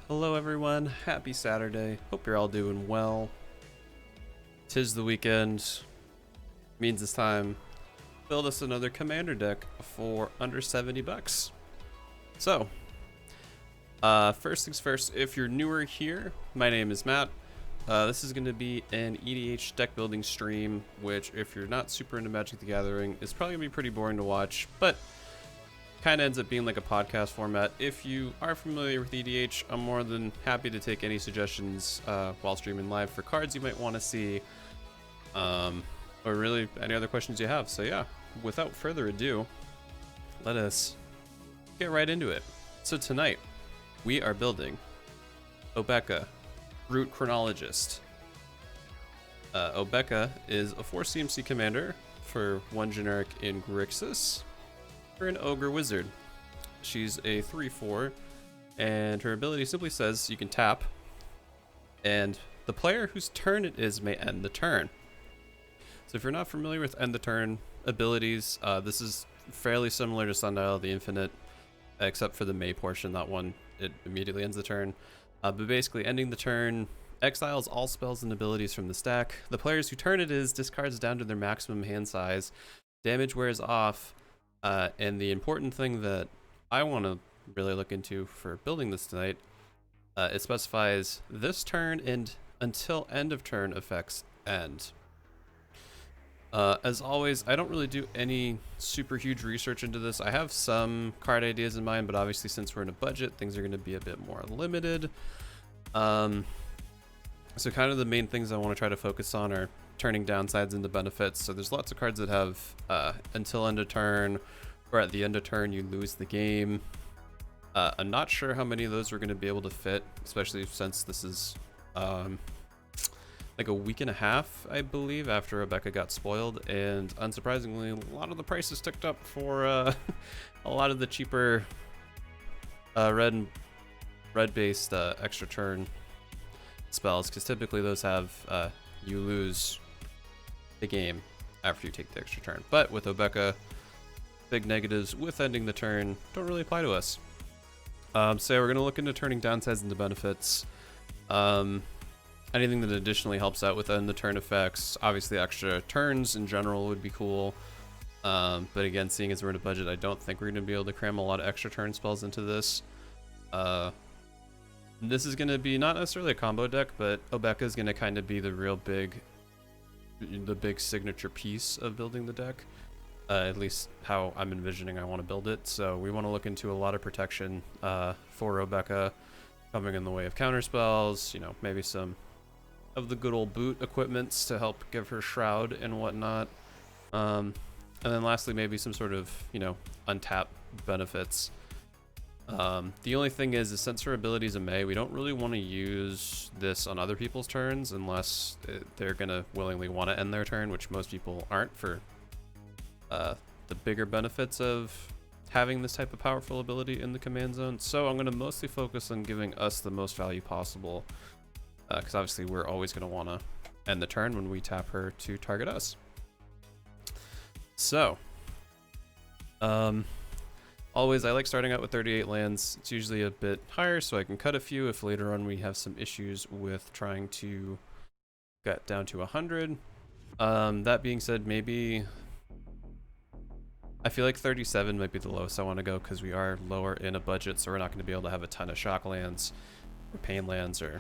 Hello everyone, happy Saturday. Hope you're all doing well. Tis the weekend. Means it's time to build us another commander deck for under 70 bucks. So, first things first, if you're newer here, my name is Matt. This is going to be an EDH deck building stream, which if you're not super into Magic the Gathering, is probably going to be pretty boring to watch, but kind of ends up being like a podcast format. If you are familiar with EDH, I'm more than happy to take any suggestions while streaming live for cards you might want to see, or really any other questions you have. So yeah, without further ado, let us get right into it. So tonight, we are building Obeka, Root Chronologist. Obeka is a 4 CMC commander for 1 generic in Grixis. For an Ogre Wizard. She's a 3/4, and her ability simply says you can tap, and the player whose turn it is may end the turn. So if you're not familiar with end the turn abilities, this is fairly similar to Sundial of the Infinite, except for the May portion. That one, it immediately ends the turn. But basically, ending the turn exiles all spells and abilities from the stack. The players whose turn it is discards down to their maximum hand size. Damage wears off. And the important thing that I want to really look into for building this tonight, it specifies this turn and until end of turn effects end. As always, I don't really do any super huge research into this. I have some card ideas in mind, but obviously since we're in a budget, things are going to be a bit more limited. So kind of the main things I want to try to focus on are turning downsides into benefits. So there's lots of cards that have until end of turn, or at the end of turn you lose the game. I'm not sure how many of those we're going to be able to fit, especially since this is like a week and a half, I believe, after Obeka got spoiled, and unsurprisingly, a lot of the prices ticked up for a lot of the cheaper red-based extra turn spells, because typically those have you lose the game after you take the extra turn. But with Obeka, big negatives with ending the turn don't really apply to us. So we're going to look into turning downsides into benefits. Anything that additionally helps out with end the turn effects. Obviously extra turns in general would be cool. But again, seeing as we're in a budget, I don't think we're going to be able to cram a lot of extra turn spells into this. This is going to be not necessarily a combo deck, but Obeka is going to kind of be the big signature piece of building the deck, at least how I'm envisioning I want to build it. So we want to look into a lot of protection for Obeka, coming in the way of counter spells, you know, maybe some of the good old boot equipments to help give her shroud and whatnot, and then lastly maybe some sort of, you know, untap benefits. The only thing is since her ability is a May, we don't really want to use this on other people's turns unless they're going to willingly want to end their turn, which most people aren't, for the bigger benefits of having this type of powerful ability in the command zone. So I'm going to mostly focus on giving us the most value possible, because obviously we're always going to want to end the turn when we tap her to target us. So, always, I like starting out with 38 lands. It's usually a bit higher, so I can cut a few if later on we have some issues with trying to get down to 100. That being said, maybe I feel like 37 might be the lowest I want to go, because we are lower in a budget, so we're not going to be able to have a ton of shock lands or pain lands, or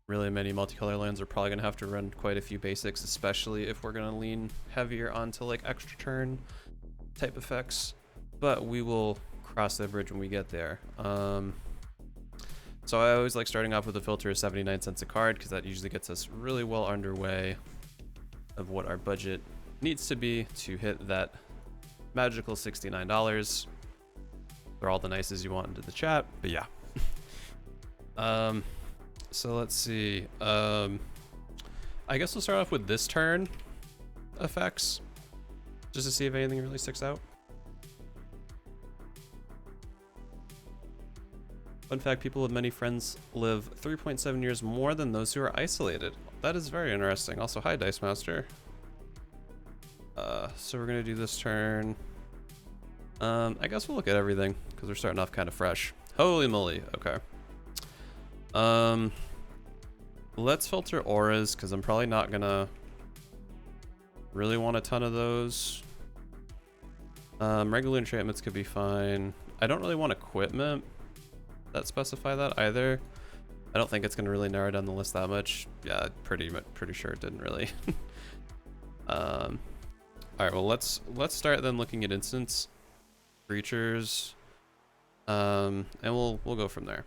really many multicolor lands. We're probably going to have to run quite a few basics, especially if we're going to lean heavier onto like extra turn type effects, but we will cross that bridge when we get there. So I always like starting off with a filter of 79 cents a card, because that usually gets us really well underway of what our budget needs to be to hit that magical $69. They're all the nices you want into the chat, but yeah. So let's see. I guess we'll start off with this turn effects, just to see if anything really sticks out. Fun fact, people with many friends live 3.7 years more than those who are isolated. That is very interesting. Also, hi, Dice Master. So we're going to do this turn. I guess we'll look at everything, because we're starting off kind of fresh. Holy moly. Okay. Let's filter auras because I'm probably not gonna really want a ton of those. Regular enchantments could be fine. I don't really want equipment that specify that either. I don't think it's gonna really narrow down the list that much. Yeah, pretty sure it didn't really. All right, well let's start then looking at instance creatures, and we'll go from there.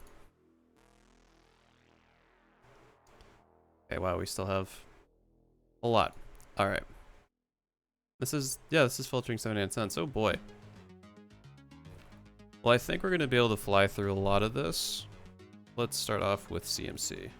Okay, wow, we still have a lot. All right, this is filtering 79 cents. Oh boy. Well, I think we're gonna be able to fly through a lot of this. Let's start off with CMC.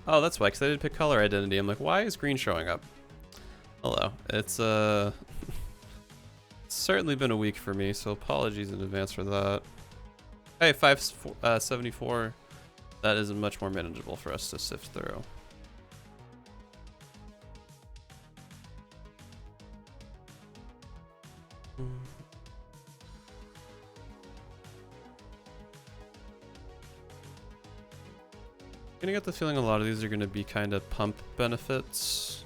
Oh, that's why, because I didn't pick color identity. I'm like, why is green showing up? Hello. It's certainly been a week for me, so apologies in advance for that. Hey, 574. That is much more manageable for us to sift through. I'm gonna get the feeling a lot of these are gonna be kind of pump benefits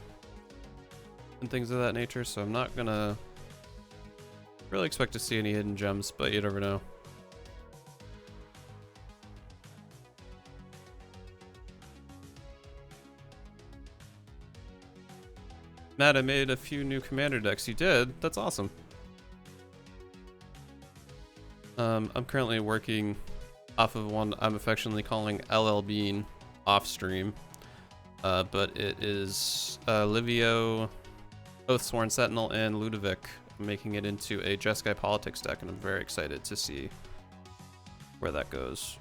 and things of that nature, so I'm not gonna really expect to see any hidden gems, but you never know. Matt, I made a few new commander decks. You did? That's awesome. I'm currently working off of one I'm affectionately calling LL Bean off stream, but it is Livio, Oathsworn Sentinel, and Ludovic, making it into a Jeskai Politics deck, and I'm very excited to see where that goes.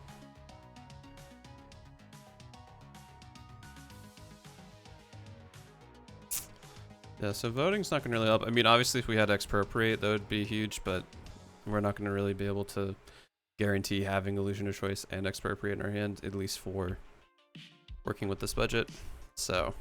Yeah, so voting's not gonna really help. I mean, obviously if we had Expropriate, that would be huge, but we're not gonna really be able to guarantee having Illusion of Choice and Expropriate in our hand, at least for working with this budget. So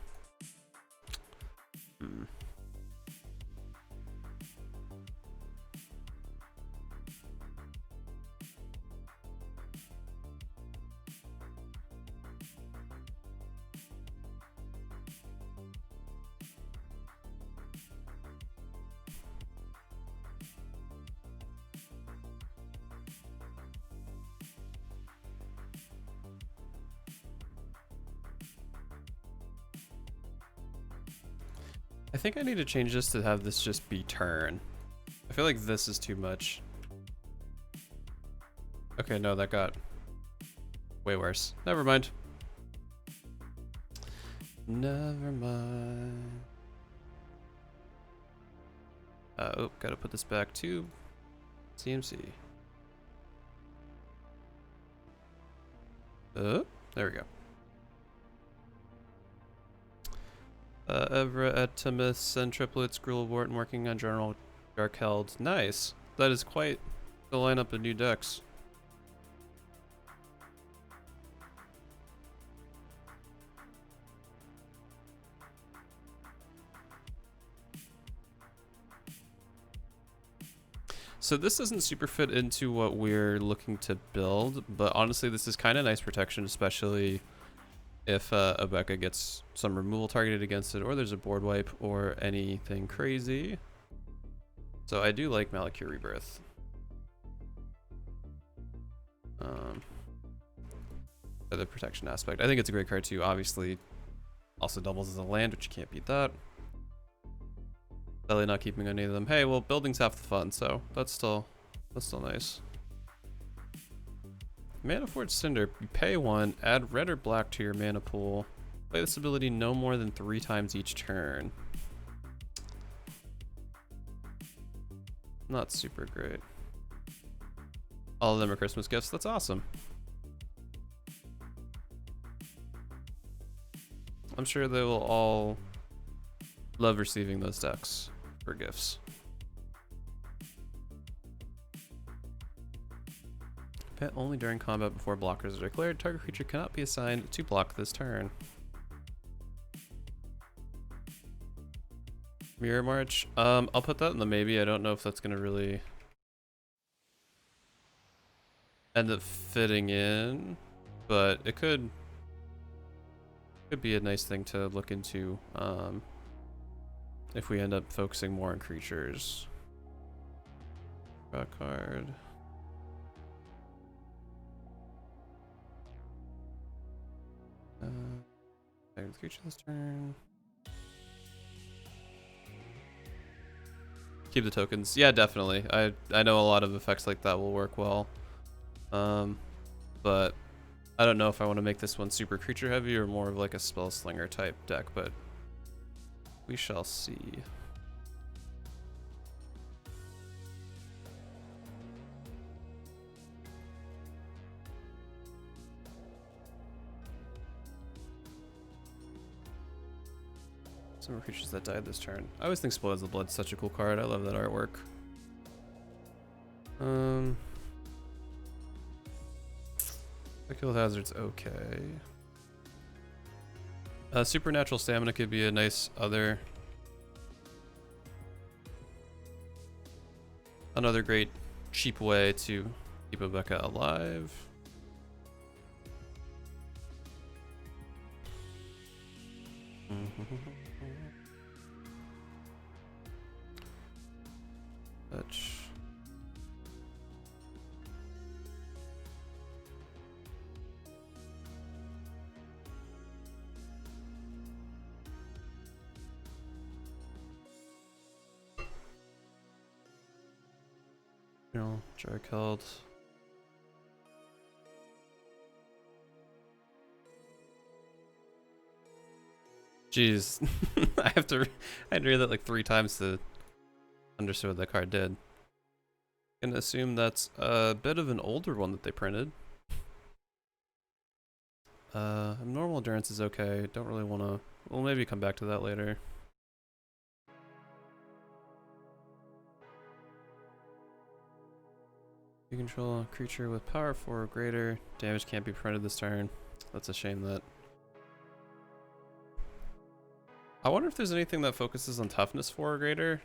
I think I need to change this to have this just be turn. I feel like this is too much. Okay, no, that got way worse. Never mind. Never mind. Oh, gotta put this back to CMC. There we go. Evra, Etimus, and Triplets, Gruel Wharton working on General Darkheld. Nice. That is quite the lineup of new decks. So this doesn't super fit into what we're looking to build, but honestly this is kind of nice protection, especially if Obeka gets some removal targeted against it, or there's a board wipe, or anything crazy. So I do like Malakir Rebirth. For the protection aspect. I think it's a great card too, obviously. Also doubles as a land, which you can't beat that. Belly not keeping any of them. Hey, well, building's half the fun, so that's still nice. Mana Forge Cinder. You pay 1, add red or black to your mana pool. Play this ability no more than 3 times each turn. Not super great. All of them are Christmas gifts. That's awesome. I'm sure they will all love receiving those decks. for gifts. Pet only during combat before blockers are declared. Target creature cannot be assigned to block this turn. Mirror March. I'll put that in the maybe. I don't know if that's gonna really end up fitting in, but it could be a nice thing to look into if we end up focusing more on creatures. Draw card. Target the creature this turn. Keep the tokens. Yeah, definitely. I know a lot of effects like that will work well. But I don't know if I want to make this one super creature heavy or more of like a spell slinger type deck, but we shall see. Some more creatures that died this turn. I always think Spoils the Blood's such a cool card. I love that artwork. Kill Hazard's okay. Supernatural Stamina could be a nice another great cheap way to keep Obeka alive. Touch. Jark held. Jeez, I had to read that like 3 times to understand what that card did. Gonna assume that's a bit of an older one that they printed. Normal endurance is okay. Don't really want to. We'll maybe come back to that later. You control a creature with power 4 or greater. Damage can't be printed this turn. That's a shame that. I wonder if there's anything that focuses on toughness 4 or greater.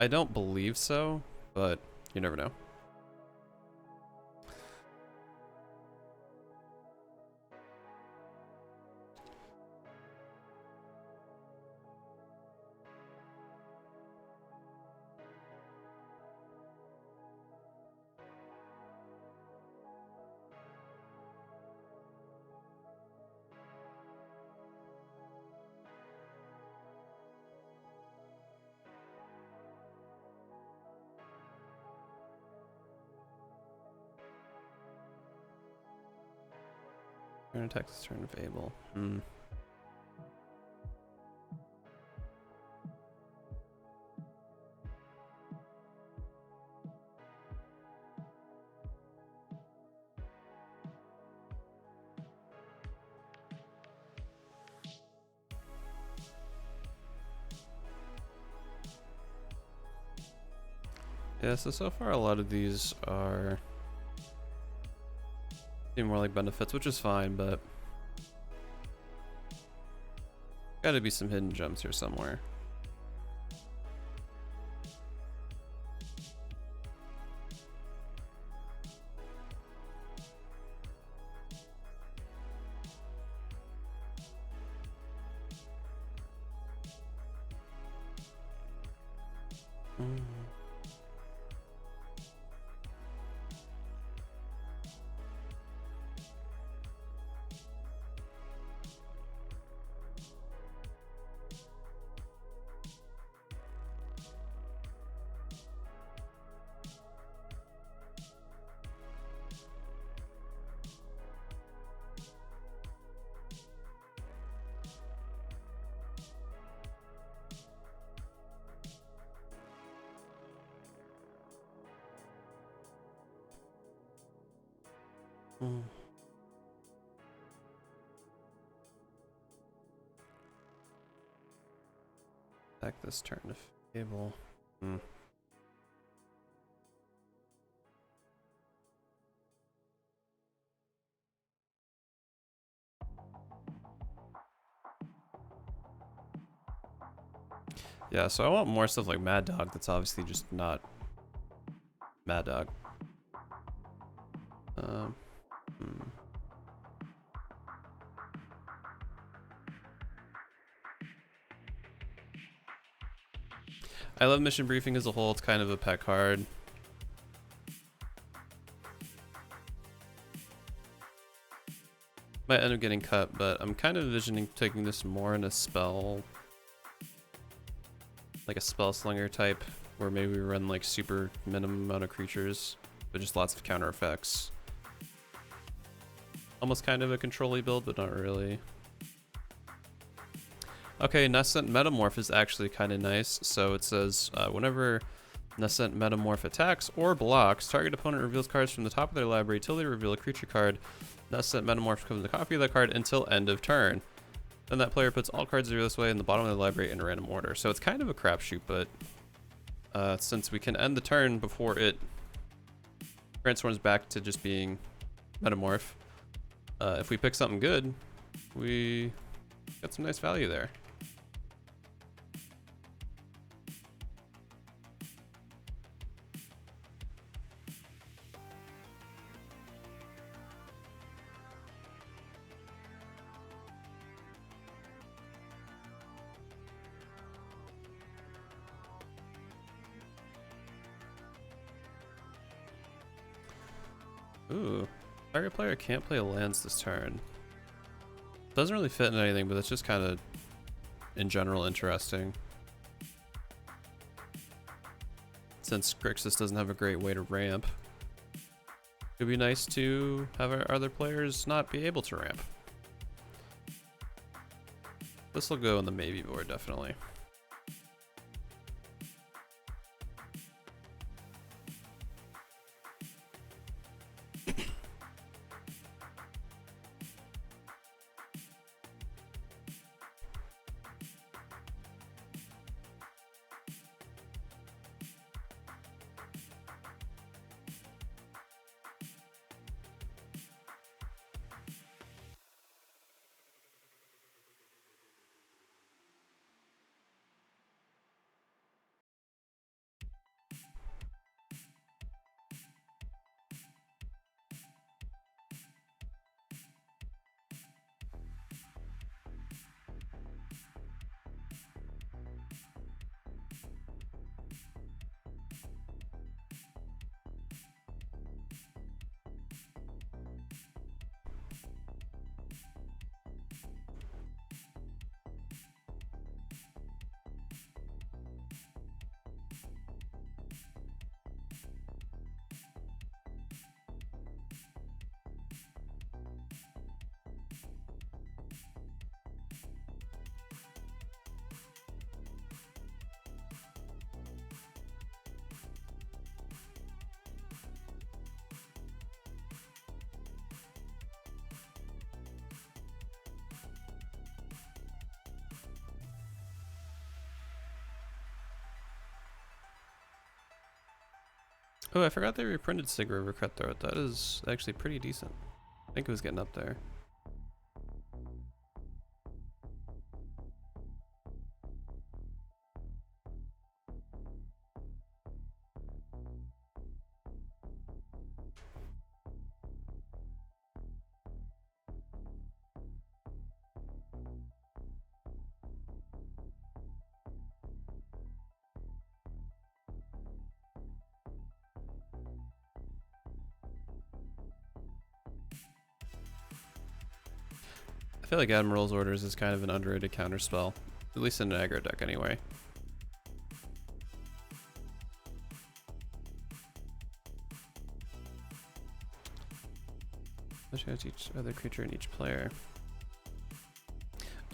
I don't believe so, but you never know. Turn attack this turn of Able. Yeah, so far a lot of these are seem more like benefits, which is fine, but gotta be some hidden gems here somewhere. Attack this turn if able. Yeah, so I want more stuff like Mad Dog that's obviously just not Mad Dog. I love Mission Briefing as a whole. It's kind of a pet card. Might end up getting cut, but I'm kind of envisioning taking this more in a spell, like a spell slinger type, where maybe we run like super minimum amount of creatures, but just lots of counter effects. Almost kind of a control-y build, but not really. Okay, Nascent Metamorph is actually kind of nice. So it says, whenever Nascent Metamorph attacks or blocks, target opponent reveals cards from the top of their library till they reveal a creature card. Nascent Metamorph becomes a copy of that card until end of turn. Then that player puts all cards this way in the bottom of the library in random order. So it's kind of a crapshoot, but since we can end the turn before it transforms back to just being Metamorph, if we pick something good, we got some nice value there. Ooh, target player can't play lands this turn. Doesn't really fit in anything, but it's just kind of, in general, interesting. Since Grixis doesn't have a great way to ramp, it'd be nice to have our other players not be able to ramp. This will go in the maybe board, definitely. Oh, I forgot they reprinted Sig River Cutthroat. That is actually pretty decent. I think it was getting up there. I feel like Admiral's Orders is kind of an underrated counterspell, at least in an aggro deck anyway. Which has each other creature in each player.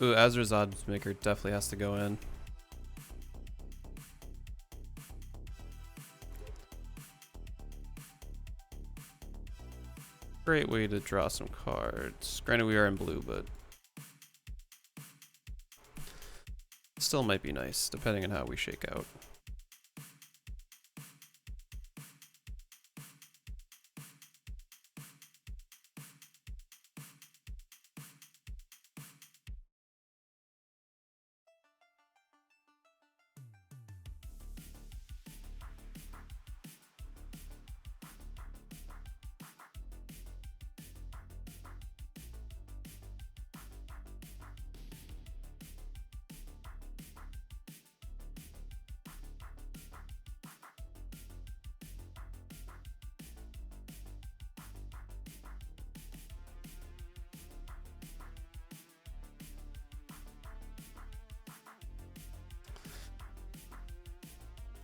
Ooh, Azra's Oddsmaker definitely has to go in. Great way to draw some cards. Granted, we are in blue, but still might be nice, depending on how we shake out.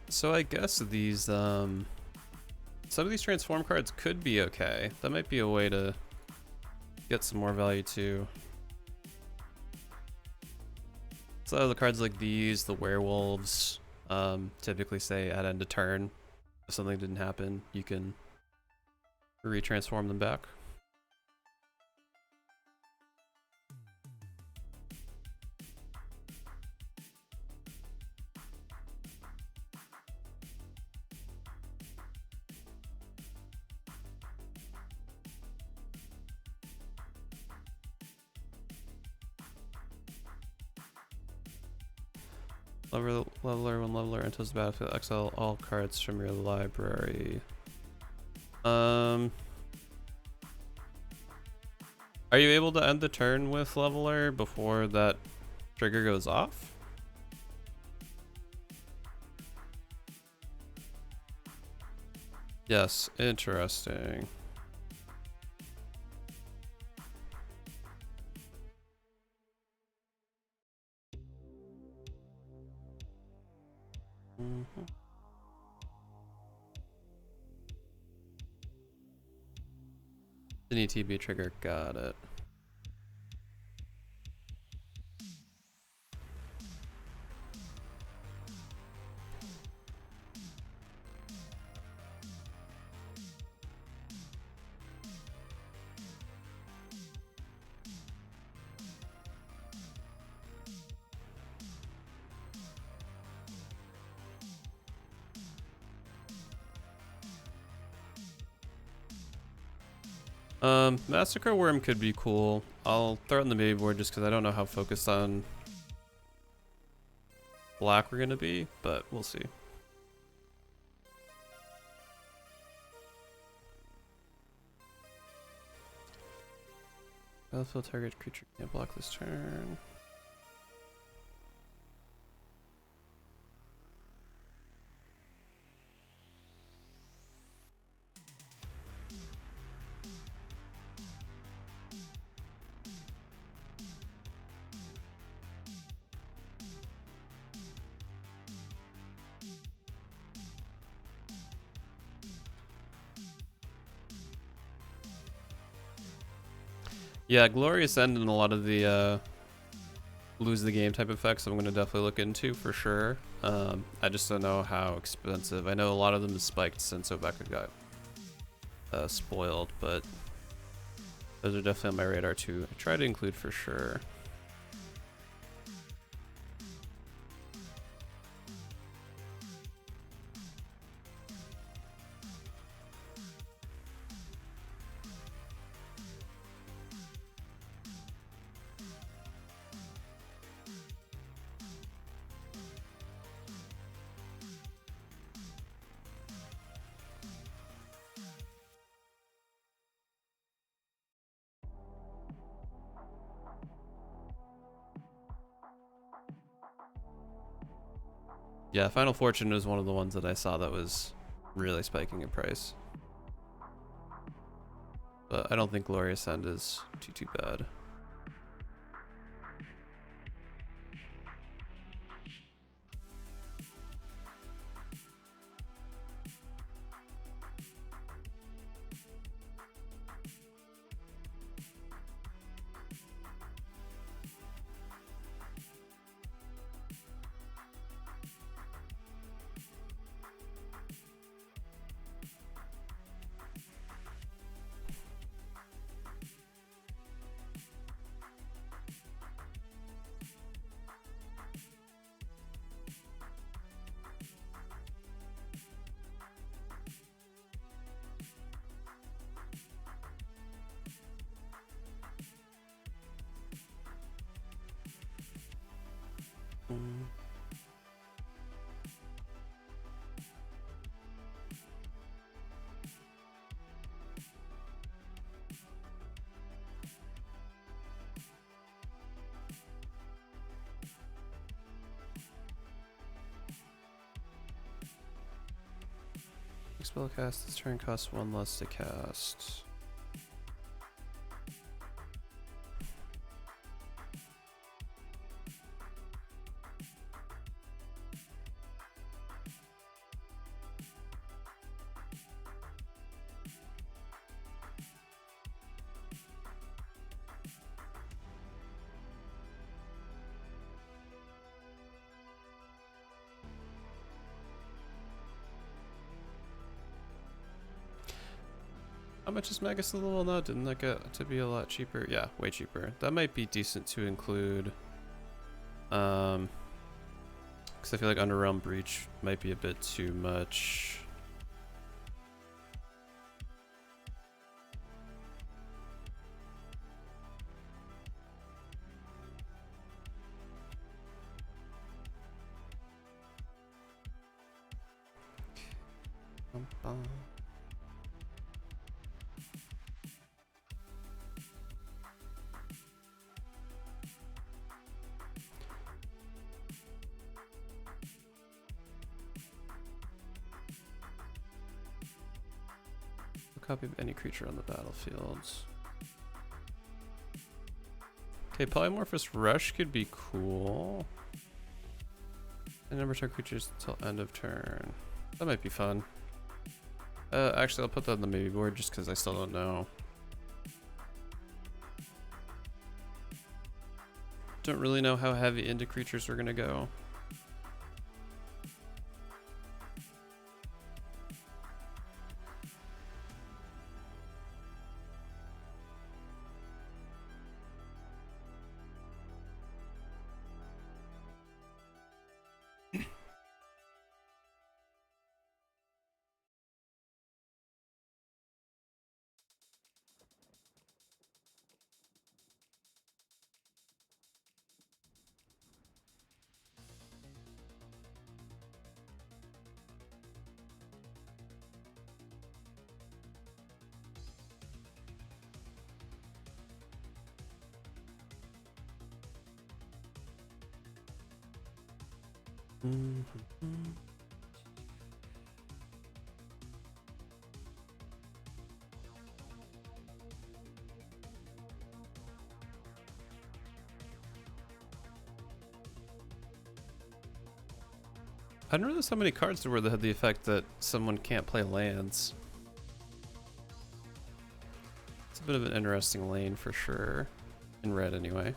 So I guess these, some of these transform cards could be okay. That might be a way to get some more value too. So the cards like these, the werewolves, typically say at end of turn, if something didn't happen, you can retransform them back. Leveler, when leveler enters the battlefield, exile all cards from your library. Are you able to end the turn with leveler before that trigger goes off? Yes, interesting. An ETB trigger, got it. Massacre Worm could be cool. I'll throw it in the baby board just because I don't know how focused on black we're gonna be, but we'll see. Battlefield target creature can't block this turn. Yeah, Glorious End and a lot of the lose the game type effects I'm going to definitely look into for sure. I just don't know how expensive. I know a lot of them have spiked since Obeka got spoiled, but those are definitely on my radar too. I try to include for sure. Yeah, Final Fortune was one of the ones that I saw that was really spiking in price. But I don't think Glorious End is too bad. Spell cast this turn costs 1 less to cast. How much is Mega Syllable now? Didn't that get to be a lot cheaper? Yeah, way cheaper. That might be decent to include. Because I feel like Underrealm Breach might be a bit too much. Copy of any creature on the battlefield. Okay, Polymorphous Rush could be cool. And never turn creatures until end of turn. That might be fun. Actually, I'll put that on the maybe board just because I still don't know. Don't really know how heavy into creatures are gonna go. I didn't realize how many cards there were that had the effect that someone can't play lands. It's a bit of an interesting lane for sure. In red anyway.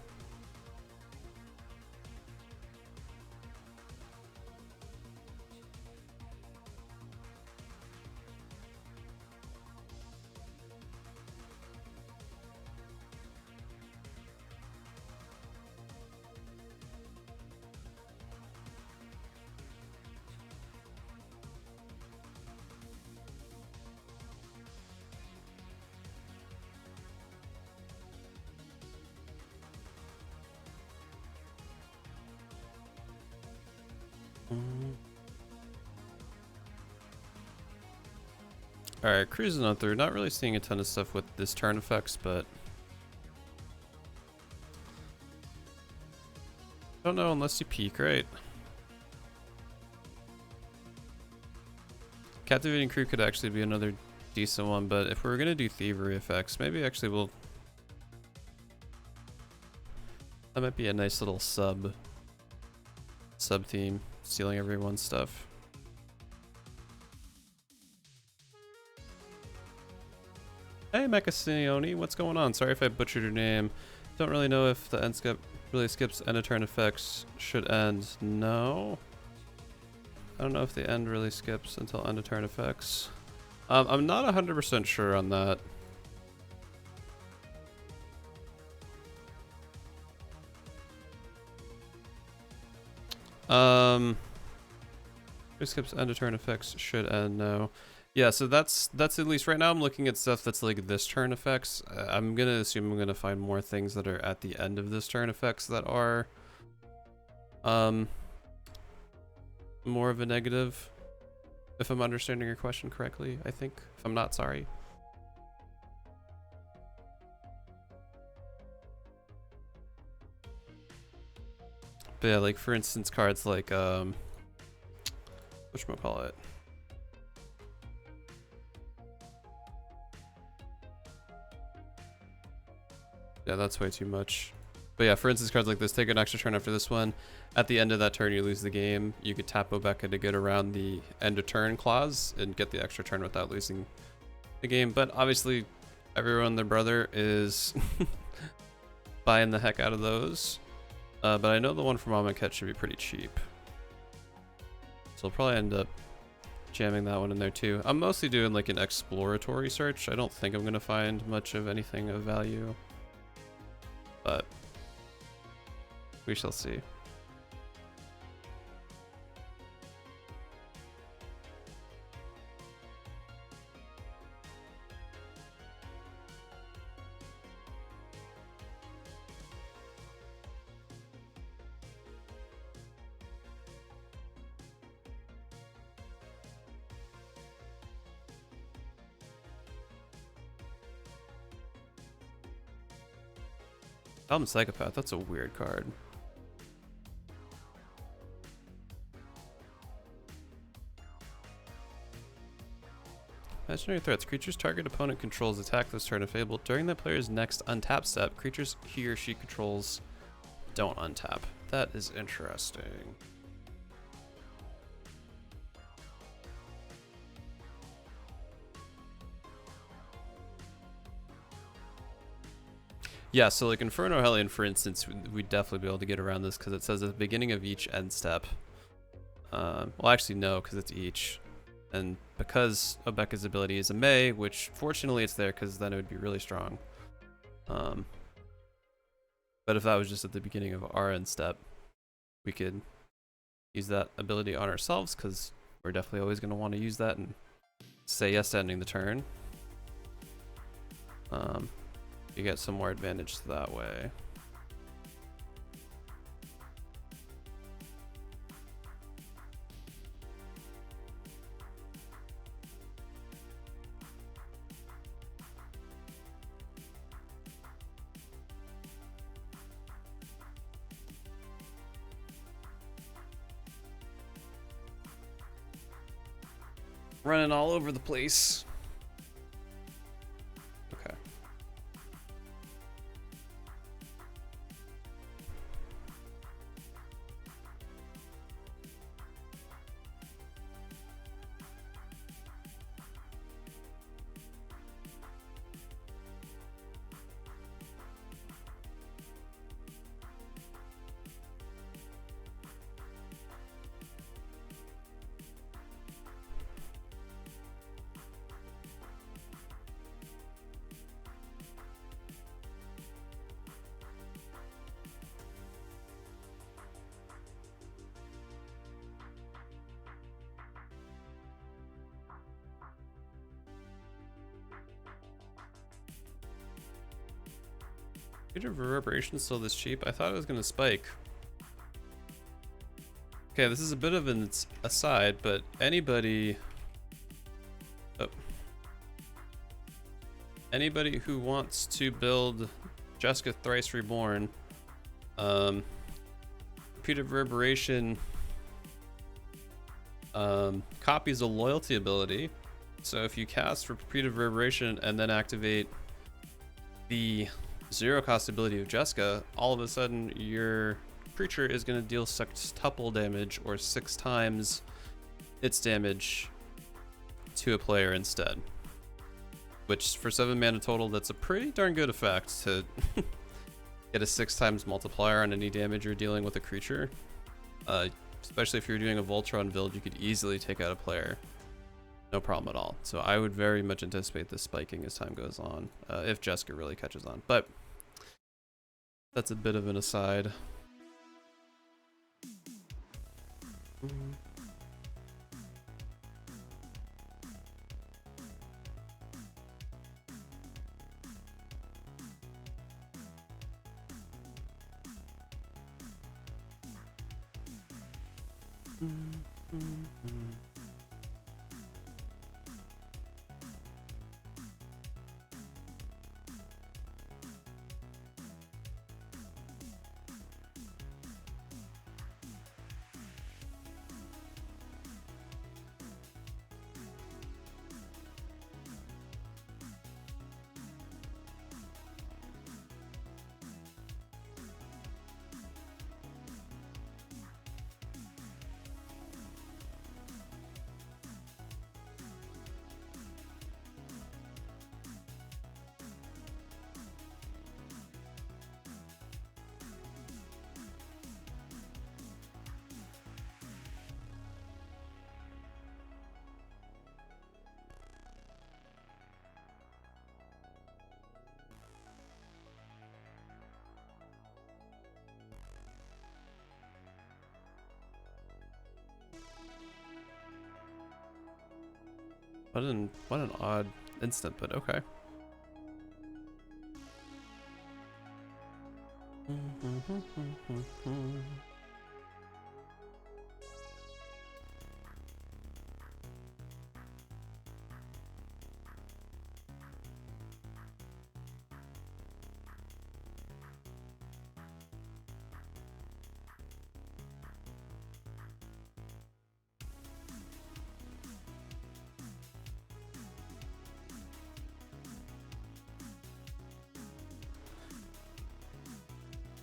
Alright, cruising on through. Not really seeing a ton of stuff with this turn effects, but don't know unless you peek, right? Captivating Crew could actually be another decent one, but if we were gonna do thievery effects, maybe actually we'll... That might be a nice little sub theme, stealing everyone's stuff. Hey Mecasinioni, what's going on? Sorry if I butchered your name. Don't really know if the end skip really skips end of turn effects should end. No. I don't know if the end really skips until end of turn effects. I'm not 100% sure on that. Who skips end of turn effects should end? No. Yeah, so that's at least right now I'm looking at stuff that's like this turn effects. I'm gonna assume I'm gonna find more things that are at the end of this turn effects that are More of a negative, if I'm understanding your question correctly, I think. If I'm not, sorry. But yeah, like for instance, cards like whatchamacallit? Yeah, that's way too much. But yeah, for instance, cards like this take an extra turn after this one. At the end of that turn, you lose the game. You could tap Obeka to get around the end of turn clause and get the extra turn without losing the game. But obviously, everyone and their brother is buying the heck out of those. But I know the one from MatMcDonut should be pretty cheap. So I'll probably end up jamming that one in there too. I'm mostly doing like an exploratory search. I don't think I'm going to find much of anything of value. But we shall see. I'm Psychopath, that's a weird card. Imaginary threats. Creatures target opponent controls attack this turn if able. During the player's next untap step, creatures he or she controls don't untap. That is interesting. Yeah, so like Inferno Hellion, for instance, we'd definitely be able to get around this because it says at the beginning of each end step. Well, actually, no, because it's each. And because Obecca's ability is a May, which fortunately it's there because then it would be really strong. But if that was just at the beginning of our end step, we could use that ability on ourselves because we're definitely always going to want to use that and say yes to ending the turn. You get some more advantage that way. Running all over the place. Okay. Reverberation still this cheap? I thought it was gonna spike. Okay, this is a bit of an aside, but anybody who wants to build Jessica Thrice Reborn, repeated reverberation copies a loyalty ability. So if you cast repeated reverberation and then activate the 0 cost ability of Jessica, all of a sudden your creature is going to deal sextuple damage, or 6 times its damage to a player instead. Which for 7 mana total, that's a pretty darn good effect to get a 6 times multiplier on any damage you're dealing with a creature. Especially if you're doing a Voltron build, you could easily take out a player. No problem at all. So I would very much anticipate this spiking as time goes on, if Jessica really catches on. But that's a bit of an aside. What an odd instant, but okay.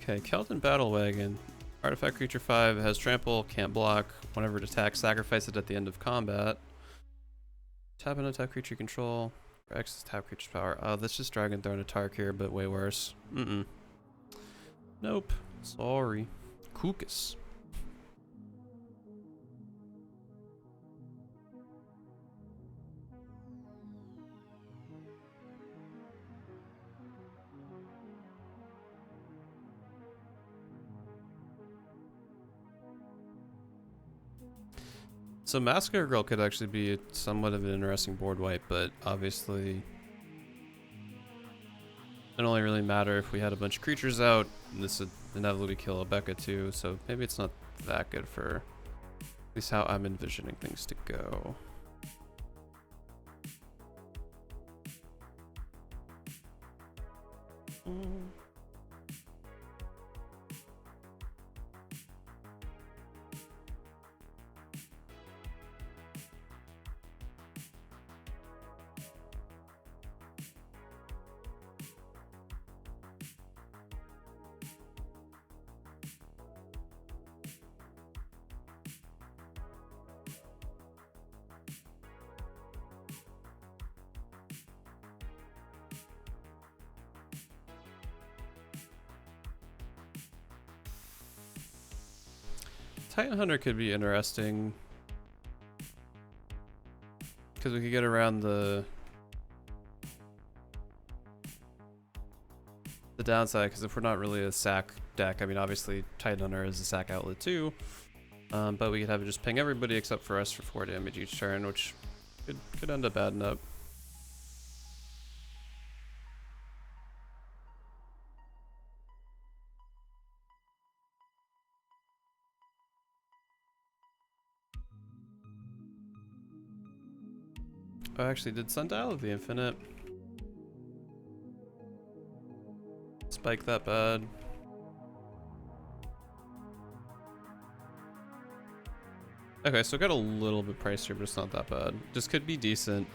Okay, Kelton Battle Wagon. Artifact creature 5 has trample, can't block. Whenever it attacks, sacrifice it at the end of combat. Tap and attack creature control. For X tap creature's power. Oh, that's just Dragon Throne a Tark here, but way worse. Nope. Sorry. Kookus. So Massacre Girl could actually be somewhat of an interesting board wipe, but obviously it only really matter if we had a bunch of creatures out, and this would inevitably kill Obeka too, so maybe it's not that good for at least how I'm envisioning things to go. Titan Hunter could be interesting because we could get around the downside, because if we're not really a sack deck, I mean obviously Titan Hunter is a sack outlet too, but we could have it just ping everybody except for us for 4 damage each turn, which could end up adding up. I actually did Sundial of the Infinite. Spike that bad. Okay, so it got a little bit pricier, but it's not that bad. Just could be decent.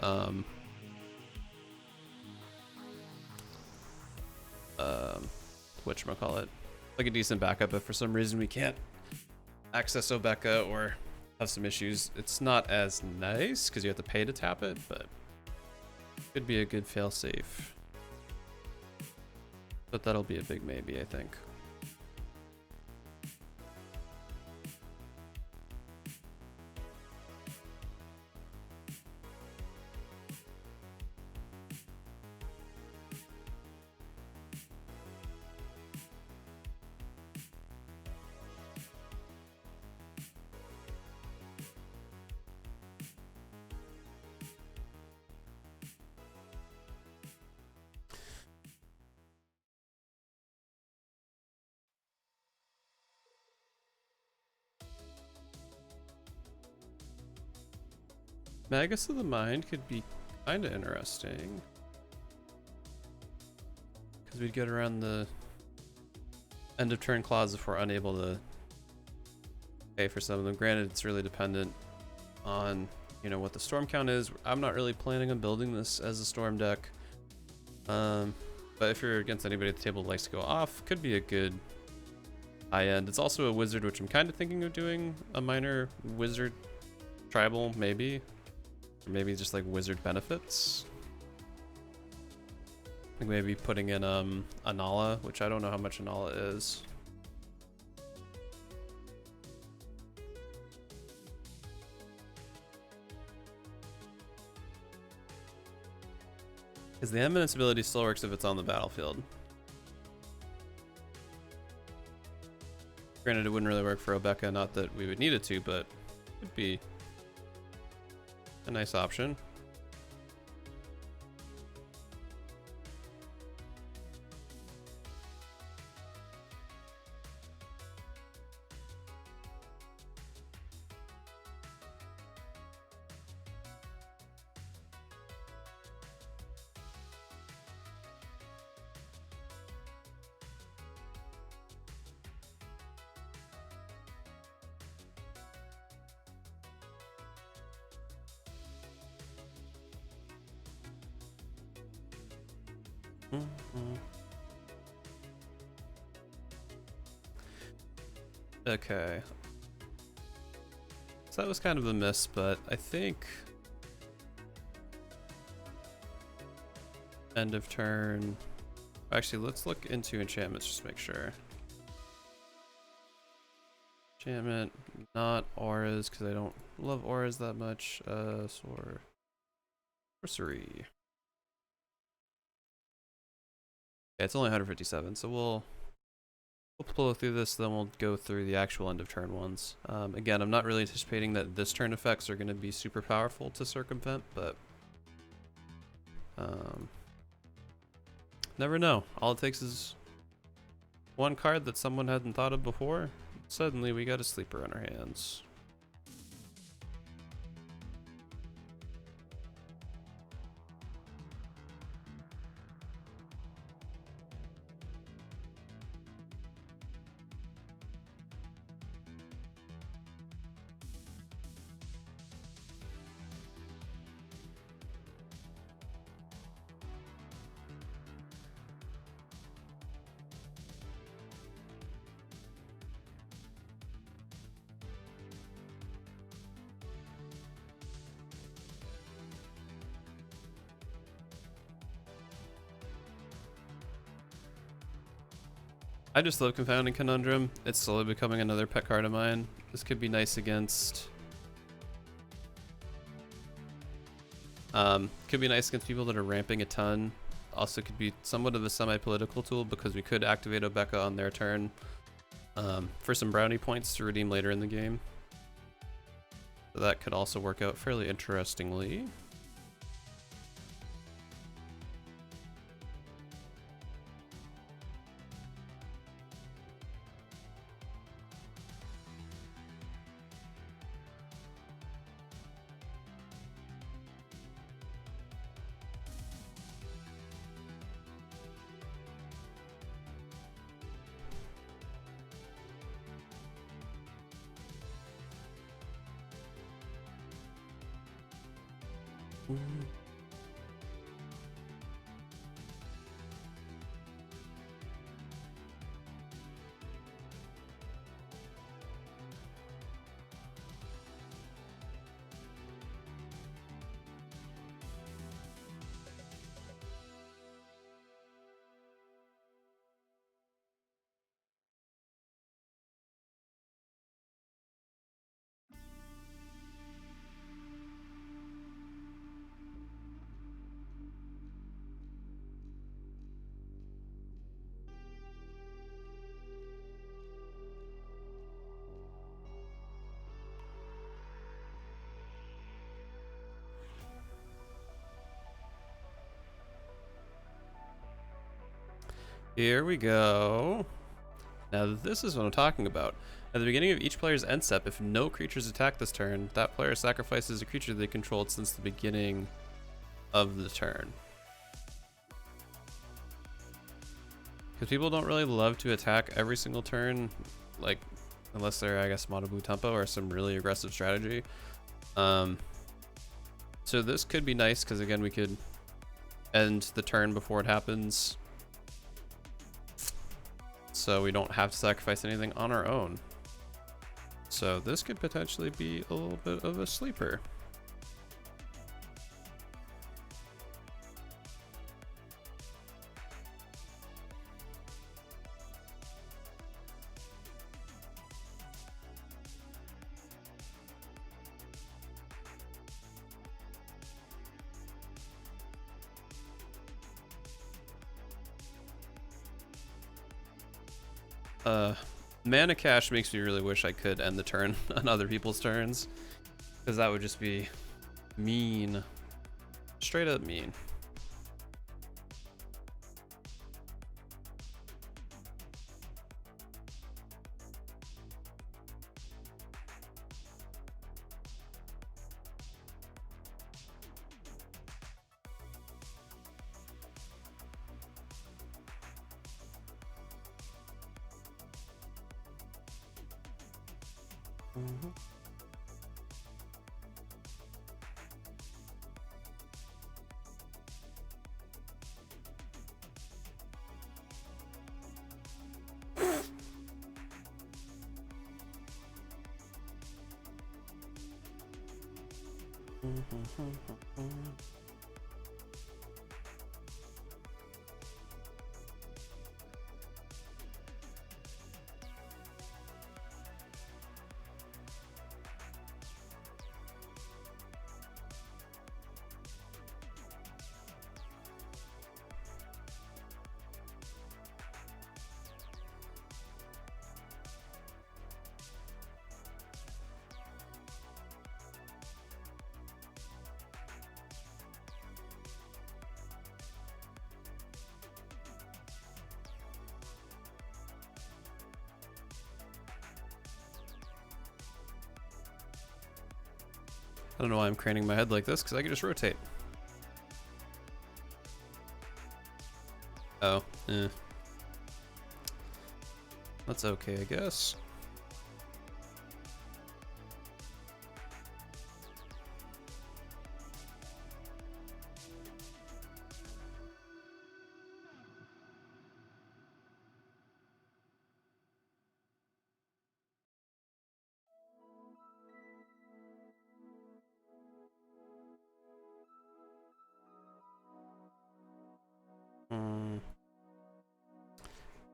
Whatchamacallit, like a decent backup if for some reason we can't access Obeka or have some issues. It's not as nice because you have to pay to tap it, but could be a good fail-safe. But that'll be a big maybe, I think. Magus of the Mind could be kind of interesting. Because we'd get around the end of turn clause if we're unable to pay for some of them. Granted, it's really dependent on, you know, what the storm count is. I'm not really planning on building this as a storm deck. But if you're against anybody at the table that likes to go off, could be a good high end. It's also a wizard, which I'm kind of thinking of doing a minor wizard tribal, maybe. Or maybe just like wizard benefits. Like maybe putting in Anala, which I don't know how much Anala is. Because the eminence ability still works if it's on the battlefield. Granted, it wouldn't really work for Obeka, not that we would need it to, but it would be a nice option. Okay. So that was kind of a miss, but I think end of turn. Actually, let's look into enchantments just to make sure. Enchantment, not auras, because I don't love auras that much. Sorcery. Yeah, it's only 157, so we'll blow through this, then we'll go through the actual end of turn ones. Again, I'm not really anticipating that this turn effects are going to be super powerful to circumvent, but never know. All it takes is one card that someone hadn't thought of before. Suddenly we got a sleeper on our hands. I just love Confounding Conundrum. It's slowly becoming another pet card of mine. This could be nice against... could be nice against people that are ramping a ton. Also could be somewhat of a semi-political tool because we could activate Obeka on their turn for some brownie points to redeem later in the game. So that could also work out fairly interestingly. Here we go. Now this is what I'm talking about. At the beginning of each player's end step, if no creatures attack this turn, that player sacrifices a creature they controlled since the beginning of the turn. Because people don't really love to attack every single turn, like, unless they're, I guess, Manabu Tempo or some really aggressive strategy. So this could be nice, because again, we could end the turn before it happens. So we don't have to sacrifice anything on our own. So this could potentially be a little bit of a sleeper. Mana cash makes me really wish I could end the turn on other people's turns, because that would just be mean. Straight up mean. I don't know why I'm craning my head like this, because I can just rotate. Oh, that's okay, I guess.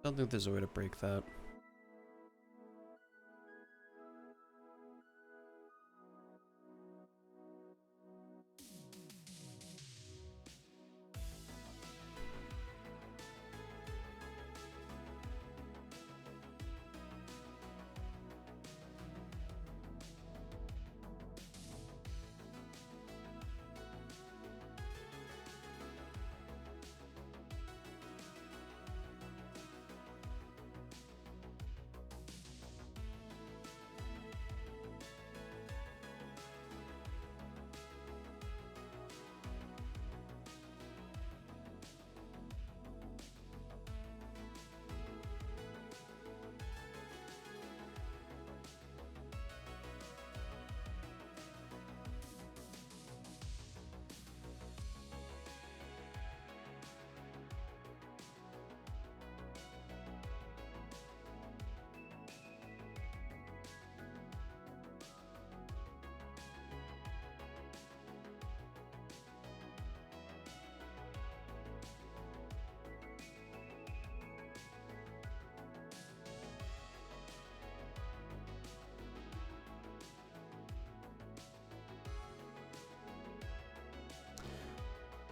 Don't think there's a way to break that.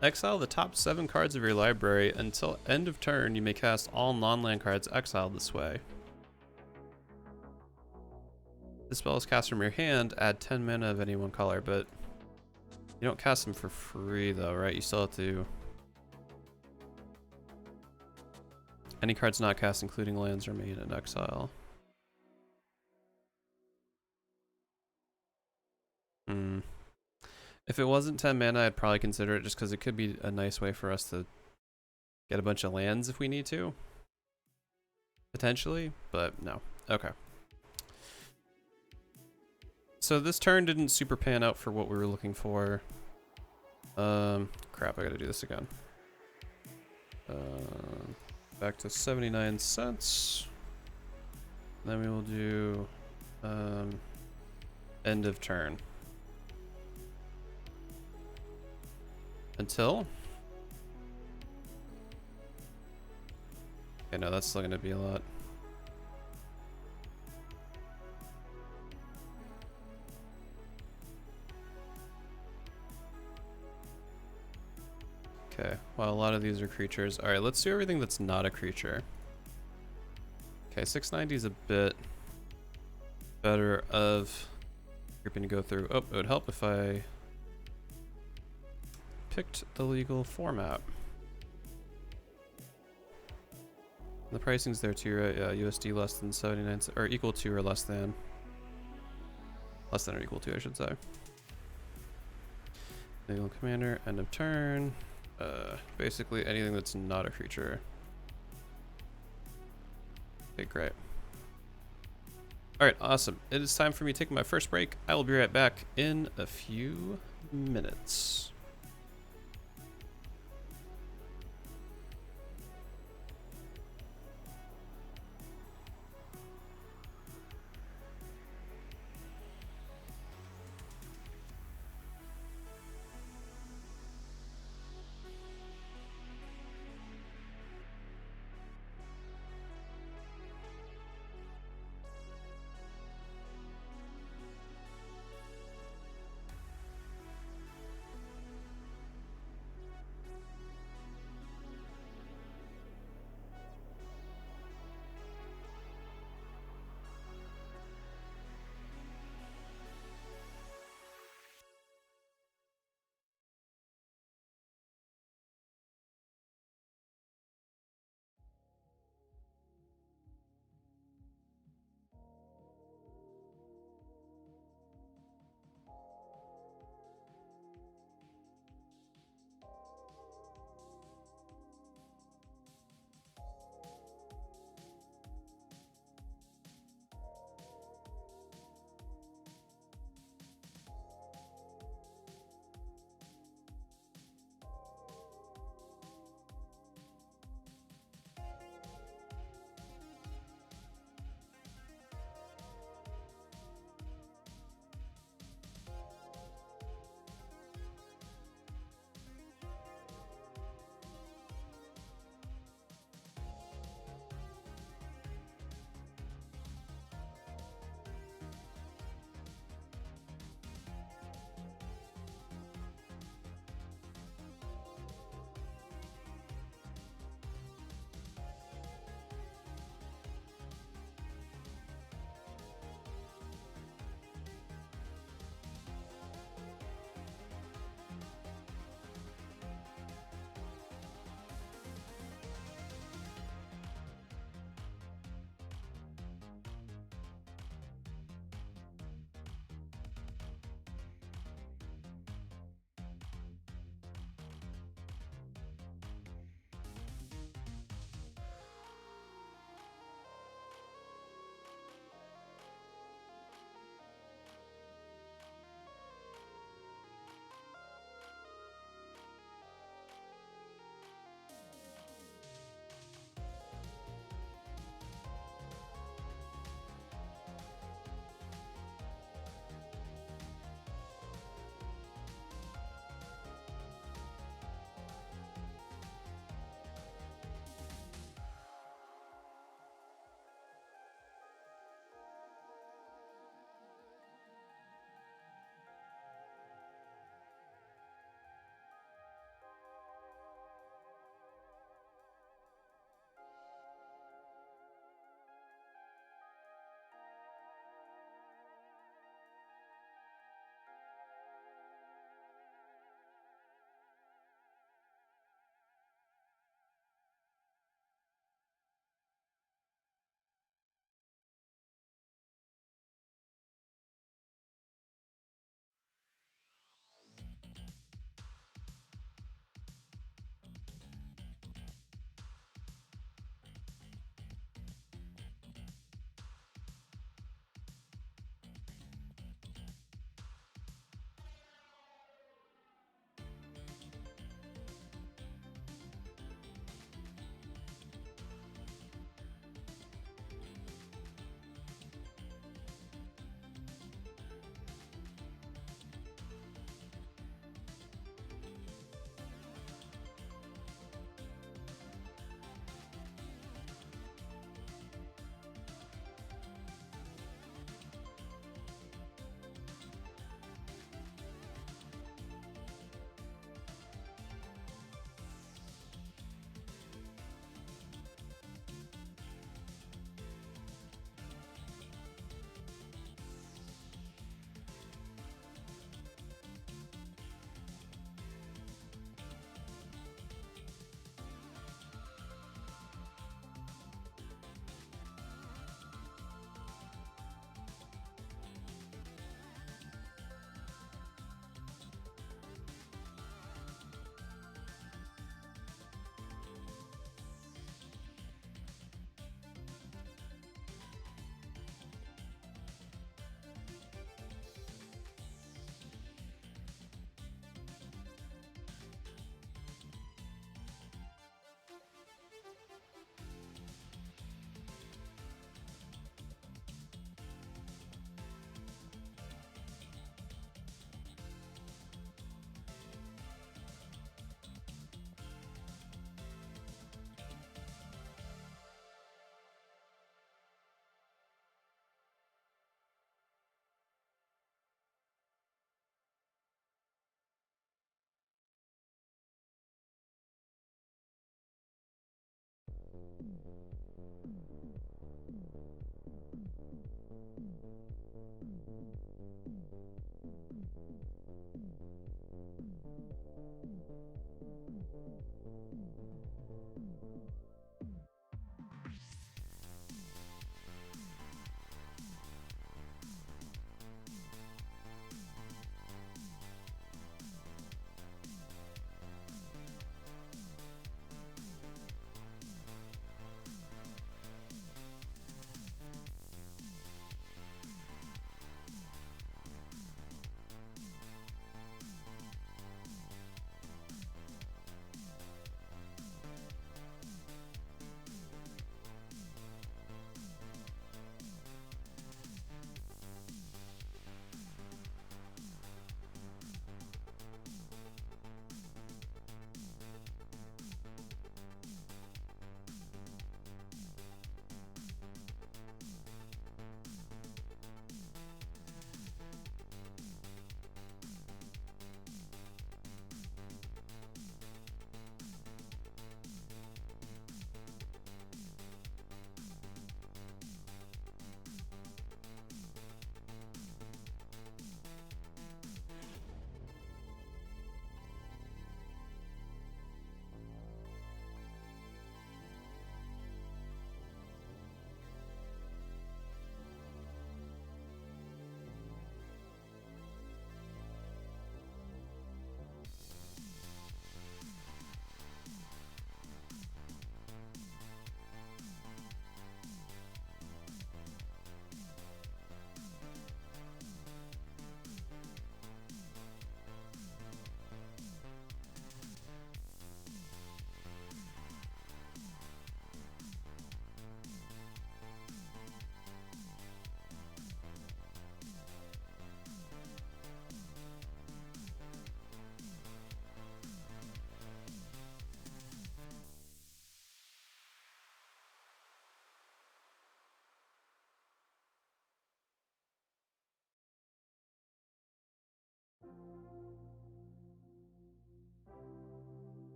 Exile the top 7 cards of your library. Until end of turn, you may cast all non-land cards exiled this way. The spell is cast from your hand. Add 10 mana of any one color, but you don't cast them for free though, right? You still have to... Any cards not cast, including lands, remain in exile. Hmm. If it wasn't 10 mana, I'd probably consider it just because it could be a nice way for us to get a bunch of lands if we need to. Potentially, but no. Okay. So this turn didn't super pan out for what we were looking for. Crap, I gotta do this again. Back to 79 cents. Then we will do end of turn. Until? Okay, no, that's still gonna be a lot. Okay, well, a lot of these are creatures. Alright, let's do everything that's not a creature. Okay, 690 is a bit better of grouping to go through. Oh, it would help if I picked the legal format. The pricing's there too, right? Yeah, USD less than 79 or equal to or less than. Less than or equal to, I should say. Legal commander, end of turn. Basically anything that's not a creature. Okay, great. Alright, awesome. It is time for me to take my first break. I will be right back in a few minutes.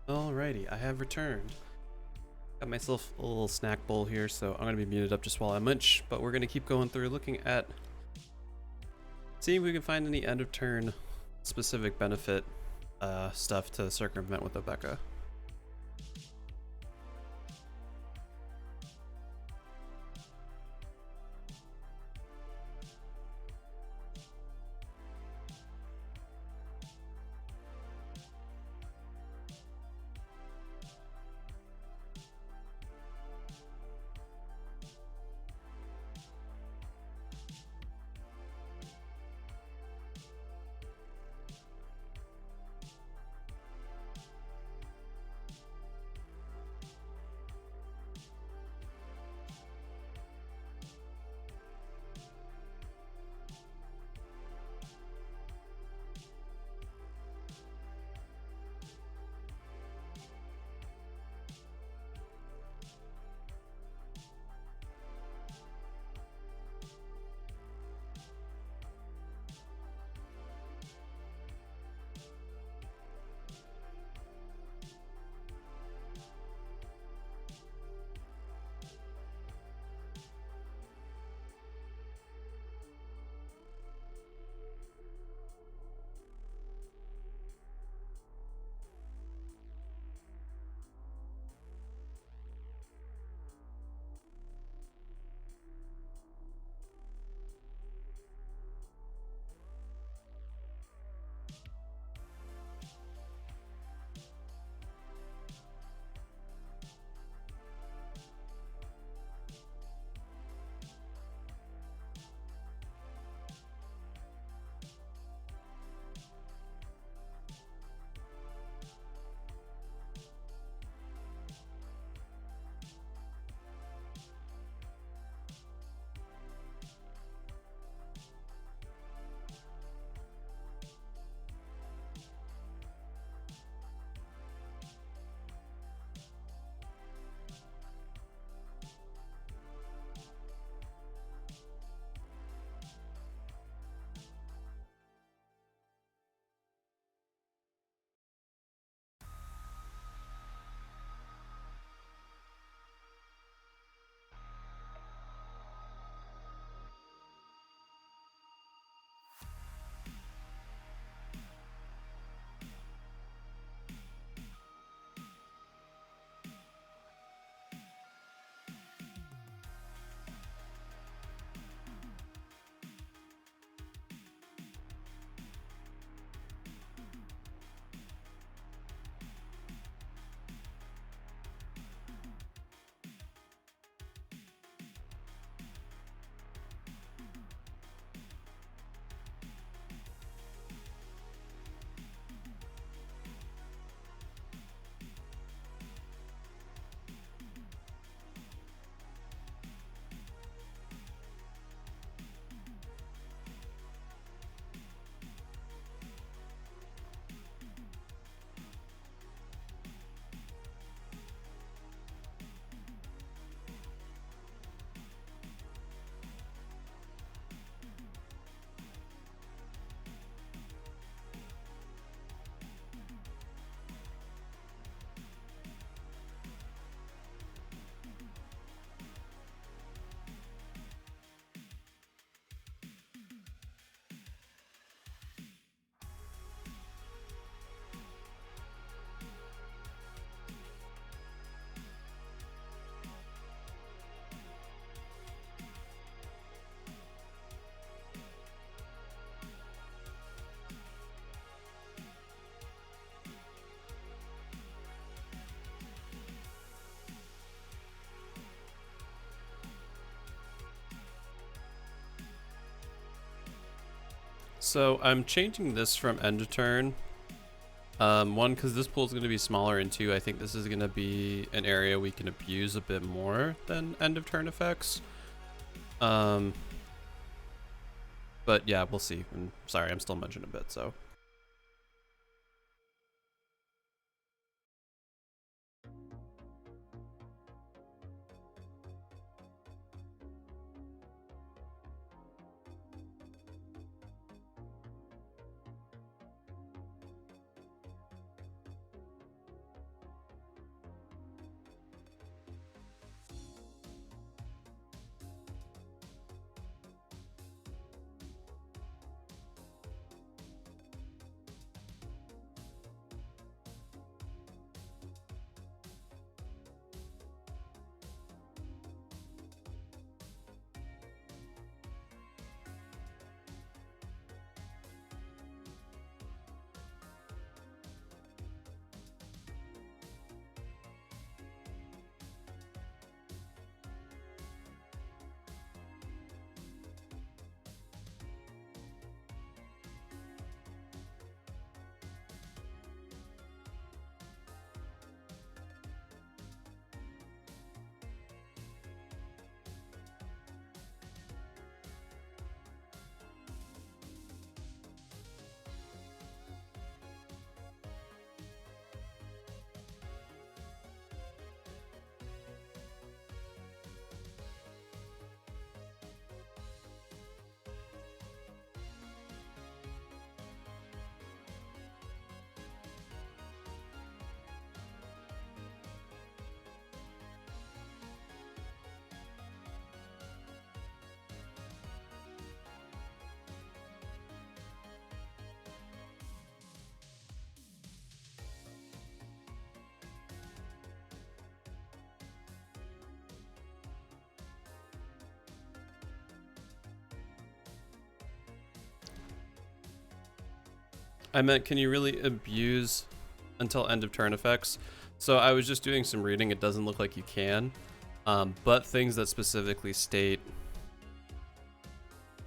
Alrighty, I have returned. Got myself a little snack bowl here, so I'm gonna be muted up just while I munch, but we're gonna keep going through looking at seeing if we can find any end of turn specific benefit stuff to circumvent with Obeka. So I'm changing this from end of turn. One, because this pool is going to be smaller, and two, I think this is going to be an area we can abuse a bit more than end of turn effects. But yeah, we'll see. And sorry, I'm still munching a bit, so. I meant, can you really abuse until end of turn effects? So I was just doing some reading. It doesn't look like you can, but things that specifically state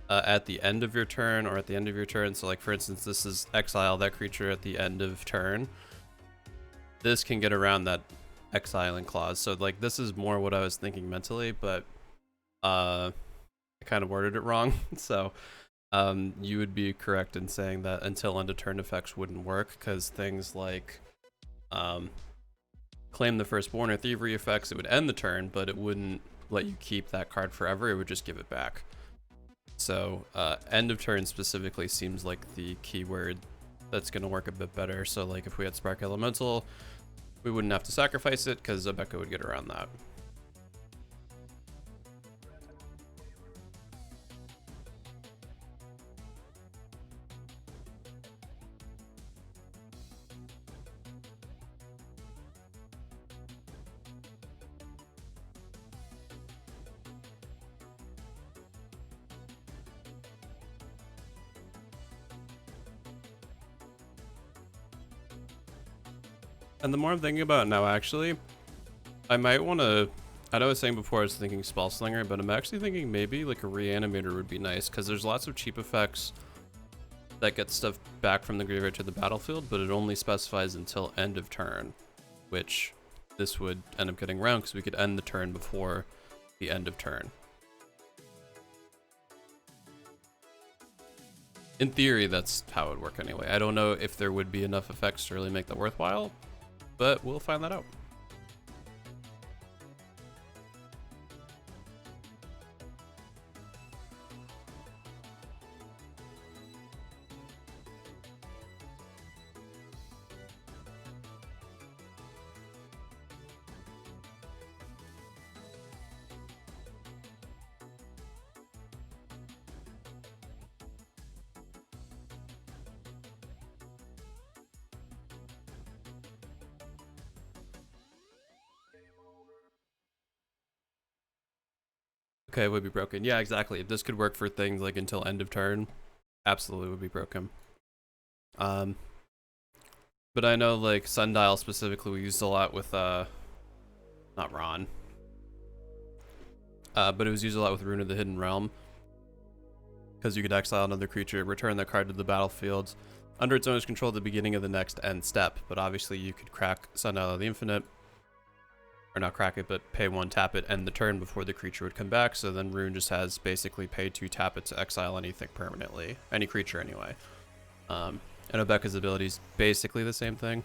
at the end of your turn or at the end of your turn. So like, for instance, this is exile that creature at the end of turn. This can get around that exiling clause. So like, this is more what I was thinking mentally, but I kind of worded it wrong. So you would be correct in saying that until end of turn effects wouldn't work, because things like claim the firstborn or thievery effects, it would end the turn, but it wouldn't let you keep that card forever. It would just give it back. So end of turn specifically seems like the keyword that's going to work a bit better. So like if we had Spark Elemental, we wouldn't have to sacrifice it because Obeka would get around that. And the more I'm thinking about it now, actually, I might want to, I know I was saying before I was thinking Spellslinger, but I'm actually thinking maybe like a Reanimator would be nice, because there's lots of cheap effects that get stuff back from the graveyard to the battlefield, but it only specifies until end of turn, which this would end up getting around because we could end the turn before the end of turn. In theory, that's how it would work anyway. I don't know if there would be enough effects to really make that worthwhile, but we'll find that out. Okay, it would be broken. Yeah, exactly. If this could work for things like until end of turn, absolutely would be broken. But I know like Sundial specifically we used a lot with not but it was used a lot with Rune of the Hidden Realm. because you could exile another creature, return that card to the battlefield under its owner's control at the beginning of the next end step. But obviously you could crack Sundial of the Infinite, or not crack it, but pay 1, tap it, end the turn before the creature would come back. So then Rune just has basically pay 2, tap it to exile anything permanently, any creature anyway. And Obecca's ability is basically the same thing.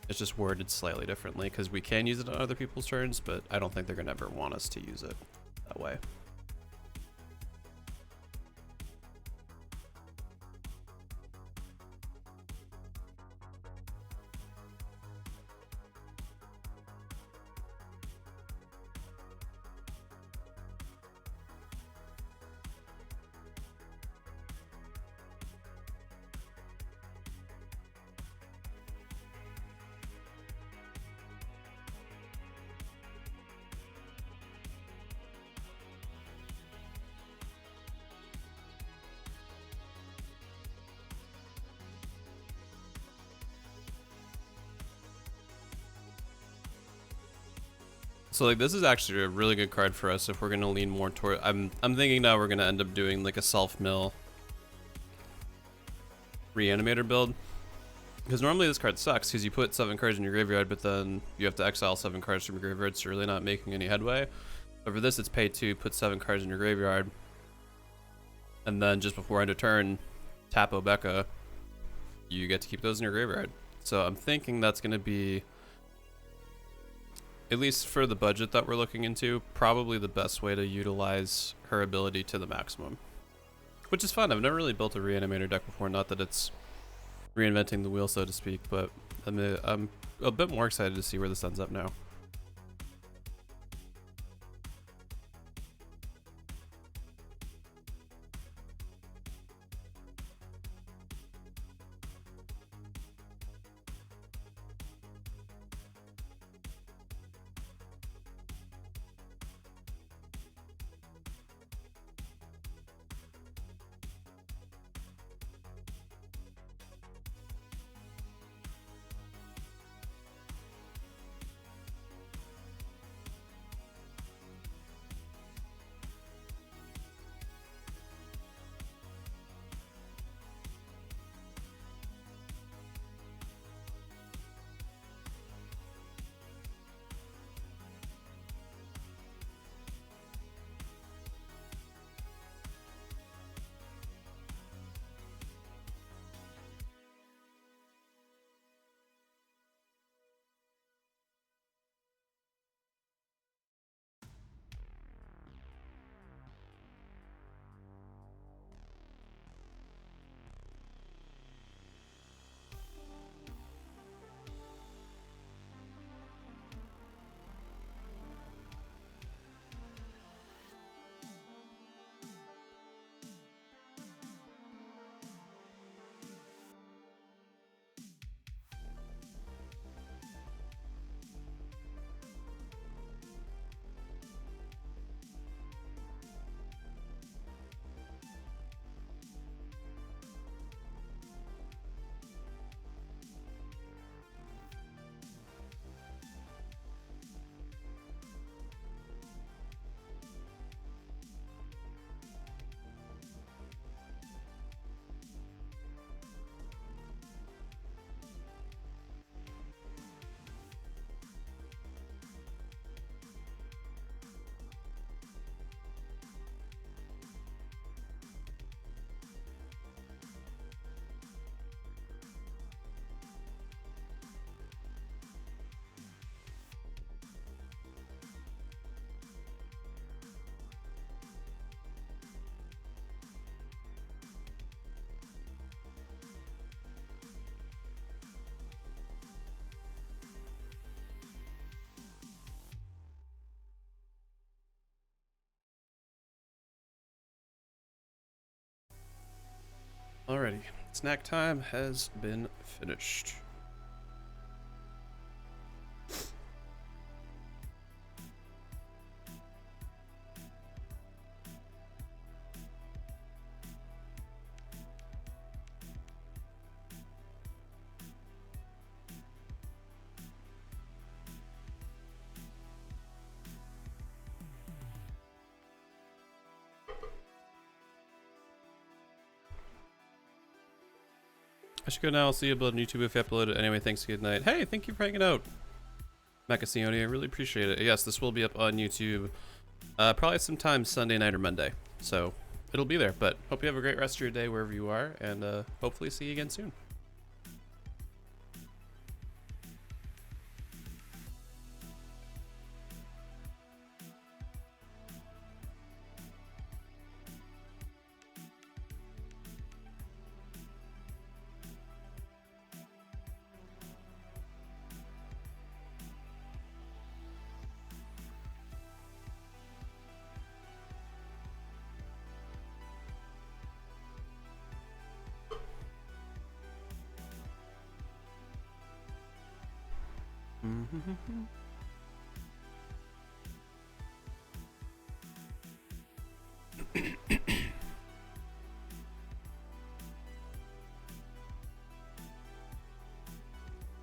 It's just worded slightly differently because we can use it on other people's turns, but I don't think they're gonna ever want us to use it that way. So like this is actually a really good card for us if we're gonna lean more toward. I'm thinking now we're gonna end up doing like a self-mill reanimator build, because normally this card sucks because you put 7 cards in your graveyard, but then you have to exile 7 cards from your graveyard, so you're really not making any headway. But for this, it's pay 2, put 7 cards in your graveyard, and then just before end of turn, tap Obeka. You get to keep those in your graveyard. So I'm thinking that's gonna be, at least for the budget that we're looking into, probably the best way to utilize her ability to the maximum. Which is fun. I've never really built a reanimator deck before, not that it's reinventing the wheel, so to speak, but I'm a bit more excited to see where this ends up now. Alrighty, snack time has been finished. I should go now. I'll see you upload on YouTube if you upload it. Anyway, thanks. Good night. Hey, thank you for hanging out. Macacioni, I really appreciate it. Yes, this will be up on YouTube probably sometime Sunday night or Monday. So it'll be there. But hope you have a great rest of your day wherever you are. And hopefully see you again soon.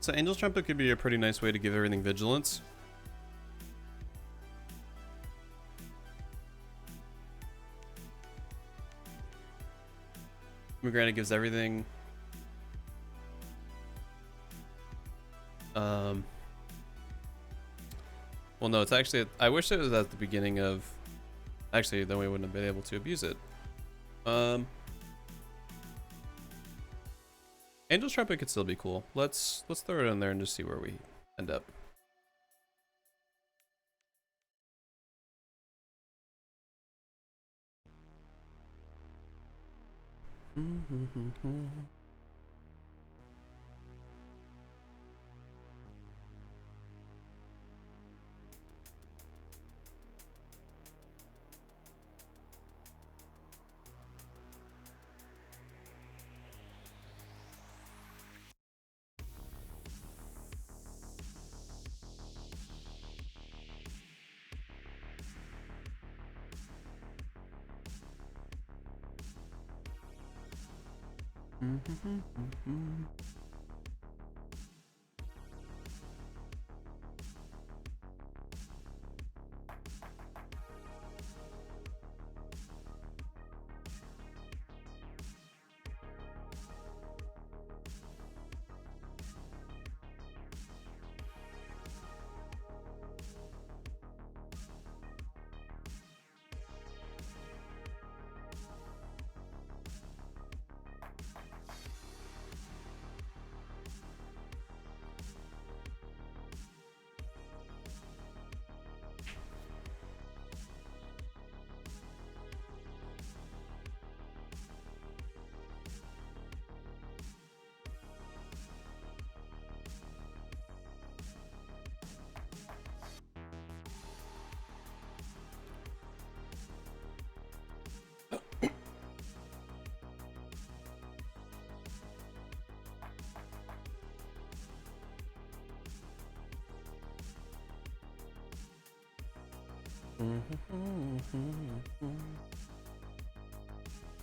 So Angel's Trumpet could be a pretty nice way to give everything vigilance. Granted, gives everything well, no, it's actually, I wish it was at the beginning of, actually, then we wouldn't have been able to abuse it. Angel's Trumpet could still be cool. Let's throw it in there and just see where we end up.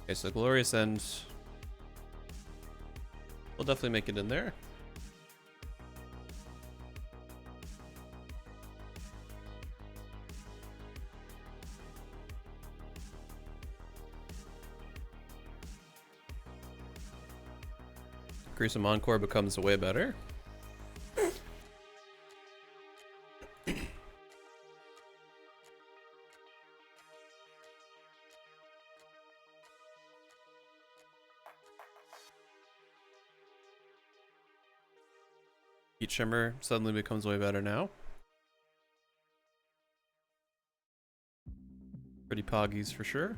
Okay, so Glorious End. We'll definitely make it in there. Gruesome Encore becomes way better. Heat Shimmer suddenly becomes way better now. Pretty poggies for sure.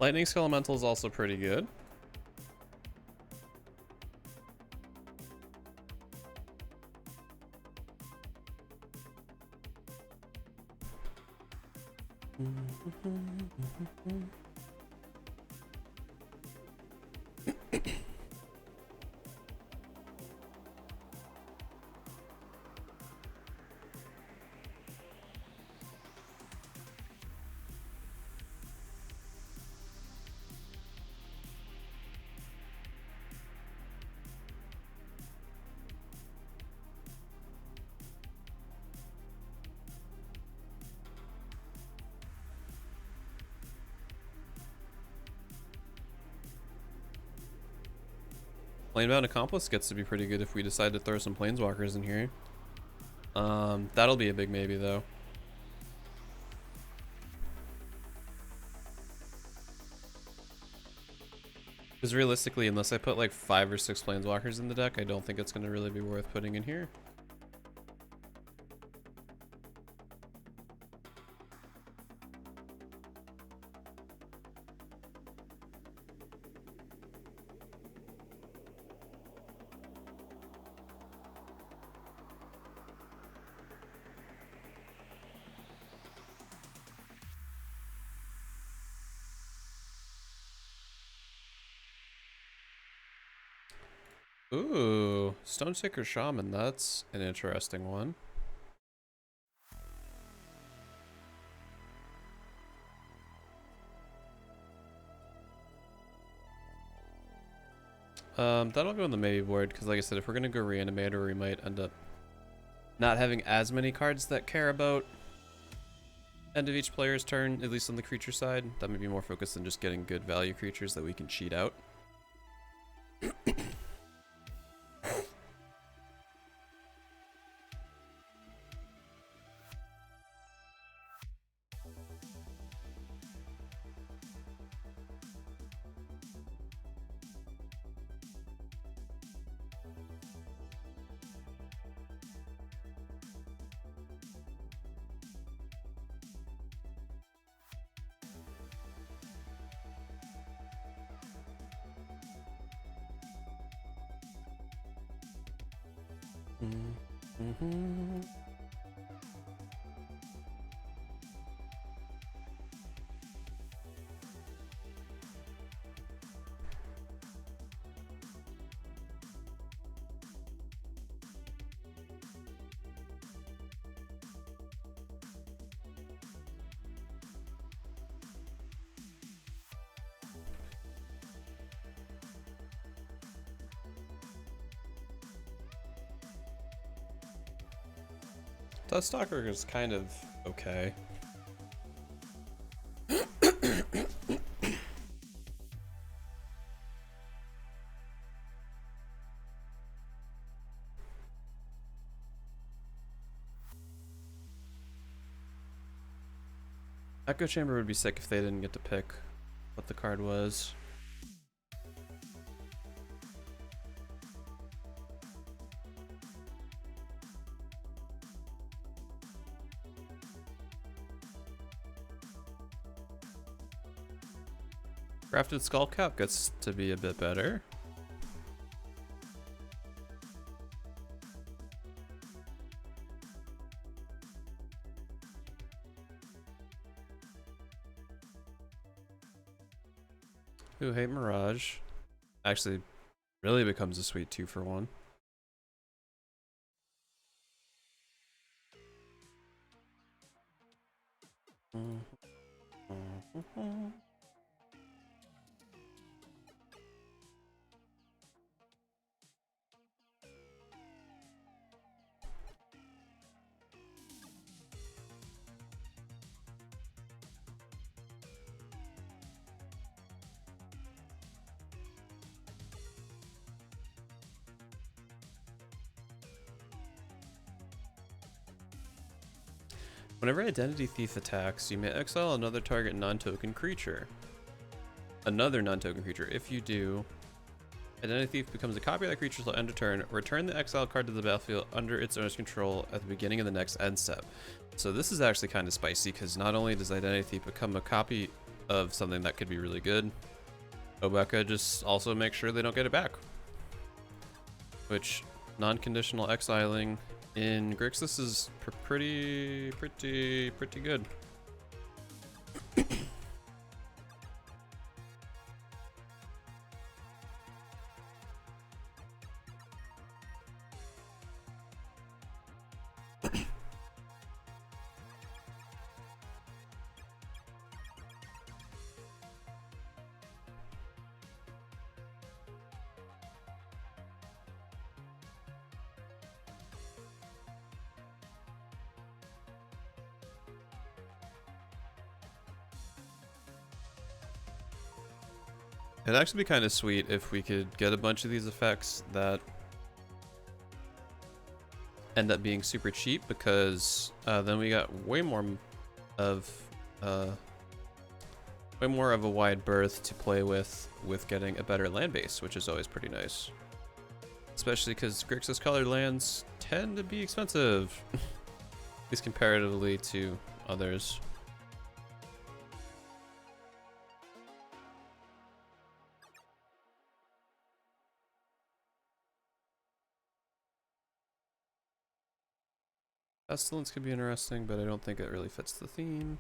Lightning Skelemental is also pretty good. Planebound Accomplice gets to be pretty good if we decide to throw some Planeswalkers in here. That'll be a big maybe though. Because realistically, unless I put like 5 or 6 Planeswalkers in the deck, I don't think it's going to really be worth putting in here. Ooh, Stonetaker Shaman, that's an interesting one. That'll go on the maybe board, because like I said, if we're going to go Reanimator, we might end up not having as many cards that care about end of each player's turn, at least on the creature side. That may be more focused on just getting good value creatures that we can cheat out. Stalker is kind of okay. Echo Chamber would be sick if they didn't get to pick what the card was. Crafted Skullcap gets to be a bit better. Ooh, Hate Mirage. Actually, really becomes a sweet 2-for-1. Whenever Identity Thief attacks, you may exile another target non-token creature. Another non-token creature. If you do, Identity Thief becomes a copy of that creature until end of turn. Return the exiled card to the battlefield under its owner's control at the beginning of the next end step. So this is actually kind of spicy, because not only does Identity Thief become a copy of something that could be really good. Obeka just also makes sure they don't get it back. Which, non-conditional exiling in Grixis is pretty good. It'd actually be kind of sweet if we could get a bunch of these effects that end up being super cheap, because then we got way more of a wide berth to play with getting a better land base, which is always pretty nice. Especially because Grixis colored lands tend to be expensive, at least comparatively to others. Pestilence could be interesting, but I don't think it really fits the theme.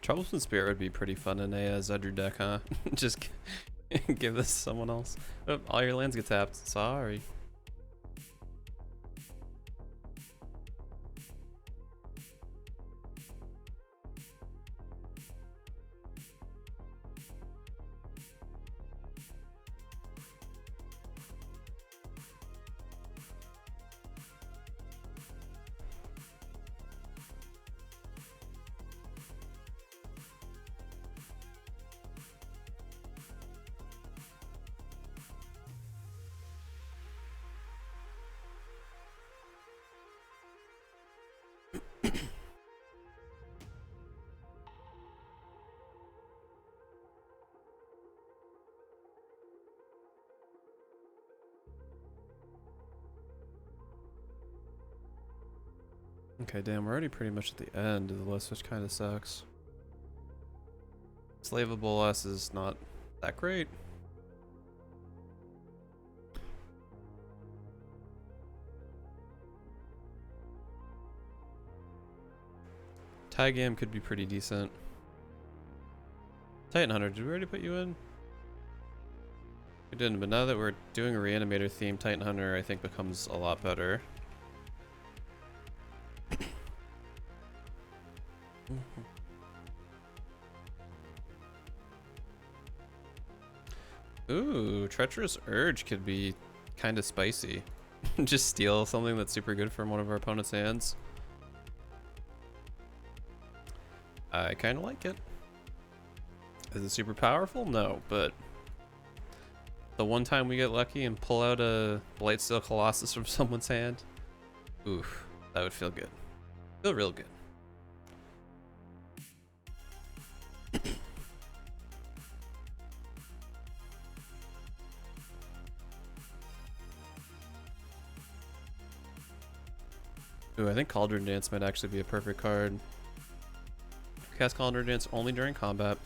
Troublesome Spirit would be pretty fun in a Zedru deck, huh? Just give this to someone else. Oh, all your lands get tapped. Sorry. Okay, damn, we're already pretty much at the end of the list, which kind of sucks. Slavable S is not that great. Tygam could be pretty decent. Titan Hunter, did we already put you in? We didn't, but now that we're doing a Reanimator theme, Titan Hunter I think becomes a lot better. Ooh, Treacherous Urge could be kind of spicy. Just steal something that's super good from one of our opponent's hands. I kind of like it. Is it super powerful? No, but the one time we get lucky and pull out a Blightsteel Colossus from someone's hand, oof, that would feel good. Feel real good. Ooh, I think Cauldron Dance might actually be a perfect card. Cast Cauldron Dance only during combat.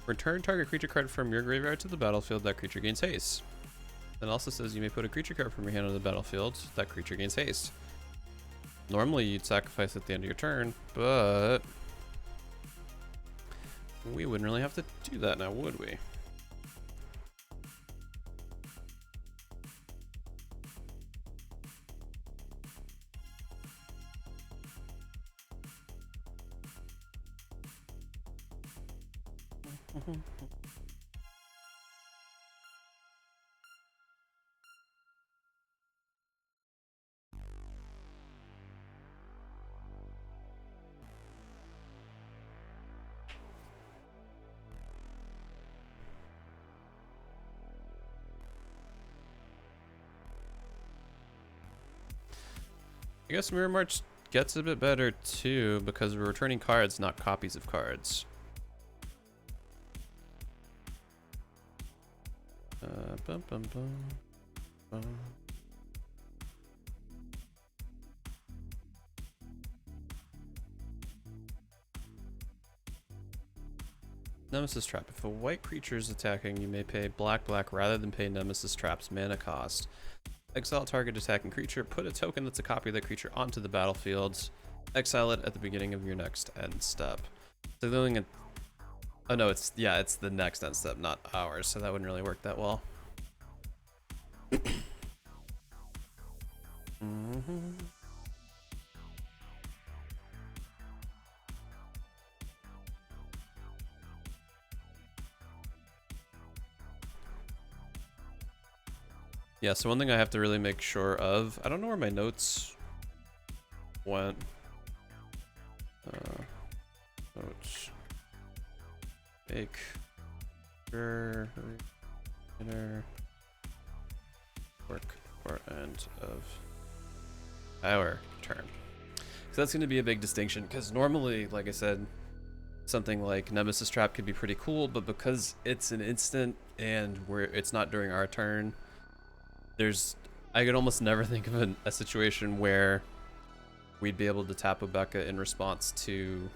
Return target creature card from your graveyard to the battlefield. That creature gains haste. It also says you may put a creature card from your hand on the battlefield. That creature gains haste. Normally you'd sacrifice at the end of your turn, but we wouldn't really have to do that now, would we? I guess Mirror March gets a bit better too because we're returning cards, not copies of cards. Bum, bum, bum, bum. Nemesis Trap. If a white creature is attacking, you may pay black rather than pay Nemesis Trap's mana cost. Exile target attacking creature, put a token that's a copy of that creature onto the battlefield. Exile it at the beginning of your next end step. So the only oh no, it's the next end step, not ours, so that wouldn't really work that well. Yeah, so one thing I have to really make sure of, I don't know where my notes went. Notes. Make sure inner work for end of our turn. So that's going to be a big distinction, because normally, like I said, something like Nemesis Trap could be pretty cool, but because it's an instant and it's not during our turn, I could almost never think of a situation where we'd be able to tap Obeka in response to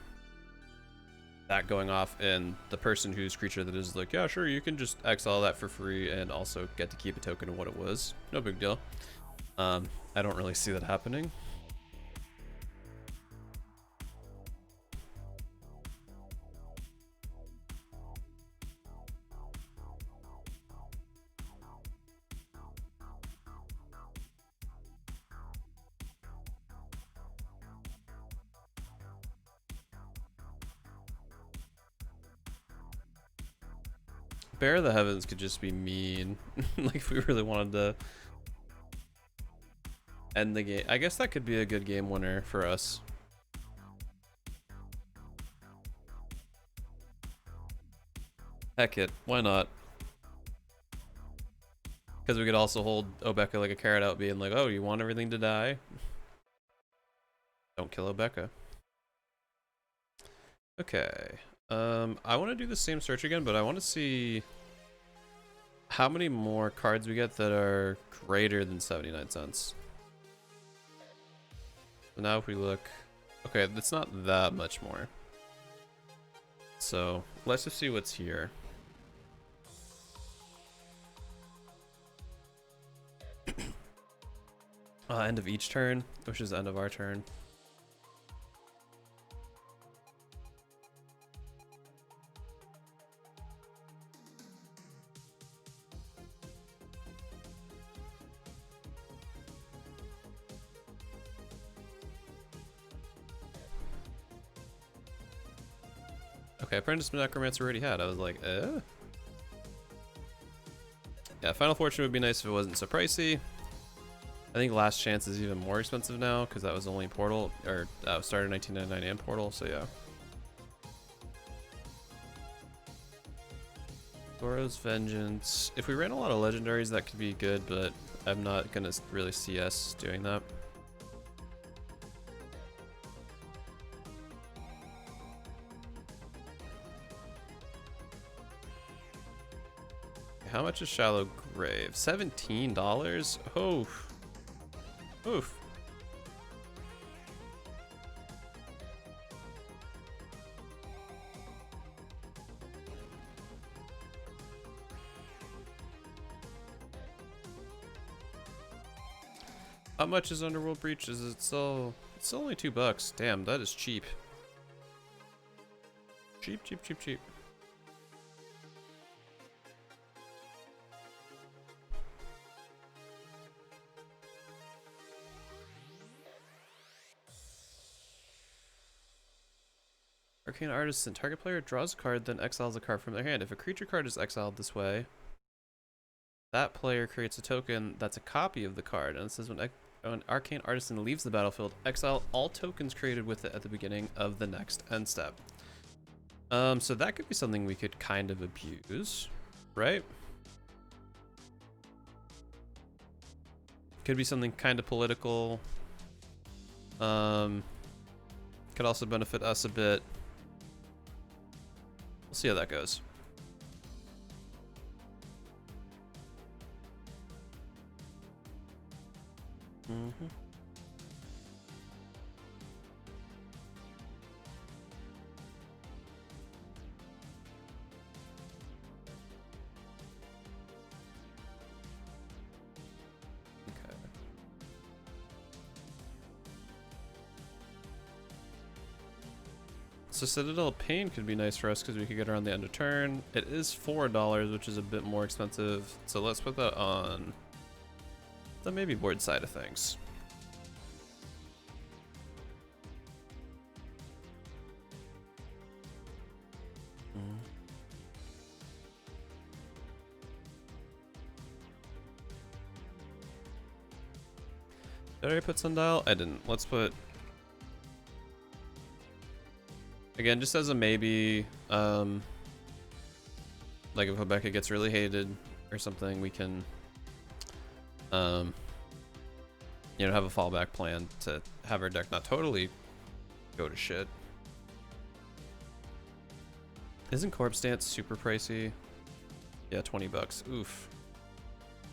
that going off, and the person whose creature that is like, yeah, sure, you can just exile that for free and also get to keep a token of what it was. No big deal. I don't really see that happening. Bear of the Heavens could just be mean. Like, if we really wanted to end the game. I guess that could be a good game winner for us. Heck it, why not? Because we could also hold Obeka like a carrot out, being like, oh, you want everything to die? Don't kill Obeka. Okay. I want to do the same search again, but I want to see how many more cards we get that are greater than 79 cents. So now if we look, okay, that's not that much more. So let's just see what's here. End of each turn, which is end of our turn. Okay, Apprentice Necromancer already had. I was like, Yeah, Final Fortune would be nice if it wasn't so pricey. I think Last Chance is even more expensive now because that was only Portal, or started in 1999 and Portal, so yeah. Zoro's Vengeance. If we ran a lot of legendaries, that could be good, but I'm not gonna really see us doing that. How much is Shallow Grave? $17? Oof. Oof. How much is Underworld Breach? Is it still? It's only $2. Damn, that is cheap. Cheap, cheap, cheap, cheap. Arcane Artisan. Target player draws a card, then exiles a card from their hand. If a creature card is exiled this way, that player creates a token that's a copy of the card. And it says when Arcane Artisan leaves the battlefield, exile all tokens created with it at the beginning of the next end step. So that could be something we could kind of abuse, right? Could be something kind of political. Could also benefit us a bit. We'll see how that goes. Mm-hmm. So Citadel of Pain could be nice for us because we could get around the end of turn. It is $4, which is a bit more expensive. So let's put that on the maybe board side of things. Did I already put Sundial? I didn't. Let's put... Again, just as a maybe, like if Obeka gets really hated or something, we can, you know, have a fallback plan to have our deck not totally go to shit. Isn't Corpse Dance super pricey? Yeah, 20 bucks. Oof.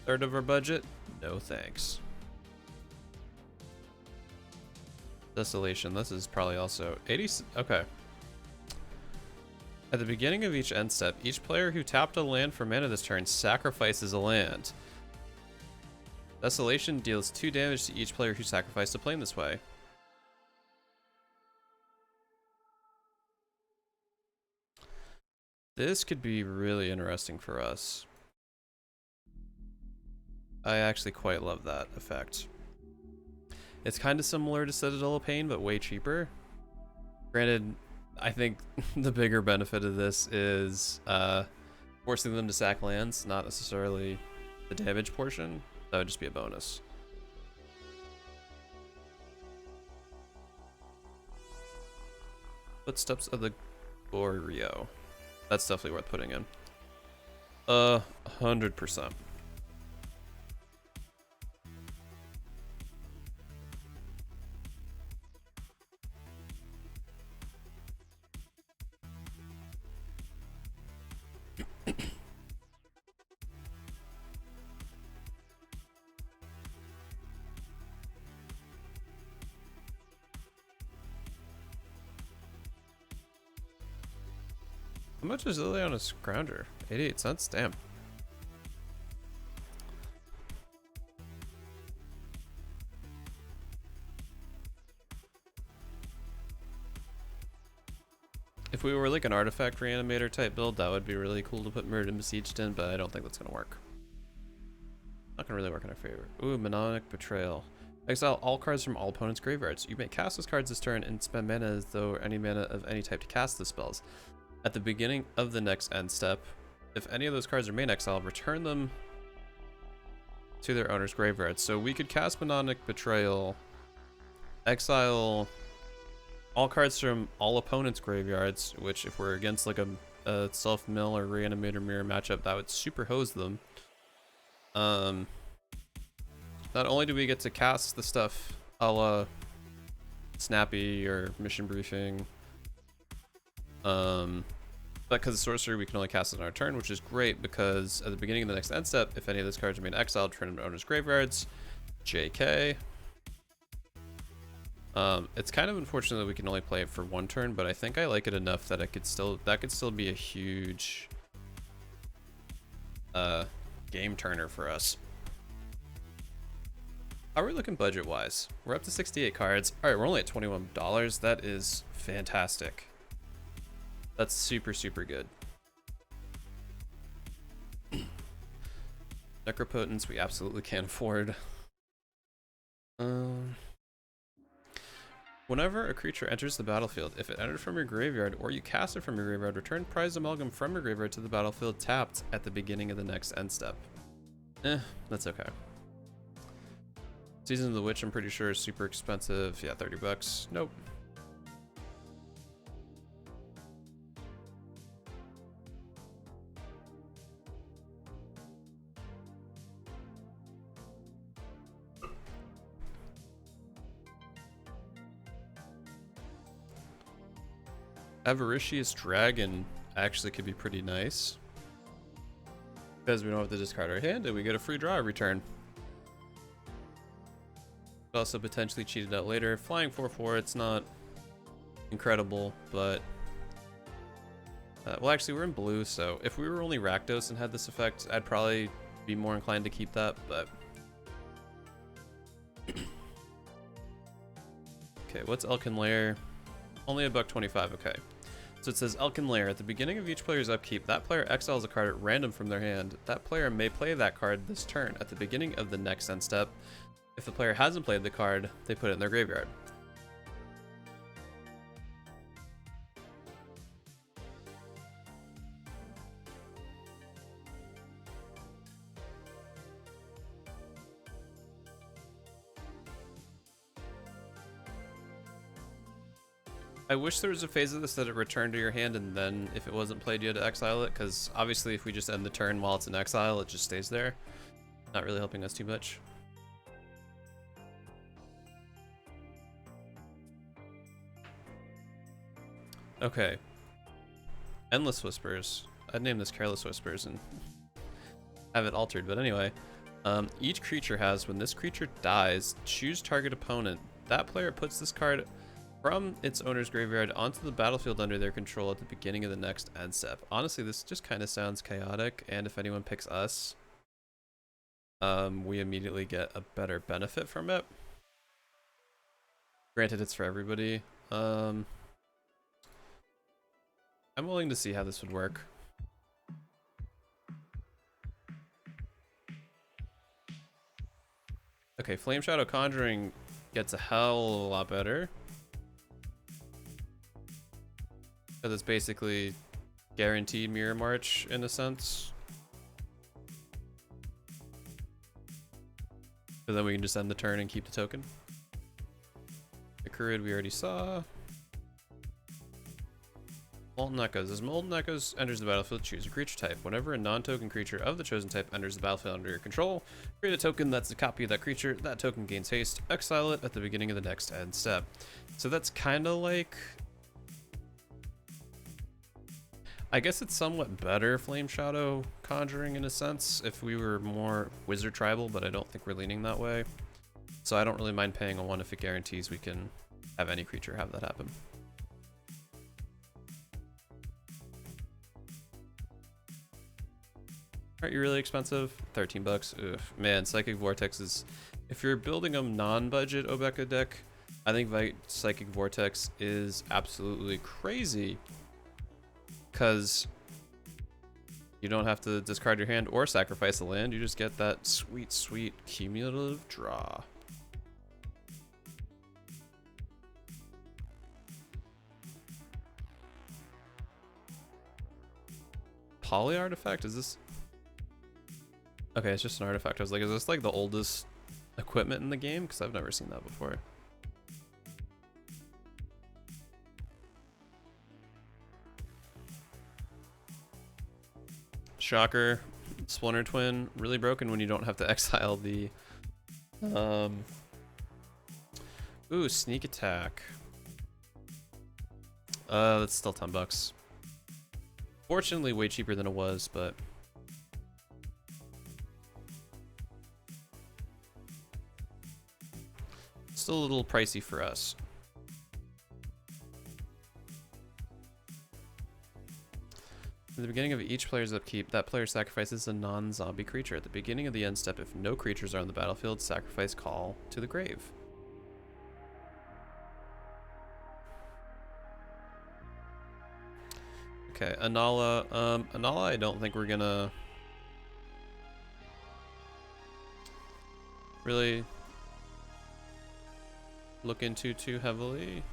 Third of our budget? No thanks. Desolation. This is probably also 80. Okay. At the beginning of each end step, each player who tapped a land for mana this turn sacrifices a land. Desolation deals 2 damage to each player who sacrificed a plane this way. This could be really interesting for us. I actually quite love that effect. It's kind of similar to Citadel of Pain, but way cheaper. Granted, I think the bigger benefit of this is forcing them to sack lands, not necessarily the damage portion. That would just be a bonus. Footsteps of the Goryo. That's definitely worth putting in. 100%. How much is Liliana's Grounder? 88 cents? Damn. If we were like an artifact reanimator type build, that would be really cool to put Mirrored and Besieged in, but I don't think that's gonna work. Not gonna really work in our favor. Ooh, Mnemonic Betrayal. Exile all cards from all opponents' graveyards. You may cast those cards this turn and spend mana as though any mana of any type to cast the spells. At the beginning of the next end step, if any of those cards remain exiled, return them to their owner's graveyard. So we could cast Mnemonic Betrayal, exile all cards from all opponents' graveyards, which if we're against like a self-mill or reanimator mirror matchup, that would super hose them. Not only do we get to cast the stuff a la Snappy or Mission Briefing, but because it's sorcery, we can only cast it on our turn, which is great because at the beginning of the next end step, if any of those cards remain exiled, turn them to owner's graveyards. JK. It's kind of unfortunate that we can only play it for one turn, but I think I like it enough that that could still be a huge game turner for us. How are we looking budget wise? We're up to 68 cards. All right, we're only at $21. That is fantastic. That's super, super good. Necropotence, we absolutely can't afford. Whenever a creature enters the battlefield, if it entered from your graveyard or you cast it from your graveyard, return prized amalgam from your graveyard to the battlefield tapped at the beginning of the next end step. That's okay. Season of the Witch, I'm pretty sure is super expensive. Yeah, 30 bucks. Nope. Avaricious Dragon actually could be pretty nice. Because we don't have to discard our hand and we get a free draw every turn. Also potentially cheated out later. Flying 4/4, it's not incredible, but... well, actually, we're in blue, so if we were only Rakdos and had this effect, I'd probably be more inclined to keep that, but... Okay, what's Elkin Lair? Only $1.25, okay. So it says Elkin Lair. At the beginning of each player's upkeep, that player exiles a card at random from their hand. That player may play that card this turn. At the beginning of the next end step, if the player hasn't played the card, they put it in their graveyard. I wish there was a phase of this that it returned to your hand and then if it wasn't played you had to exile it, because obviously if we just end the turn while it's in exile, it just stays there. Not really helping us too much. Okay. Endless Whispers. I'd name this Careless Whispers and have it altered, but anyway. Each creature has, when this creature dies, choose target opponent. That player puts this card from its owner's graveyard onto the battlefield under their control at the beginning of the next end step. Honestly, this just kind of sounds chaotic, and if anyone picks us, we immediately get a better benefit from it. Granted, it's for everybody. I'm willing to see how this would work. Okay, Flame Shadow Conjuring gets a hell of a lot better. Because it's basically guaranteed Mirror March in a sense. So then we can just end the turn and keep the token. The Kurid we already saw. Molten Echoes. As Molten Echoes enters the battlefield, choose a creature type. Whenever a non-token creature of the chosen type enters the battlefield under your control, create a token that's a copy of that creature. That token gains haste. Exile it at the beginning of the next end step. So that's kind of like... I guess it's somewhat better Flame Shadow Conjuring in a sense if we were more Wizard Tribal, but I don't think we're leaning that way. So I don't really mind paying a 1 if it guarantees we can have any creature have that happen. Aren't you really expensive? 13 bucks. Ugh. Man, Psychic Vortex is... If you're building a non-budget Obeka deck, I think Psychic Vortex is absolutely crazy. Because you don't have to discard your hand or sacrifice a land. You just get that sweet, sweet cumulative draw. Poly artifact? Is this... Okay, it's just an artifact. I was like, is this like the oldest equipment in the game? Because I've never seen that before. Shocker. Splinter Twin. Really broken when you don't have to exile the... Ooh, Sneak Attack. That's still 10 bucks. Fortunately, way cheaper than it was, but... Still a little pricey for us. At the beginning of each player's upkeep, that player sacrifices a non-zombie creature. At the beginning of the end step, if no creatures are on the battlefield, sacrifice Call to the grave. Okay, Anala. Anala, I don't think we're gonna really look into too heavily.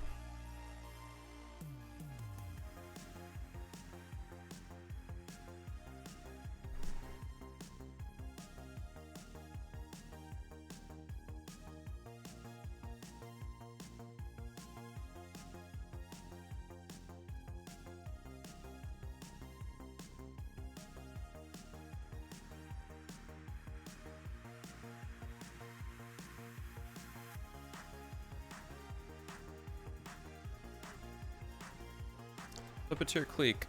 Puppeteer Clique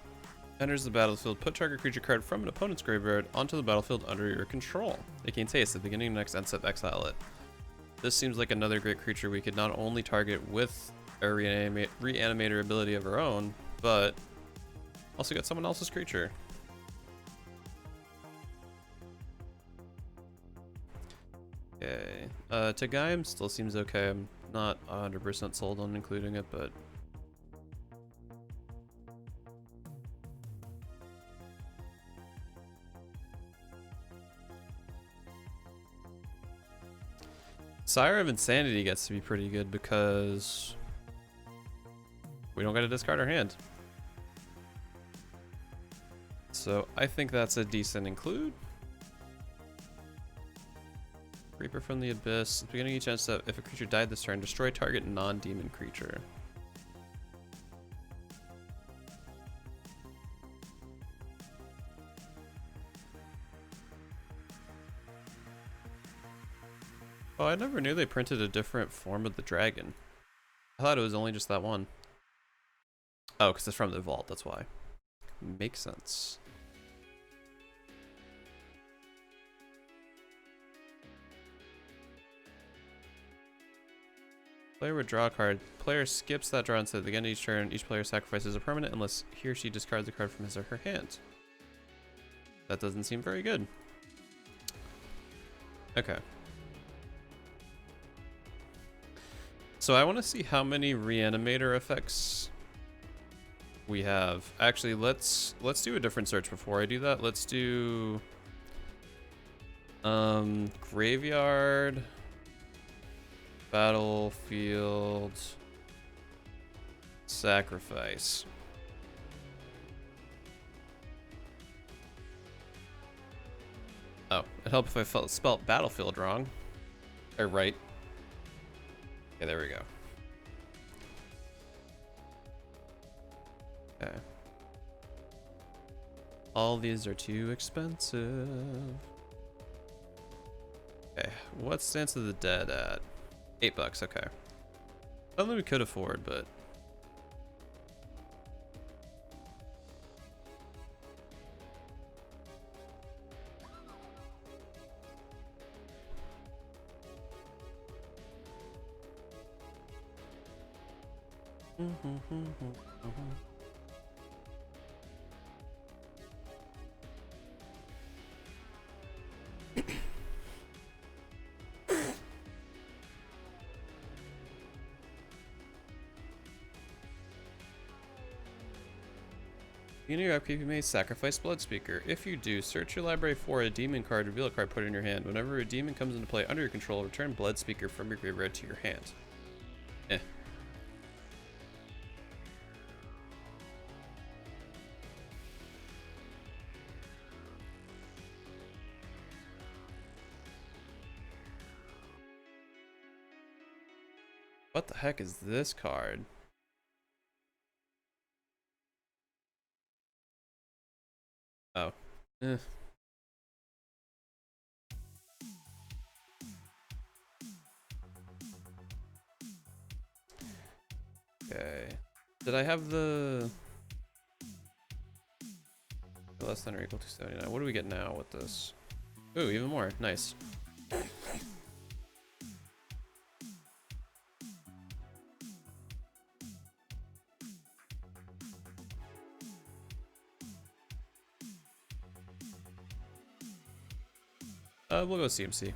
enters the battlefield. Put target creature card from an opponent's graveyard onto the battlefield under your control. It gains haste at the beginning of next end step, exile it. This seems like another great creature we could not only target with a reanimator ability of our own, but also get someone else's creature. Okay. Tagaim still seems okay. I'm not 100% sold on including it, but Sire of Insanity gets to be pretty good because we don't get to discard our hand. So I think that's a decent include. Reaper from the Abyss. At the beginning of each end step, if a creature died this turn, destroy target non-demon creature. Oh, I never knew they printed a different form of the dragon. I thought it was only just that one. Oh, because it's from the vault, that's why. Makes sense. Player would draw a card. Player skips that draw instead. At the end of each turn, each player sacrifices a permanent unless he or she discards a card from his or her hand. That doesn't seem very good. Okay. So I want to see how many reanimator effects we have. Actually, let's do a different search before I do that. Let's do graveyard, battlefield, sacrifice. Oh, it helped if I spelled battlefield wrong. Or right. Okay, there we go. Okay. All these are too expensive. Okay, what's Dance of the Dead at? $8, okay. Something we could afford, but in your upkeep, you may sacrifice Bloodspeaker. If you do, search your library for a demon card, reveal a card, put it in your hand. Whenever a demon comes into play under your control, return Bloodspeaker from your graveyard to your hand. Eh. What the heck is this card? Oh. Eh. Okay. Did I have the less than or equal to 79? What do we get now with this? Ooh, even more. Nice. We'll go CMC.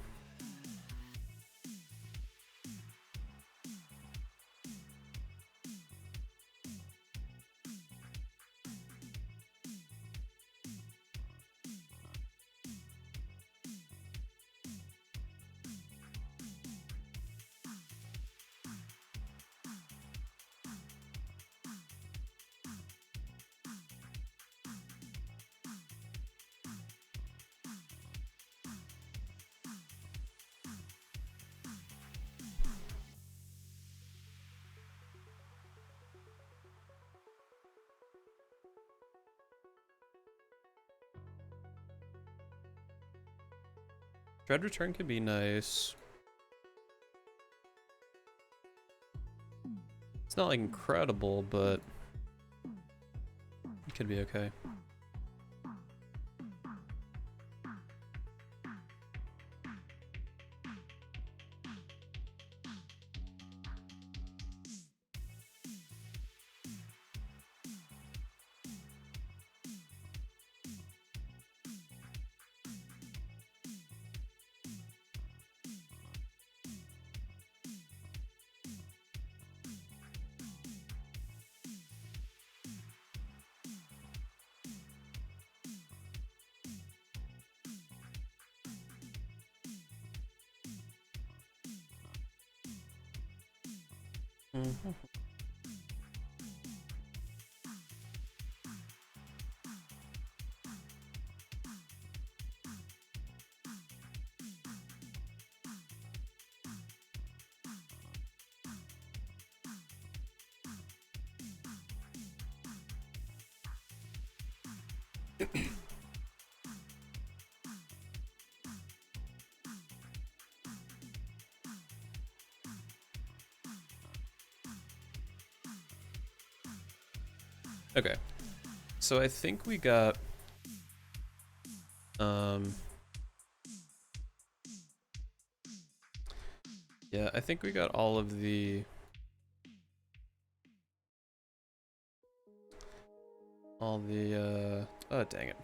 Dread Return could be nice. It's not like incredible, but Could be okay. Mm-hmm. Okay, so I think we got yeah, I think we got all of the oh dang it,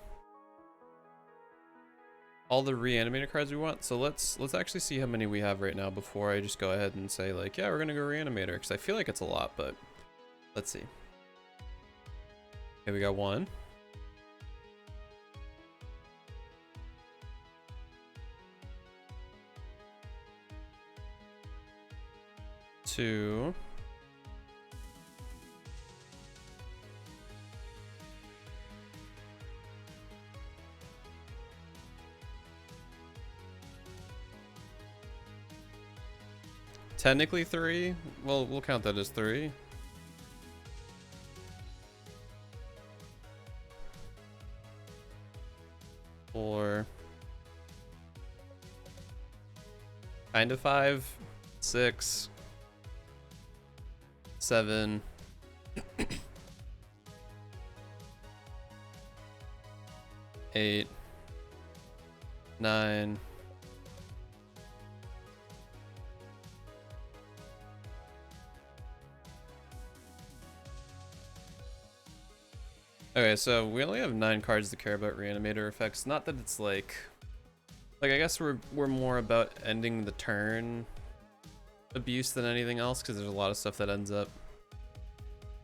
all the reanimator cards we want. So let's actually see how many we have right now before I just go ahead and say like, yeah, we're gonna go reanimator, because I feel like it's a lot, but let's see. Okay, we got 1. 2. 3. Well, we'll count that as 3. 4. Kind of 5. 6. 7. 8. 9. 'Kay, so we only have 9 cards to care about reanimator effects. Not that it's like I guess we're more about ending the turn abuse than anything else, because there's a lot of stuff that ends up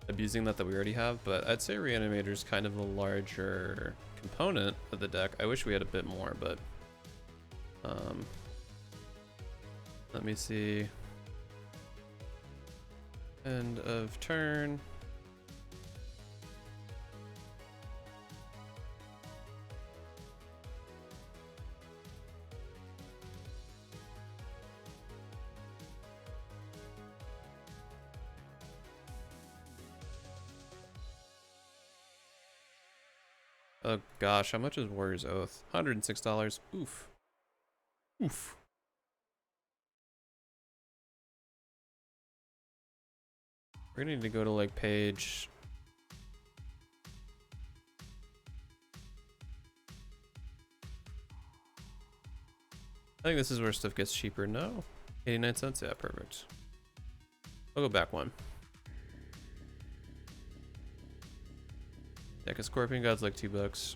abusing that we already have. But I'd say reanimator is kind of a larger component of the deck. I wish we had a bit more, but let me see. End of turn. Oh gosh, how much is Warrior's Oath? $106. Oof. Oof. We're gonna need to go to like page... I think this is where stuff gets cheaper. No? 89 cents? Yeah, perfect. I'll go back 1. Yeah, because Scorpion God's like $2.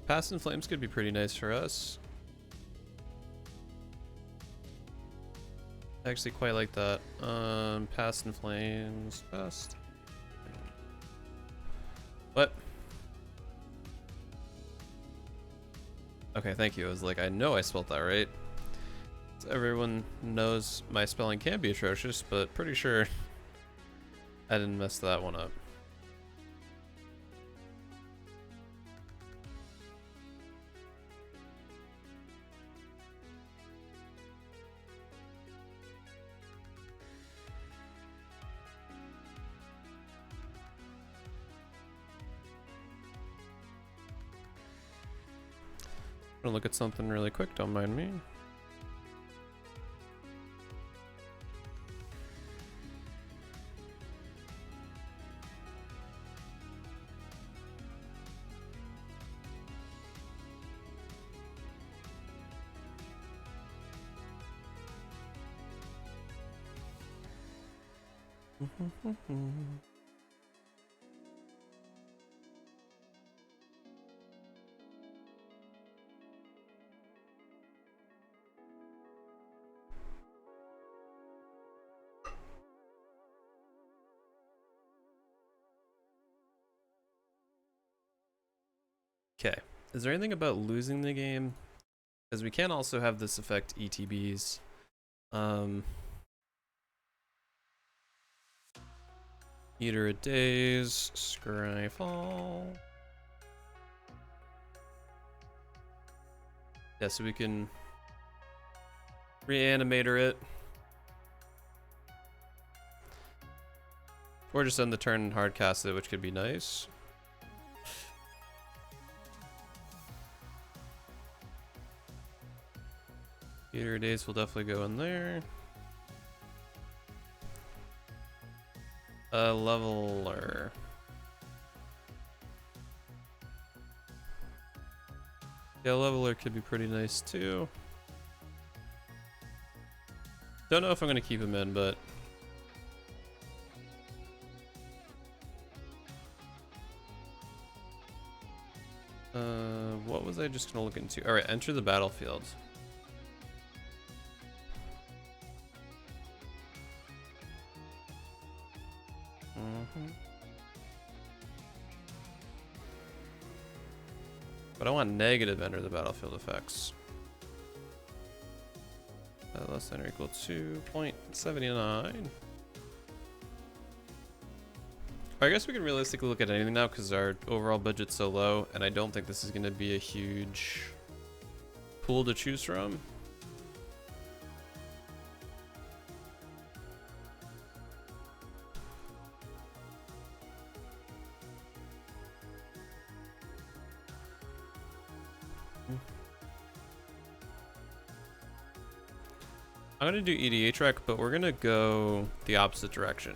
Past in Flames could be pretty nice for us. I actually quite like that. Past in Flames. Past. What? Okay, thank you. I was like, I know I spelled that right. So everyone knows my spelling can be atrocious, but pretty sure I didn't mess that one up. gonna look at something really quick, don't mind me. Okay, is there anything about losing the game? Because we can also have this affect ETBs. Eater of Days, Scryfall. Yeah, so we can reanimator it. Or just end the turn and hardcast it, which could be nice. Eater of Days will definitely go in there. Leveler. Yeah, Leveler could be pretty nice too. Don't know if I'm gonna keep him in, but what was I just gonna look into? All right, enter the battlefield. But I want negative enter the battlefield effects. Less than or equal to 0.79. I guess we can realistically look at anything now because our overall budget's so low, and I don't think this is going to be a huge pool to choose from. I'm gonna do EDH rec, but we're gonna go the opposite direction.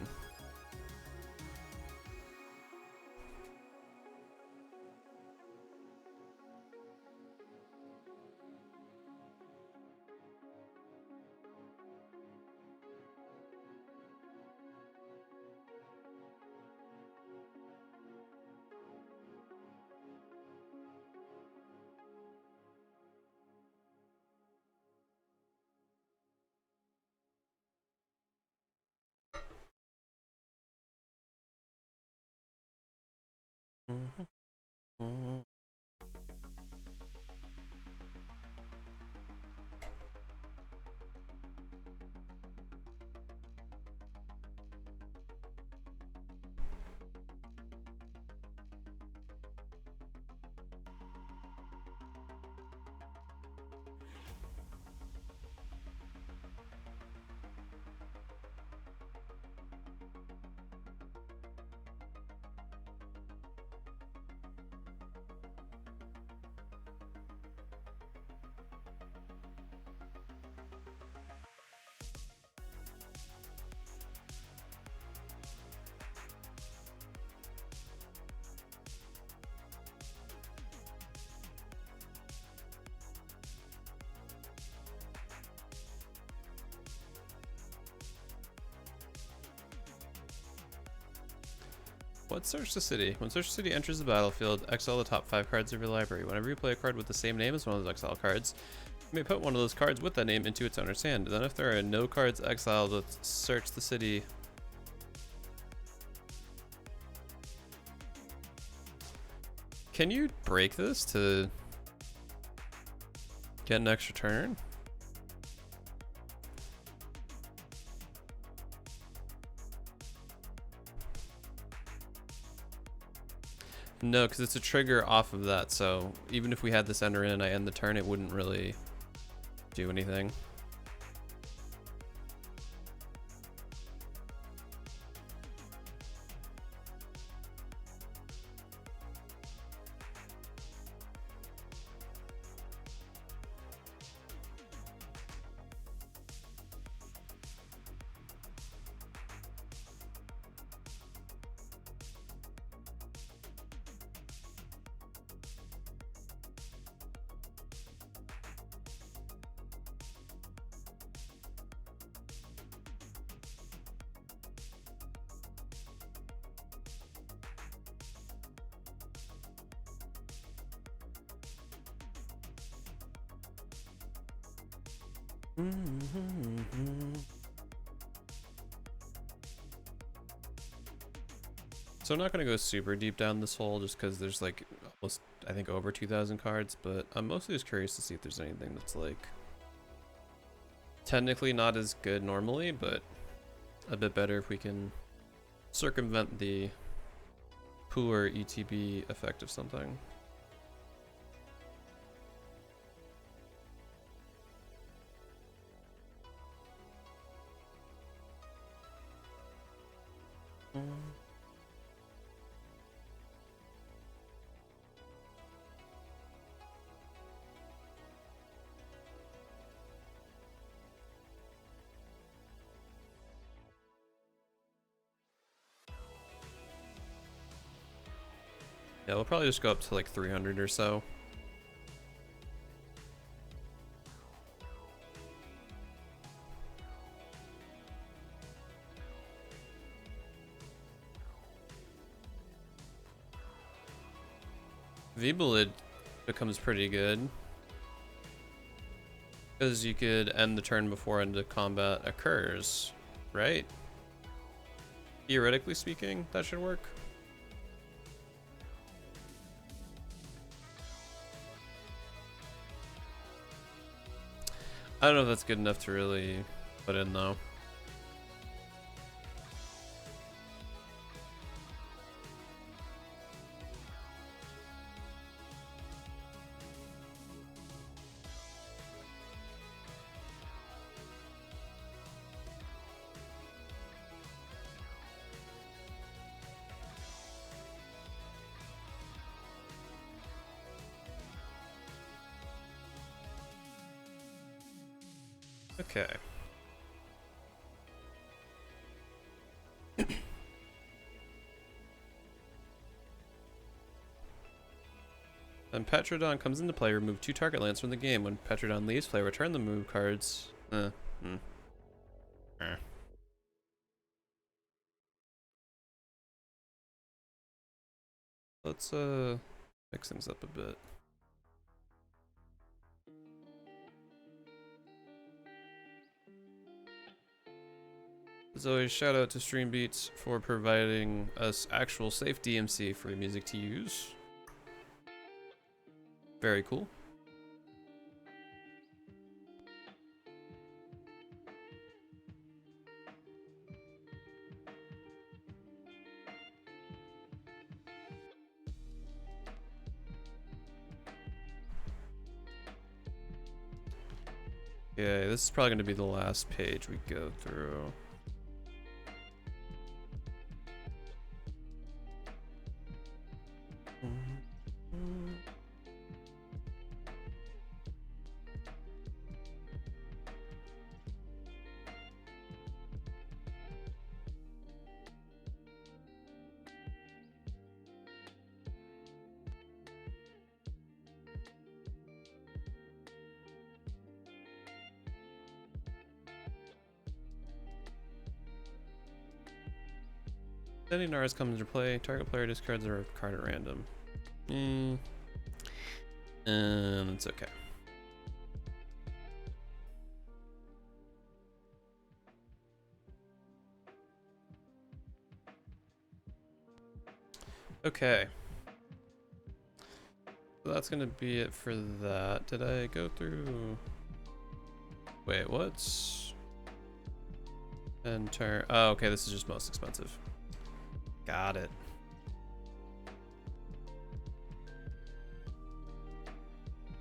What Search the City? When Search the City enters the battlefield, exile the top 5 cards of your library. Whenever you play a card with the same name as one of those exile cards, you may put one of those cards with that name into its owner's hand. Then if there are no cards exiled with Search the City... Can you break this to get an extra turn? No, because it's a trigger off of that, so even if we had this enter in and I end the turn, it wouldn't really do anything. So I'm not going to go super deep down this hole just because there's like almost, I think, over 2,000 cards, but I'm mostly just curious to see if there's anything that's like technically not as good normally, but a bit better if we can circumvent the poor ETB effect of something. Yeah, we'll probably just go up to like 300 or so. V-Bullet becomes pretty good because you could end the turn before into combat occurs, right? Theoretically speaking, that should work. I don't know if that's good enough to really put in though. Okay. When Petrodon comes into play, remove 2 target lands from the game. When Petrodon leaves play, return the move cards. Let's mix things up a bit. As always, shout out to Streambeats for providing us actual safe DMC for music to use. Very cool. Okay, this is probably going to be the last page we go through. Any Nars comes into play, target player discards a card at random. It's okay. Okay. So that's gonna be it for that. Did I go through? Wait, what's? Enter. Oh, okay, this is just most expensive. Got it.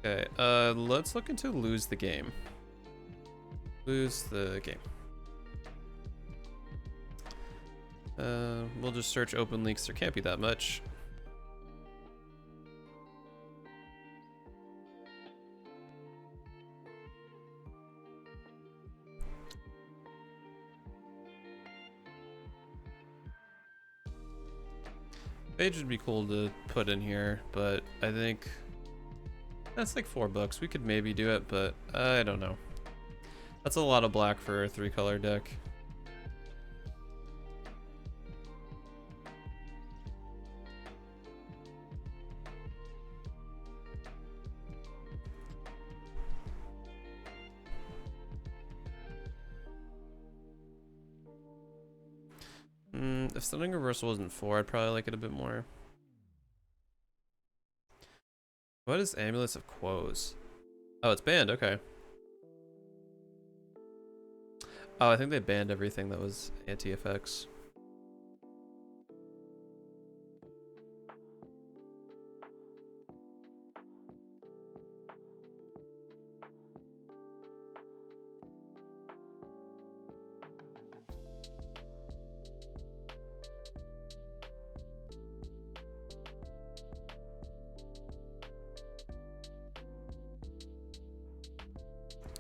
Okay, let's look into lose the game. Lose the game. We'll just search open leaks. There can't be that much. Page would be cool to put in here, but I think that's like $4. We could maybe do it, but I don't know. That's a lot of black for a 3-color deck. If Stunning Reversal wasn't 4, I'd probably like it a bit more. What is Amulets of Quos? Oh, it's banned, okay. Oh, I think they banned everything that was anti-effects.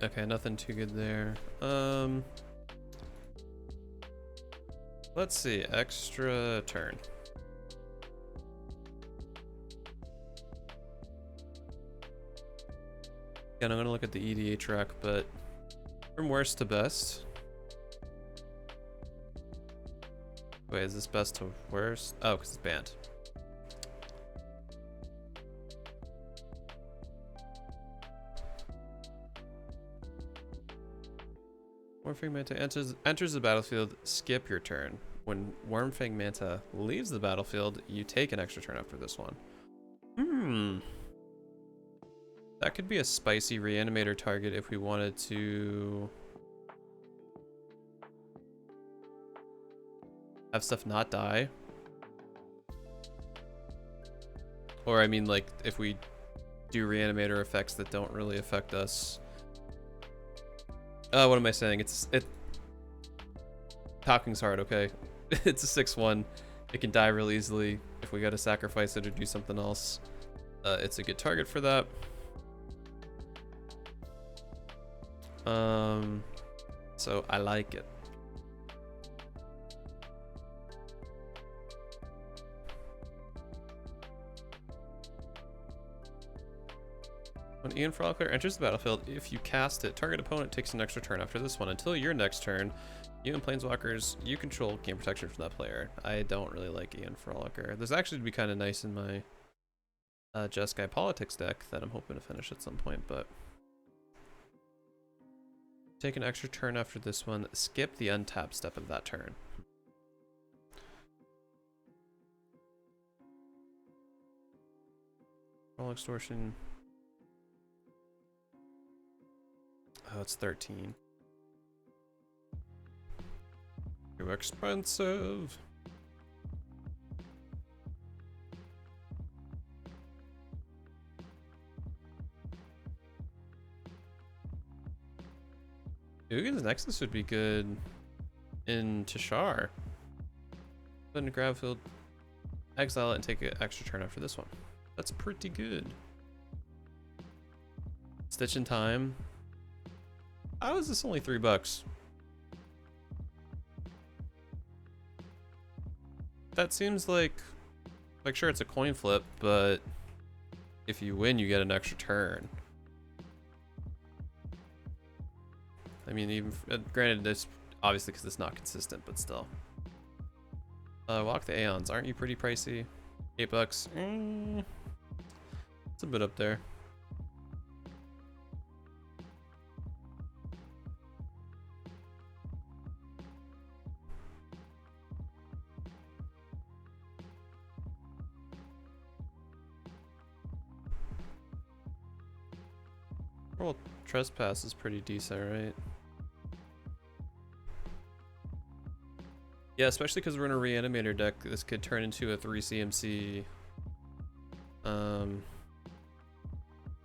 Okay, nothing too good there. Let's see, extra turn. Again, I'm gonna look at the EDH rack, but from worst to best. Wait, is this best to worst? Oh, because it's banned. Wormfang Manta enters the battlefield, skip your turn. When Wormfang Manta leaves the battlefield, you take an extra turn after this one. That could be a spicy reanimator target if we wanted to have stuff not die. Or I mean, like, if we do reanimator effects that don't really affect us. What am I saying? Talking's hard, okay? It's a 6/1. It can die real easily if we gotta sacrifice it or do something else. It's a good target for that. So I like it. When Ian Frolicker enters the battlefield, if you cast it, target opponent takes an extra turn after this one. Until your next turn, you and Planeswalkers you control gain protection from that player. I don't really like Ian Frolicker. This actually would be kind of nice in my Jeskai Politics deck that I'm hoping to finish at some point, but take an extra turn after this one. Skip the untap step of that turn. Roll Extortion. Oh, it's 13. Too expensive. Uggin's Nexus would be good in Tashar. Put in a grab field, exile it, and take an extra turn after this one. That's pretty good. Stitch in Time. How is this only $3? That seems like sure, it's a coin flip, but if you win, you get an extra turn. I mean, even granted, this obviously because it's not consistent, but still. Walk the Aeons. Aren't you pretty pricey? $8. It's a bit up there. Well, Trespass is pretty decent, right? Yeah, especially because we're in a reanimator deck, this could turn into a 3 CMC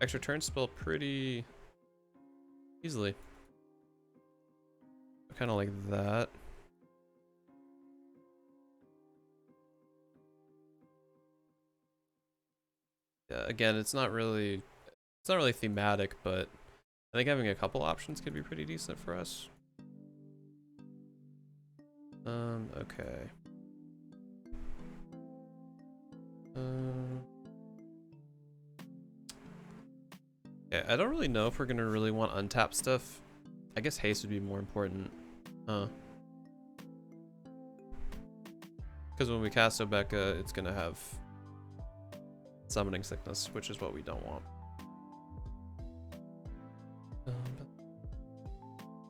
extra turn spell pretty easily. Kind of like that. Yeah, again, it's not really thematic, but I think having a couple options could be pretty decent for us. Okay. Yeah, I don't really know if we're gonna really want untapped stuff. I guess haste would be more important. Because when we cast Obeka, it's gonna have summoning sickness, which is what we don't want.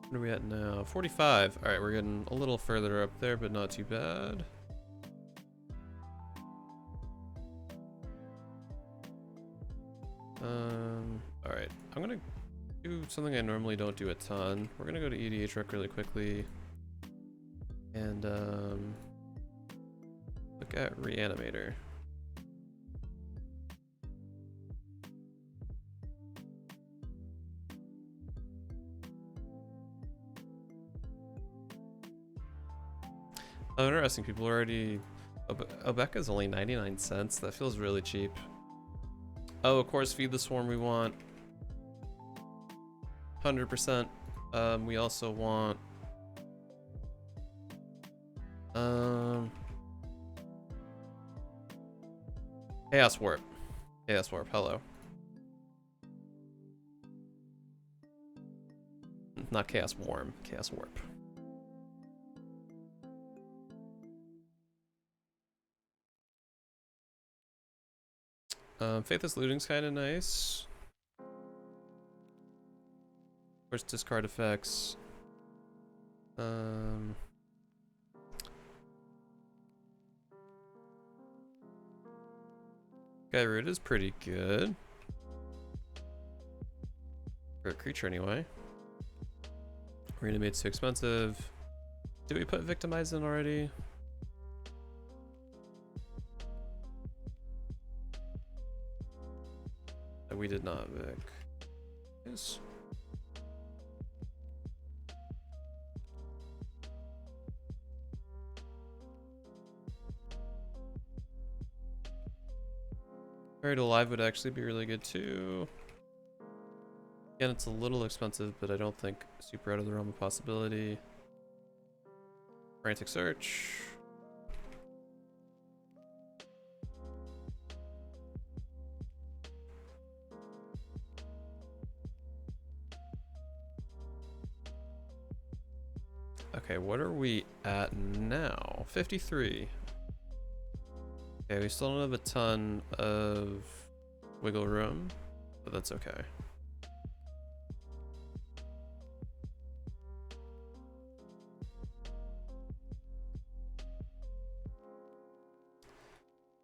What are we at now? 45. Alright, we're getting a little further up there, but not too bad. something I normally don't do a ton. We're gonna go to EDH rec really quickly. And look at Reanimator. Oh, interesting. People are already... Obeka is only 99 cents. That feels really cheap. Oh, of course, Feed the Swarm we want. 100%. We also want... Chaos Warp. Chaos Warp, hello. Not Chaos Warm, Chaos Warp. Faithless Looting's kind of nice. Of course, discard effects. Skyroot is pretty good. For a creature, anyway. Reanimate's too expensive. Did we put Victimize in already? We did not, Vic. Yes. Buried Alive would actually be really good too. Again, it's a little expensive, but I don't think super out of the realm of possibility. Frantic Search. Okay, what are we at now? 53. Okay, we still don't have a ton of wiggle room, but that's okay.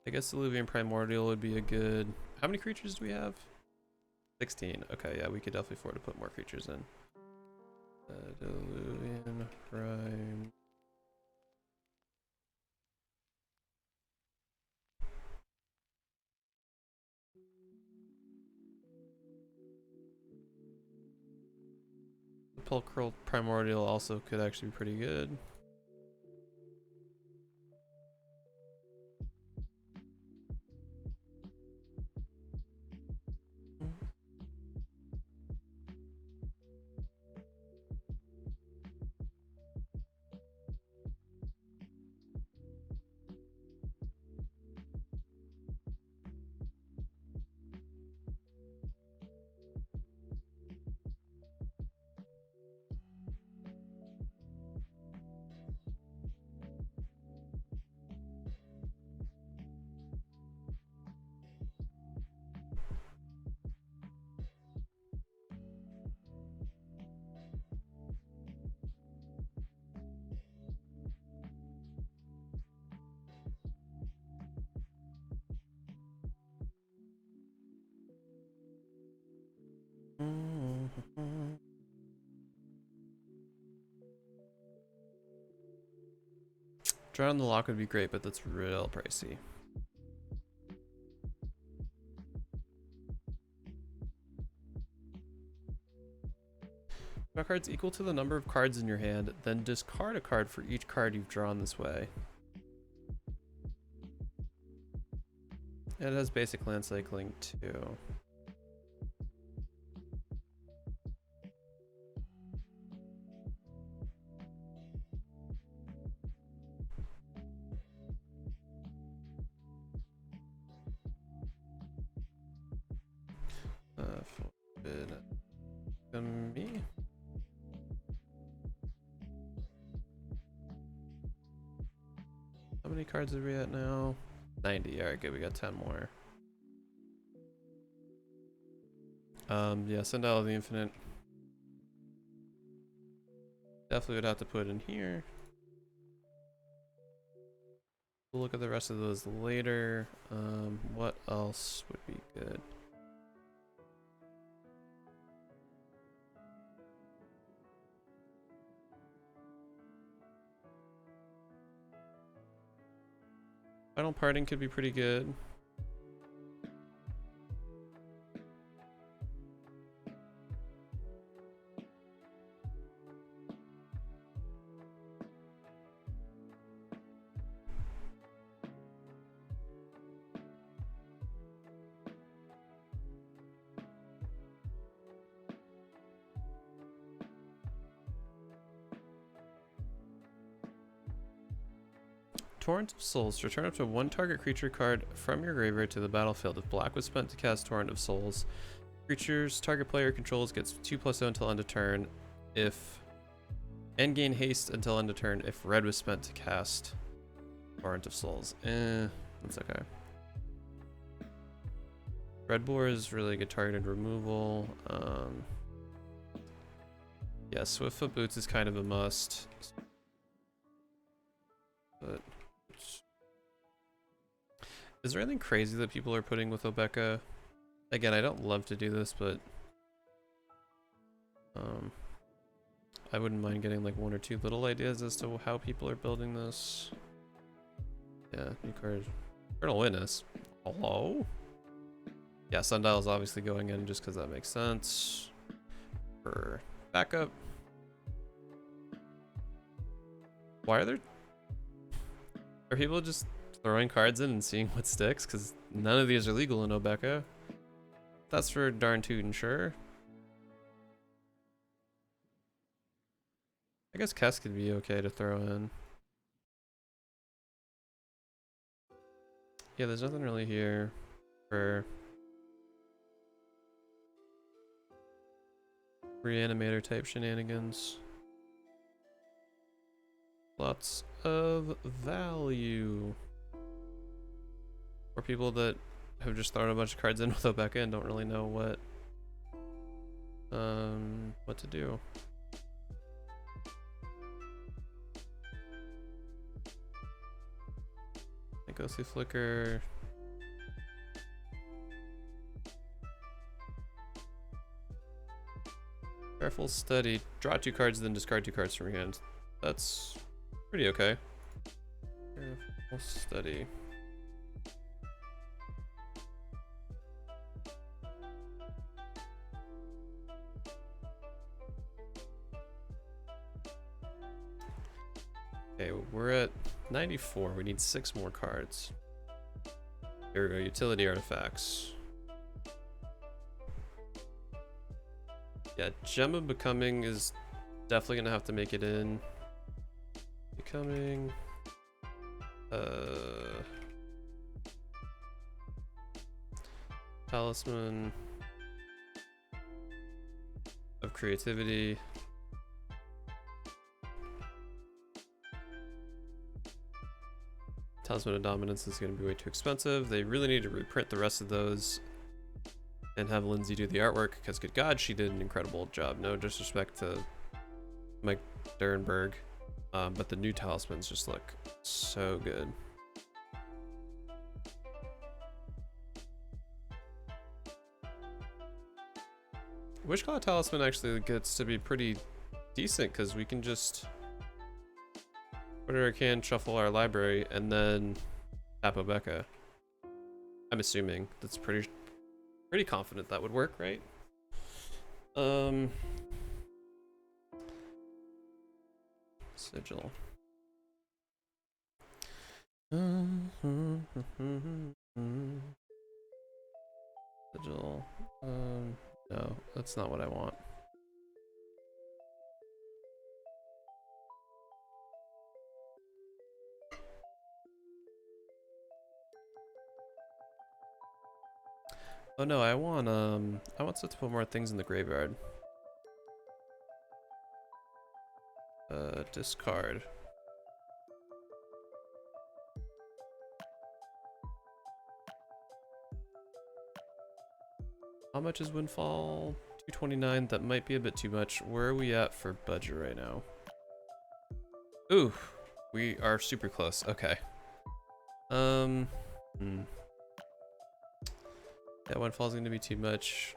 I guess Diluvian Primordial would be a good... How many creatures do we have? 16. Okay, yeah, we could definitely afford to put more creatures in. Diluvian Prime... Sepulchral Primordial also could actually be pretty good. Drown on the Lock would be great, but that's real pricey. Draw cards equal to the number of cards in your hand, then discard a card for each card you've drawn this way. It has basic land cycling too. Me. How many cards are we at now? 90. Alright, good. We got 10 more. Yeah, send out of the infinite. Definitely would have to put in here. We'll look at the rest of those later. What else would be good? Final parting could be pretty good. Torrent of Souls. Return up to one target creature card from your graveyard to the battlefield. If black was spent to cast Torrent of Souls, creatures target player controls gets 2+0 until end of turn. And gain haste until end of turn if red was spent to cast Torrent of Souls. That's okay. Red Boar is really good targeted removal. Yeah, Swiftfoot Boots is kind of a must. But is there anything crazy that people are putting with Obeka? Again, I don't love to do this, but I wouldn't mind getting like one or two little ideas as to how people are building this. Yeah, new card. Eternal Witness. Hello? Yeah, Sundial is obviously going in just because that makes sense. For backup. Why are people just throwing cards in and seeing what sticks? Because none of these are legal in Obeka. That's for darn tootin' sure. I guess Kess could be okay to throw in. Yeah, there's nothing really here for reanimator type shenanigans. Lots of value. Or people that have just thrown a bunch of cards in with Obeka and don't really know what to do. Ghostly Flicker. Careful Study. Draw 2 cards, then discard 2 cards from your hand. That's pretty okay. Careful Study. Okay, we're at 94. We need 6 more cards. Here we go. Utility artifacts. Yeah, Gem of Becoming is definitely gonna have to make it in. Becoming. Talisman of Creativity. Talisman of Dominance is going to be way too expensive. They really need to reprint the rest of those and have Lindsay do the artwork because, good God, she did an incredible job. No disrespect to Mike Durenberg, but the new talismans just look so good. Wishclaw Talisman actually gets to be pretty decent because we can just put our can, shuffle our library, and then tap Obeka. I'm assuming that's pretty confident that would work, right? Sigil. Sigil. No, that's not what I want. Oh no, I want to put more things in the graveyard. Discard. How much is Windfall? 229. That might be a bit too much. Where are we at for budget right now? Ooh, we are super close. Okay. That Windfall's gonna be too much.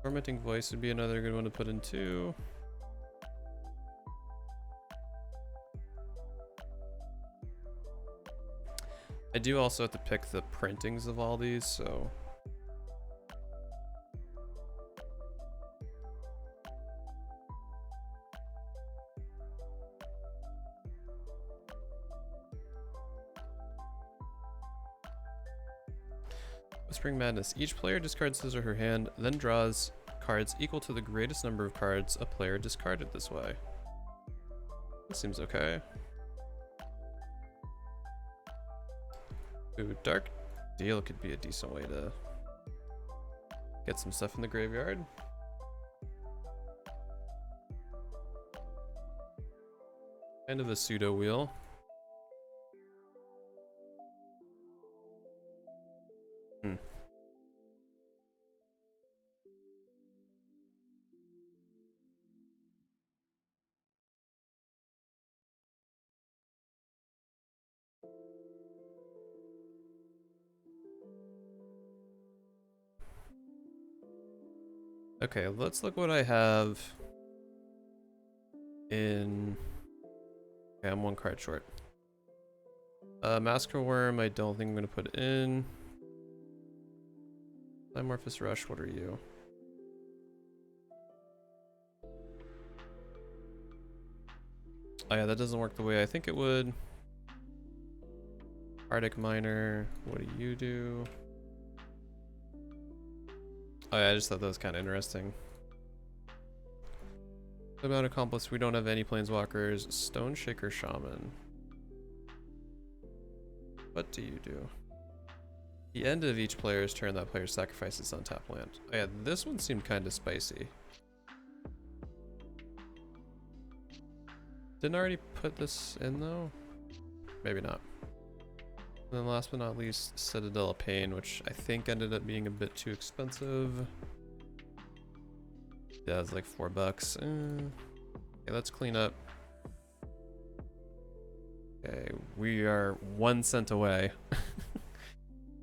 Tormenting Voice would be another good one to put in too. I do also have to pick the printings of all these, so. Whispering Madness. Each player discards his or her hand, then draws cards equal to the greatest number of cards a player discarded this way. This seems okay. Ooh, Dark Deal could be a decent way to get some stuff in the graveyard. Kind of a pseudo wheel. Okay, let's look what I have in. Okay, I'm one card short. Massacre Worm, I don't think I'm gonna put in. Dimorphous Rush, what are you? Oh yeah, that doesn't work the way I think it would. Arctic Miner, what do you do? Oh yeah, I just thought that was kind of interesting. About Accomplice, we don't have any Planeswalkers. Stone Shaker Shaman. What do you do? The end of each player's turn, that player sacrifices untapped land. Oh yeah, this one seemed kind of spicy. Didn't I already put this in though? Maybe not. And then last but not least, Citadel of Pain, which I think ended up being a bit too expensive. Yeah, it's like $4. Okay, let's clean up. Okay, we are 1 cent away.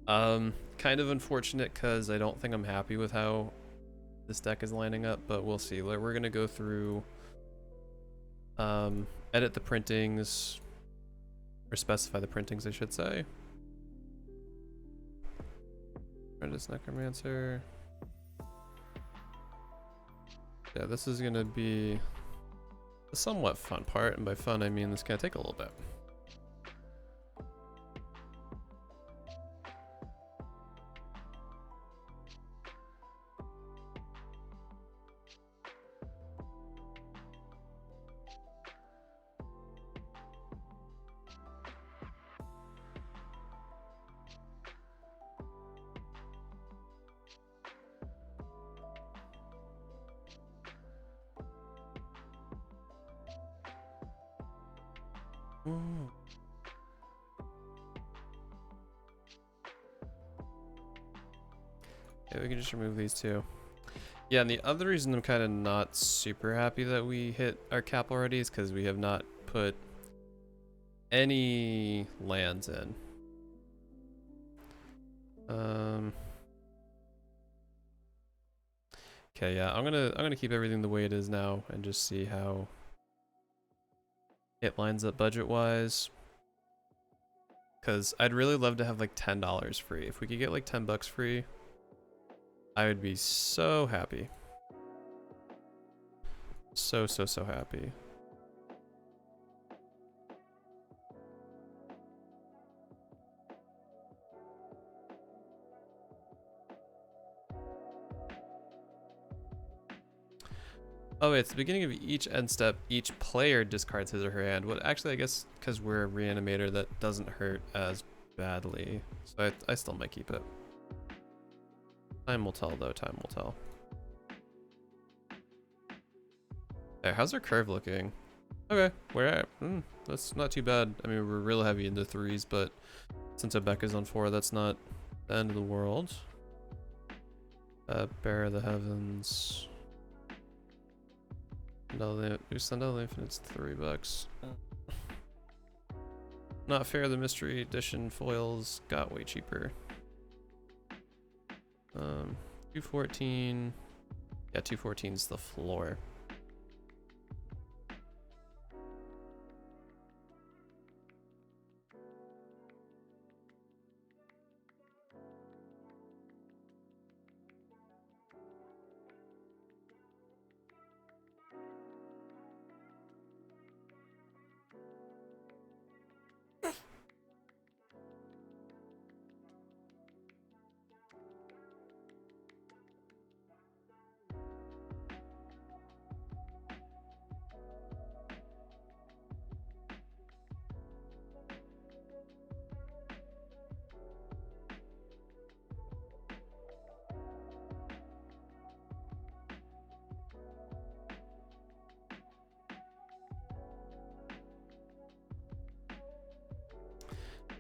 Kind of unfortunate because I don't think I'm happy with how this deck is lining up, but we'll see. We're gonna go through, edit the printings, or specify the printings, I should say. Apprentice Necromancer. Yeah, this is gonna be a somewhat fun part, and by fun I mean this is gonna take a little bit. Yeah, we can just remove these two. Yeah, and the other reason I'm kind of not super happy that we hit our cap already is because we have not put any lands in. Okay, yeah, I'm gonna keep everything the way it is now and just see how it lines up budget-wise. Because I'd really love to have like $10 free. If we could get like $10 free, I would be so happy. So happy. Oh, wait, it's the beginning of each end step. Each player discards his or her hand. Well, actually, I guess because we're a reanimator, that doesn't hurt as badly. So I still might keep it. Time will tell, though. Time will tell. Okay, how's our curve looking? Okay, we're at. That's not too bad. I mean, we're real heavy into 3s, but since Obecca's on 4, that's not the end of the world. Bear of the Heavens. Sandal Infinite's $3. Not fair, the Mystery Edition foils got way cheaper. 214. Yeah, 214 is the floor.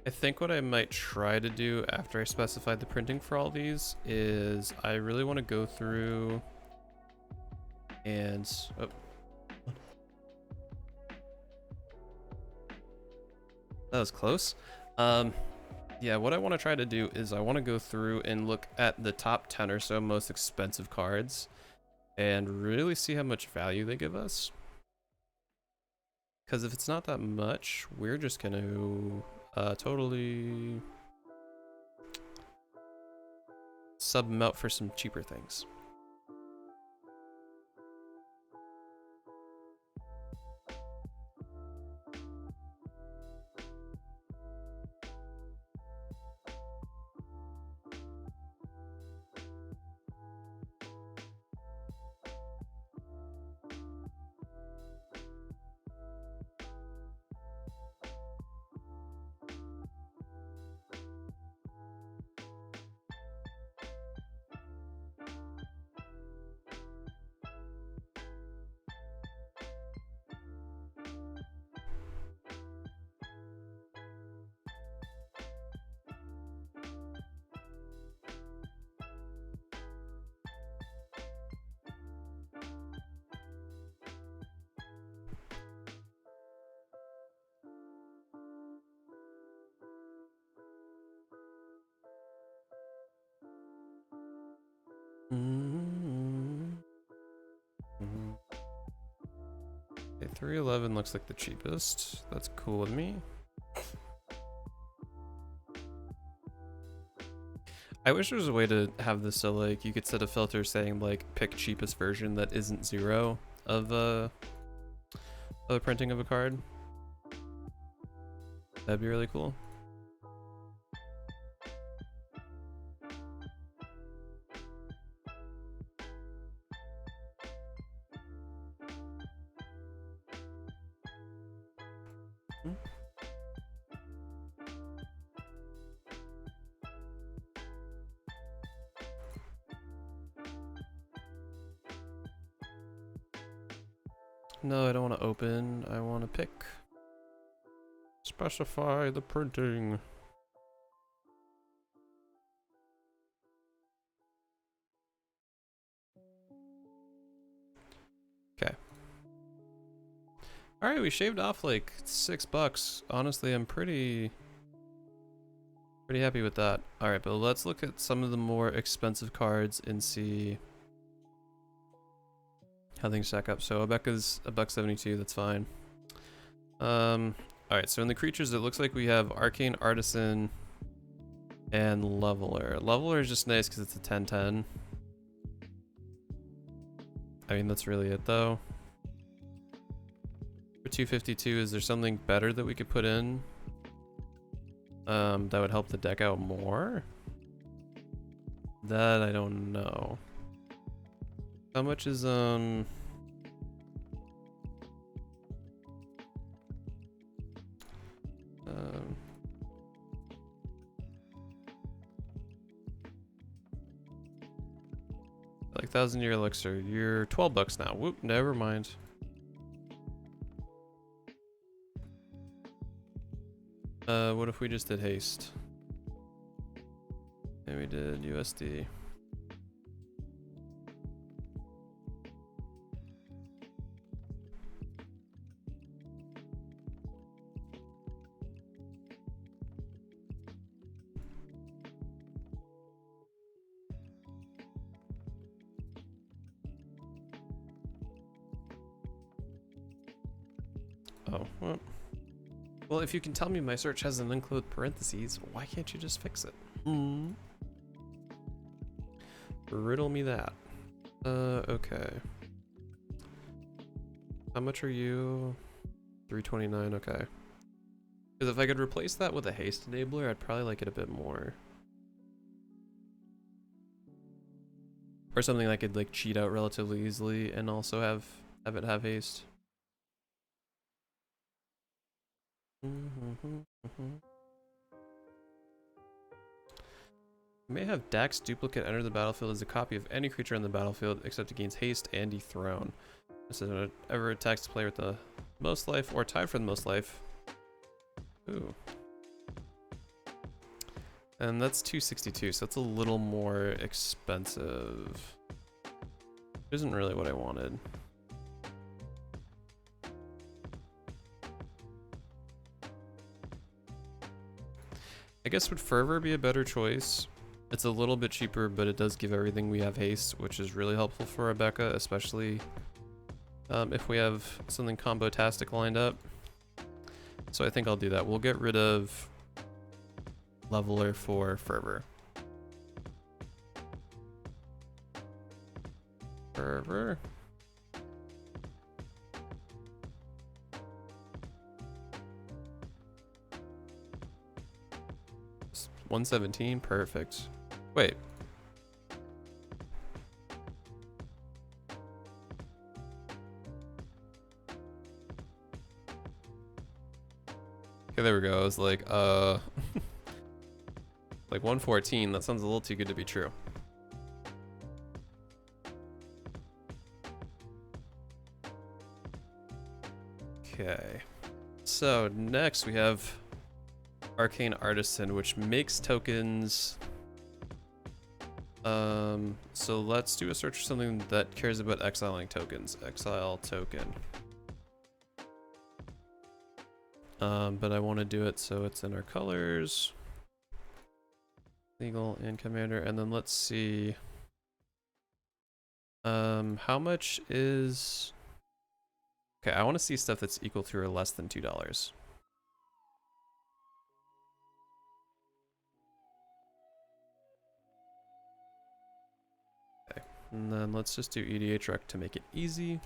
I think what I might try to do after I specify the printing for all these is I really want to go through and that was close. Yeah, what I want to try to do is I want to go through and look at the top 10 or so most expensive cards and really see how much value they give us. Because if it's not that much, we're just going to totally sub them out for some cheaper things. Okay, 311 looks like the cheapest. That's cool with me. I wish there was a way to have this so like you could set a filter saying like pick cheapest version that isn't 0 of a printing of a card. That'd be really cool. No, I don't want to open. I want to pick. Specify the printing. Okay. All right, we shaved off like $6. Honestly, I'm pretty happy with that. All right, but let's look at some of the more expensive cards and see how things stack up. So Obecca's $1.72. That's fine. All right, so in the creatures, it looks like we have Arcane Artisan and Leveler. Leveler is just nice because it's a 10/10. I mean, that's really it though. For 252, is there something better that we could put in that would help the deck out more? That I don't know. How much is like 1,000-year elixir? You're $12 now. Whoop, never mind. What if we just did haste? And we did USD. Oh, well, if you can tell me my search has an unclosed parentheses, why can't you just fix it? Riddle me that. Okay. How much are you? 329, okay. Because if I could replace that with a haste enabler, I'd probably like it a bit more. Or something I could like cheat out relatively easily and also have it have haste. You may have Dax duplicate enter the battlefield as a copy of any creature on the battlefield except it gains haste and dethrone. This is whenever attacks the player with the most life or tied for the most life. Ooh. And that's 262, so that's a little more expensive. Isn't really what I wanted. I guess would Fervor be a better choice? It's a little bit cheaper, but it does give everything we have haste, which is really helpful for Obeka, especially if we have something combo-tastic lined up. So I think I'll do that. We'll get rid of Leveler for Fervor. Fervor. 117, perfect. Wait. Okay, there we go. I was like, like 114, that sounds a little too good to be true. Okay. So next we have Arcane Artisan, which makes tokens. So let's do a search for something that cares about exiling tokens. Exile token. But I want to do it so it's in our colors. Legal and commander, and then let's see. How much is... Okay, I want to see stuff that's equal to or less than $2. Okay, and then let's just do EDH rec to make it easy.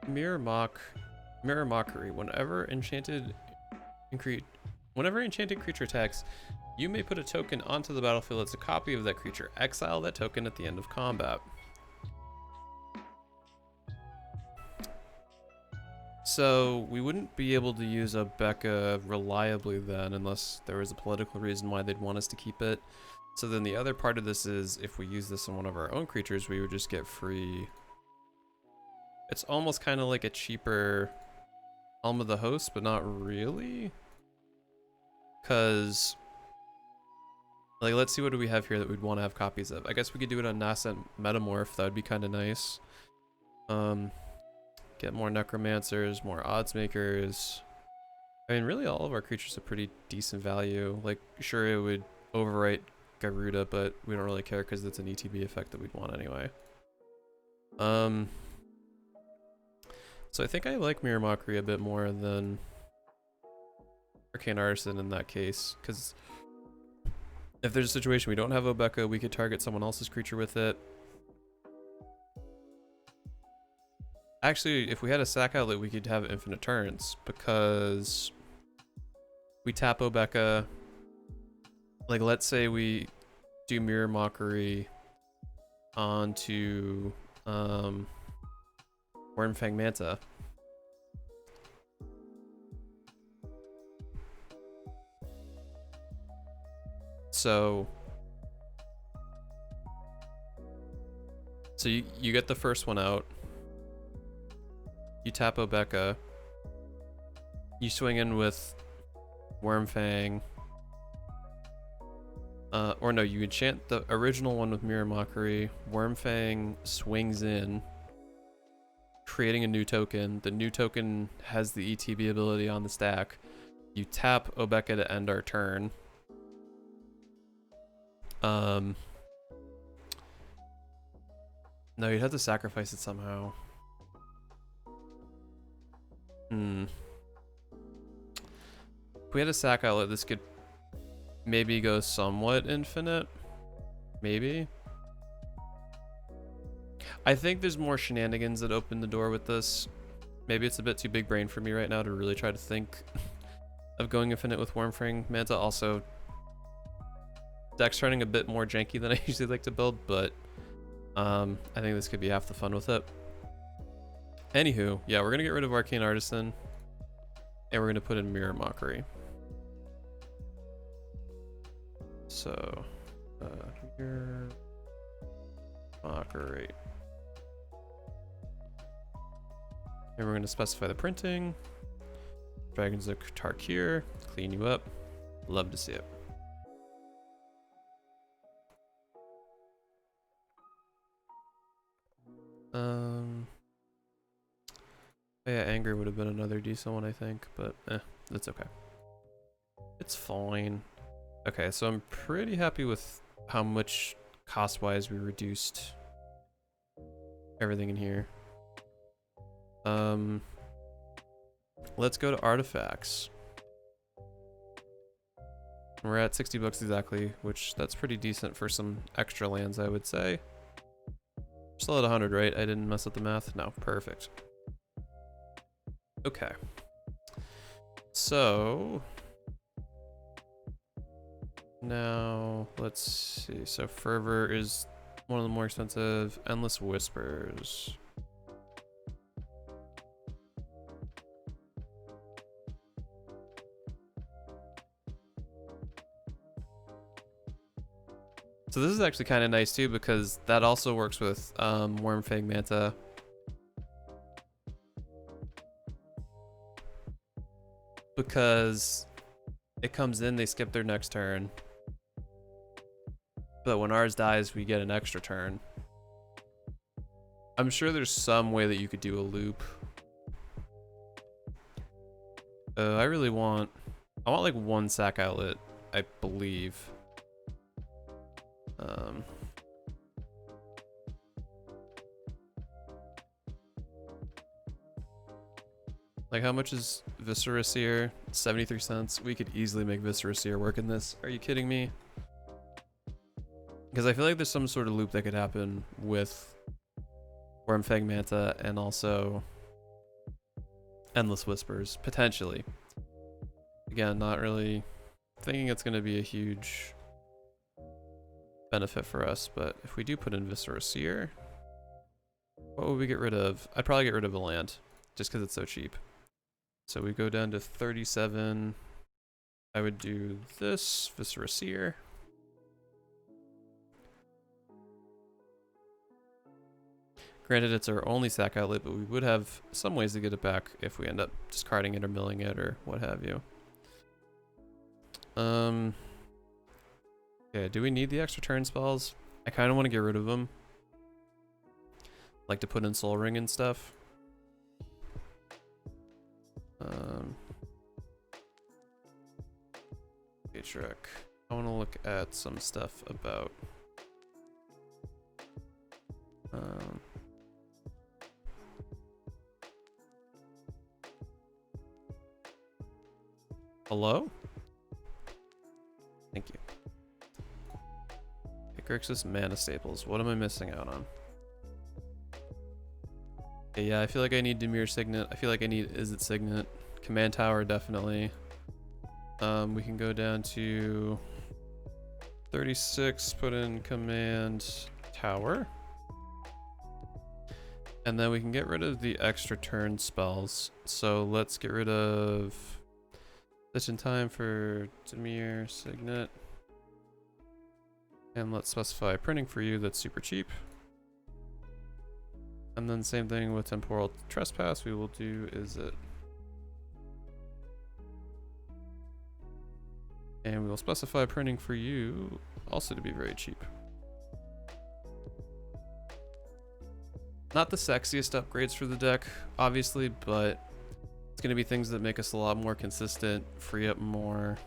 Mirror Mockery. Whenever enchanted creature attacks, you may put a token onto the battlefield as a copy of that creature. Exile that token at the end of combat. So we wouldn't be able to use Obeka reliably then unless there was a political reason why they'd want us to keep it. So then the other part of this is if we use this on one of our own creatures, we would just get free. It's almost kind of like a cheaper Helm of the Host, but not really. Because, like, let's see, what do we have here that we'd want to have copies of? I guess we could do it on Nascent Metamorph. That would be kind of nice. Get more Necromancers, more Odds Makers. I mean, really all of our creatures are pretty decent value. Like, sure, it would overwrite Garuda, but we don't really care because it's an ETB effect that we'd want anyway. So I think I like Mirror Mockery a bit more than Arcane Artisan in that case, because if there's a situation we don't have Obeka, we could target someone else's creature with it. Actually, if we had a sack outlet, we could have infinite turns, because we tap Obeka. Like, let's say we do Mirror Mockery, onto Wormfang Manta. So you get the first one out. You tap Obeka. You swing in with Wormfang. Or no, you enchant the original one with Mirror Mockery. Wormfang swings in, creating a new token. The new token has the ETB ability on the stack. You tap Obeka to end our turn. No, you'd have to sacrifice it somehow. If we had a sack outlet, this could maybe go somewhat infinite. Maybe. I think there's more shenanigans that open the door with this. Maybe it's a bit too big brain for me right now to really try to think of going infinite with Wormfang Manta. Also, deck's turning a bit more janky than I usually like to build, but I think this could be half the fun with it. Anywho, yeah, we're gonna get rid of Arcane Artisan, and we're gonna put in Mirror Mockery. So, Mirror Mockery. And we're gonna specify the printing. Dragons of Tarkir, clean you up. Love to see it. Yeah, Anger would have been another decent one, I think, but that's okay. It's fine. Okay, so I'm pretty happy with how much cost-wise we reduced everything in here. Let's go to artifacts. We're at 60 bucks exactly, which that's pretty decent for some extra lands, I would say. Still at 100, right? I didn't mess up the math? No, perfect. Okay. So now let's see. So Fervor is one of the more expensive. Endless Whispers. So this is actually kind of nice too, because that also works with Wormfang Manta. Because it comes in, they skip their next turn. But when ours dies, we get an extra turn. I'm sure there's some way that you could do a loop. I want like one sack outlet, I believe. Like, how much is Viscera Seer? 73 cents. We could easily make Viscera Seer work in this. Are you kidding me? Because I feel like there's some sort of loop that could happen with Wormfang Manta and also Endless Whispers, potentially. Again, not really thinking it's going to be a huge benefit for us, but if we do put in Viscera Seer, what would we get rid of? I'd probably get rid of a land, just because it's so cheap. So we go down to 37. I would do this, Viscera Seer. Granted, it's our only sack outlet, but we would have some ways to get it back if we end up discarding it or milling it or what have you. Okay, do we need the extra turn spells? I kind of want to get rid of them. Like to put in Soul Ring and stuff. Okay, Trek. I want to look at some stuff about hello? Thank you. Grixis mana staples. What am I missing out on? Okay, yeah, I feel like I need Demir Signet. I feel like I need Izzet Signet. Command Tower, definitely. We can go down to 36, put in Command Tower. And then we can get rid of the extra turn spells. So let's get rid of Stitch in Time for Demir Signet. And let's specify printing for you that's super cheap. And then same thing with Temporal Trespass, we will do Is It. And we will specify printing for you also to be very cheap. Not the sexiest upgrades for the deck, obviously, but it's going to be things that make us a lot more consistent, free up more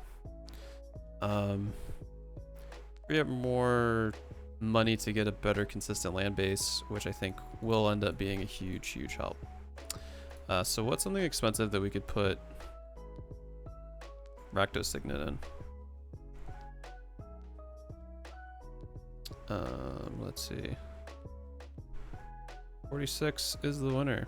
money to get a better consistent land base, which I think will end up being a huge help. So what's something expensive that we could put Rakdos Signet in? Let's see. 46 is the winner.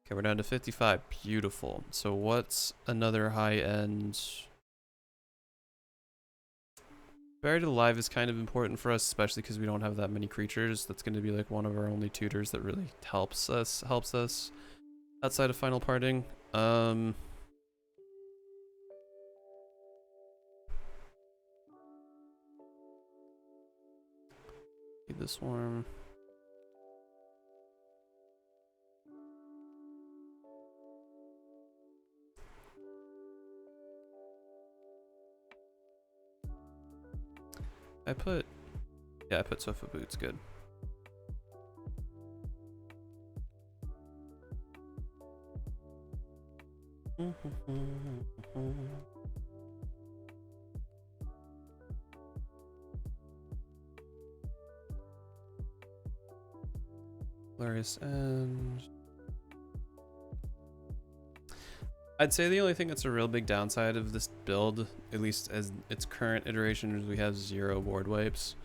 Okay, we're down to 55. Beautiful. So what's another high end? Buried Alive is kind of important for us, especially because we don't have that many creatures. That's going to be like one of our only tutors that really helps us outside of Final Parting. Feed the Swarm. I put Sofa Boots, good. Glorious End. I'd say the only thing that's a real big downside of this build, at least as its current iteration, is we have 0 board wipes.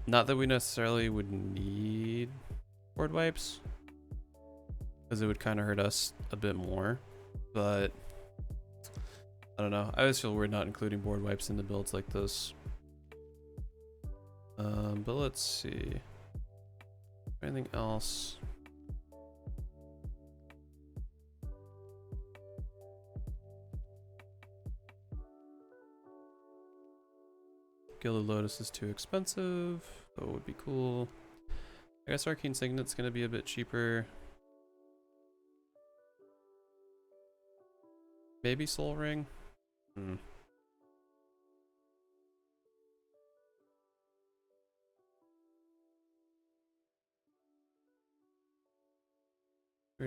Not that we necessarily would need board wipes, because it would kind of hurt us a bit more, but I don't know. I always feel weird not including board wipes into builds like this. But let's see. Anything else? Gilded Lotus is too expensive. That would be cool. I guess Arcane Signet's gonna be a bit cheaper. Maybe Soul Ring?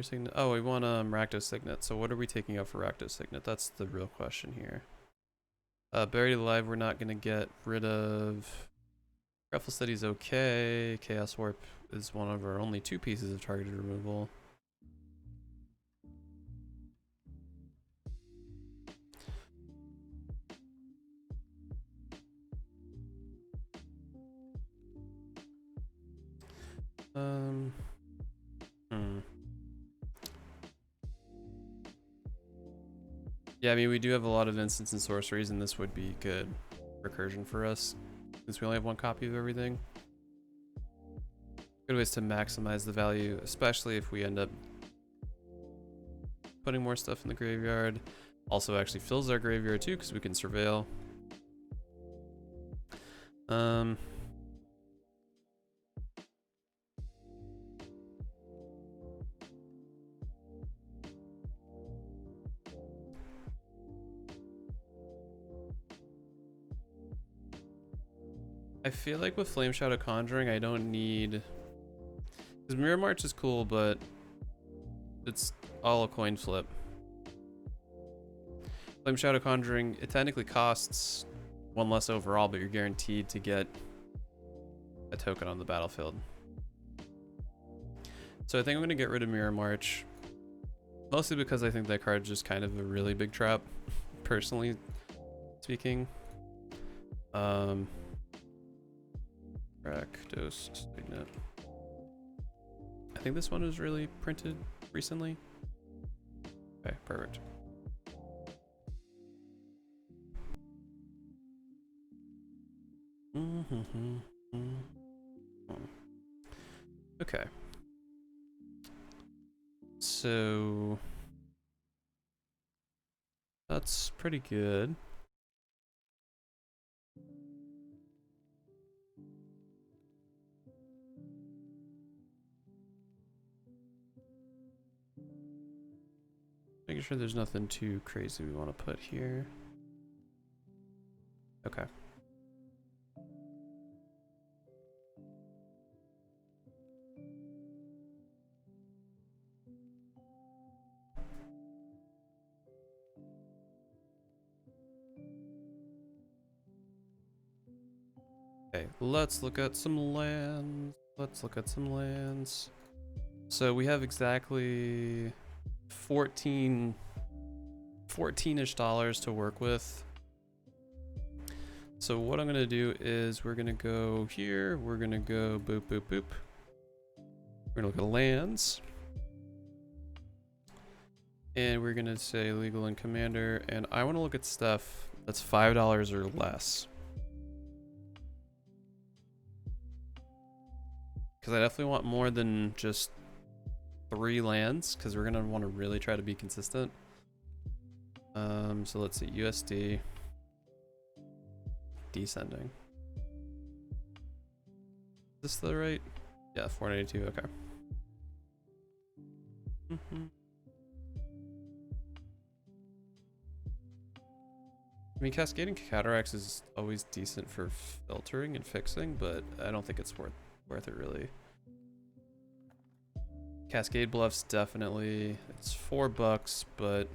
Signet. Oh, we want Rakdos Signet. So what are we taking out for Rakdos Signet? That's the real question here. Buried Alive, we're not gonna get rid of. Raffle Study's okay. Chaos Warp is one of our only 2 pieces of targeted removal. Yeah, I mean, we do have a lot of instants and sorceries, and this would be good recursion for us, since we only have 1 copy of everything. Good ways to maximize the value, especially if we end up putting more stuff in the graveyard. Also actually fills our graveyard too, because we can surveil. I feel like with Flame Shadow Conjuring, I don't need... Because Mirror March is cool, but it's all a coin flip. Flame Shadow Conjuring, it technically costs 1 less overall, but you're guaranteed to get a token on the battlefield. So I think I'm going to get rid of Mirror March. Mostly because I think that card's just kind of a really big trap, personally speaking. Rakdos Signet. I think this one was really printed recently. Okay, perfect. Okay. So that's pretty good. Making sure there's nothing too crazy we want to put here. Okay. Okay, let's look at some lands. So we have exactly 14-ish dollars to work with. So what I'm gonna do is we're gonna go here, we're gonna go boop boop boop. We're gonna look at lands. And we're gonna say legal and commander, and I wanna look at stuff that's $5 or less. Because I definitely want more than just 3 lands, because we're gonna want to really try to be consistent. So let's see, USD descending. Is this the right? Yeah, 492. Okay. I mean, Cascading Cataracts is always decent for filtering and fixing, but I don't think it's worth it really. Cascade Bluffs definitely. It's $4, but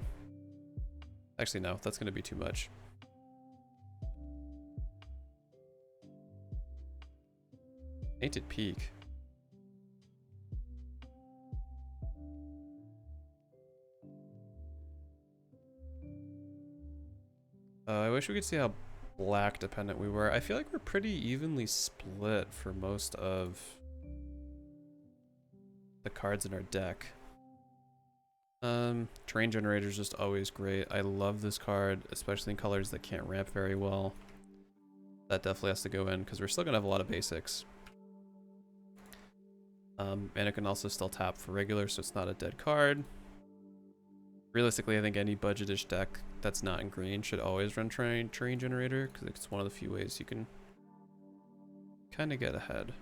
actually no, that's gonna be too much. Painted Peak. I wish we could see how black dependent we were. I feel like we're pretty evenly split for most of the cards in our deck. Terrain Generator is just always great. I love this card, especially in colors that can't ramp very well. That definitely has to go in because we're still gonna have a lot of basics. And it can also still tap for regular, so it's not a dead card. Realistically, I think any budgetish deck that's not in green should always run Terrain Generator because it's one of the few ways you can kind of get ahead.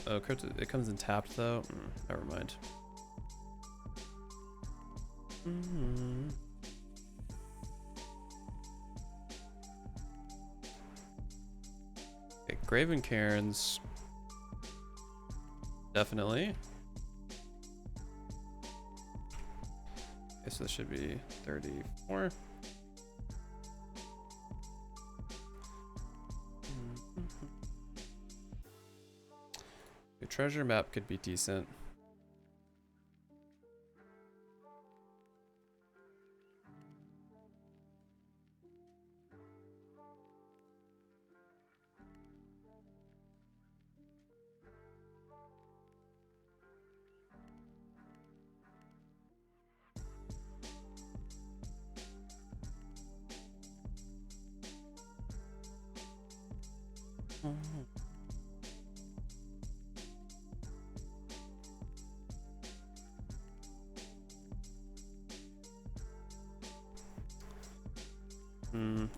Oh, crypto, it comes in tapped though. Never mind. Okay, Graven Cairns. Definitely. Okay, so this should be 34. The treasure map could be decent.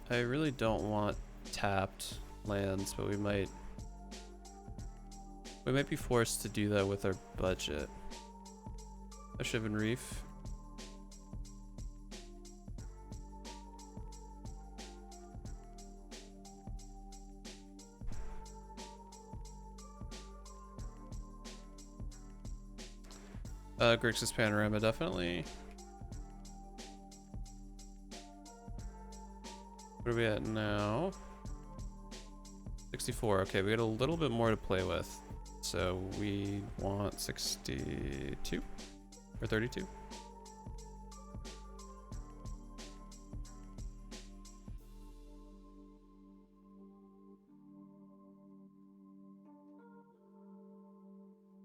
I really don't want tapped lands, but we might be forced to do that with our budget. A Shivan Reef. Grixis Panorama, definitely. What are we at now? 64. Okay, we got a little bit more to play with. So we want 62 or 32.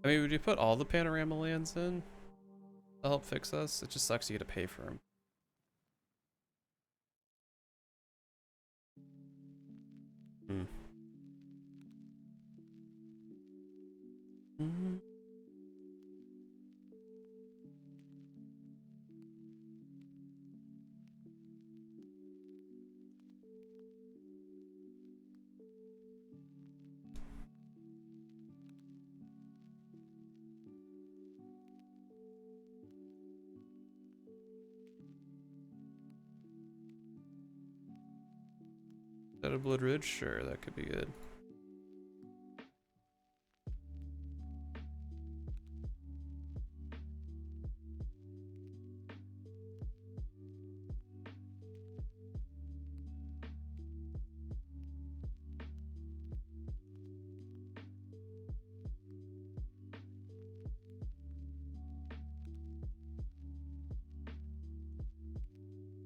I mean, would you put all the panorama lands in to help fix us? It just sucks you get to pay for them. Shadow Blood Ridge? Sure, that could be good.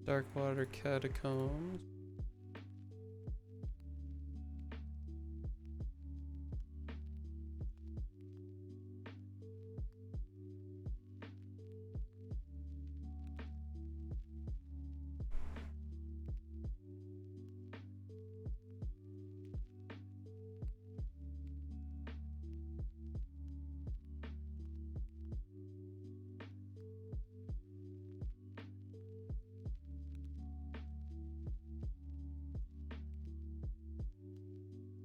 Darkwater Catacombs.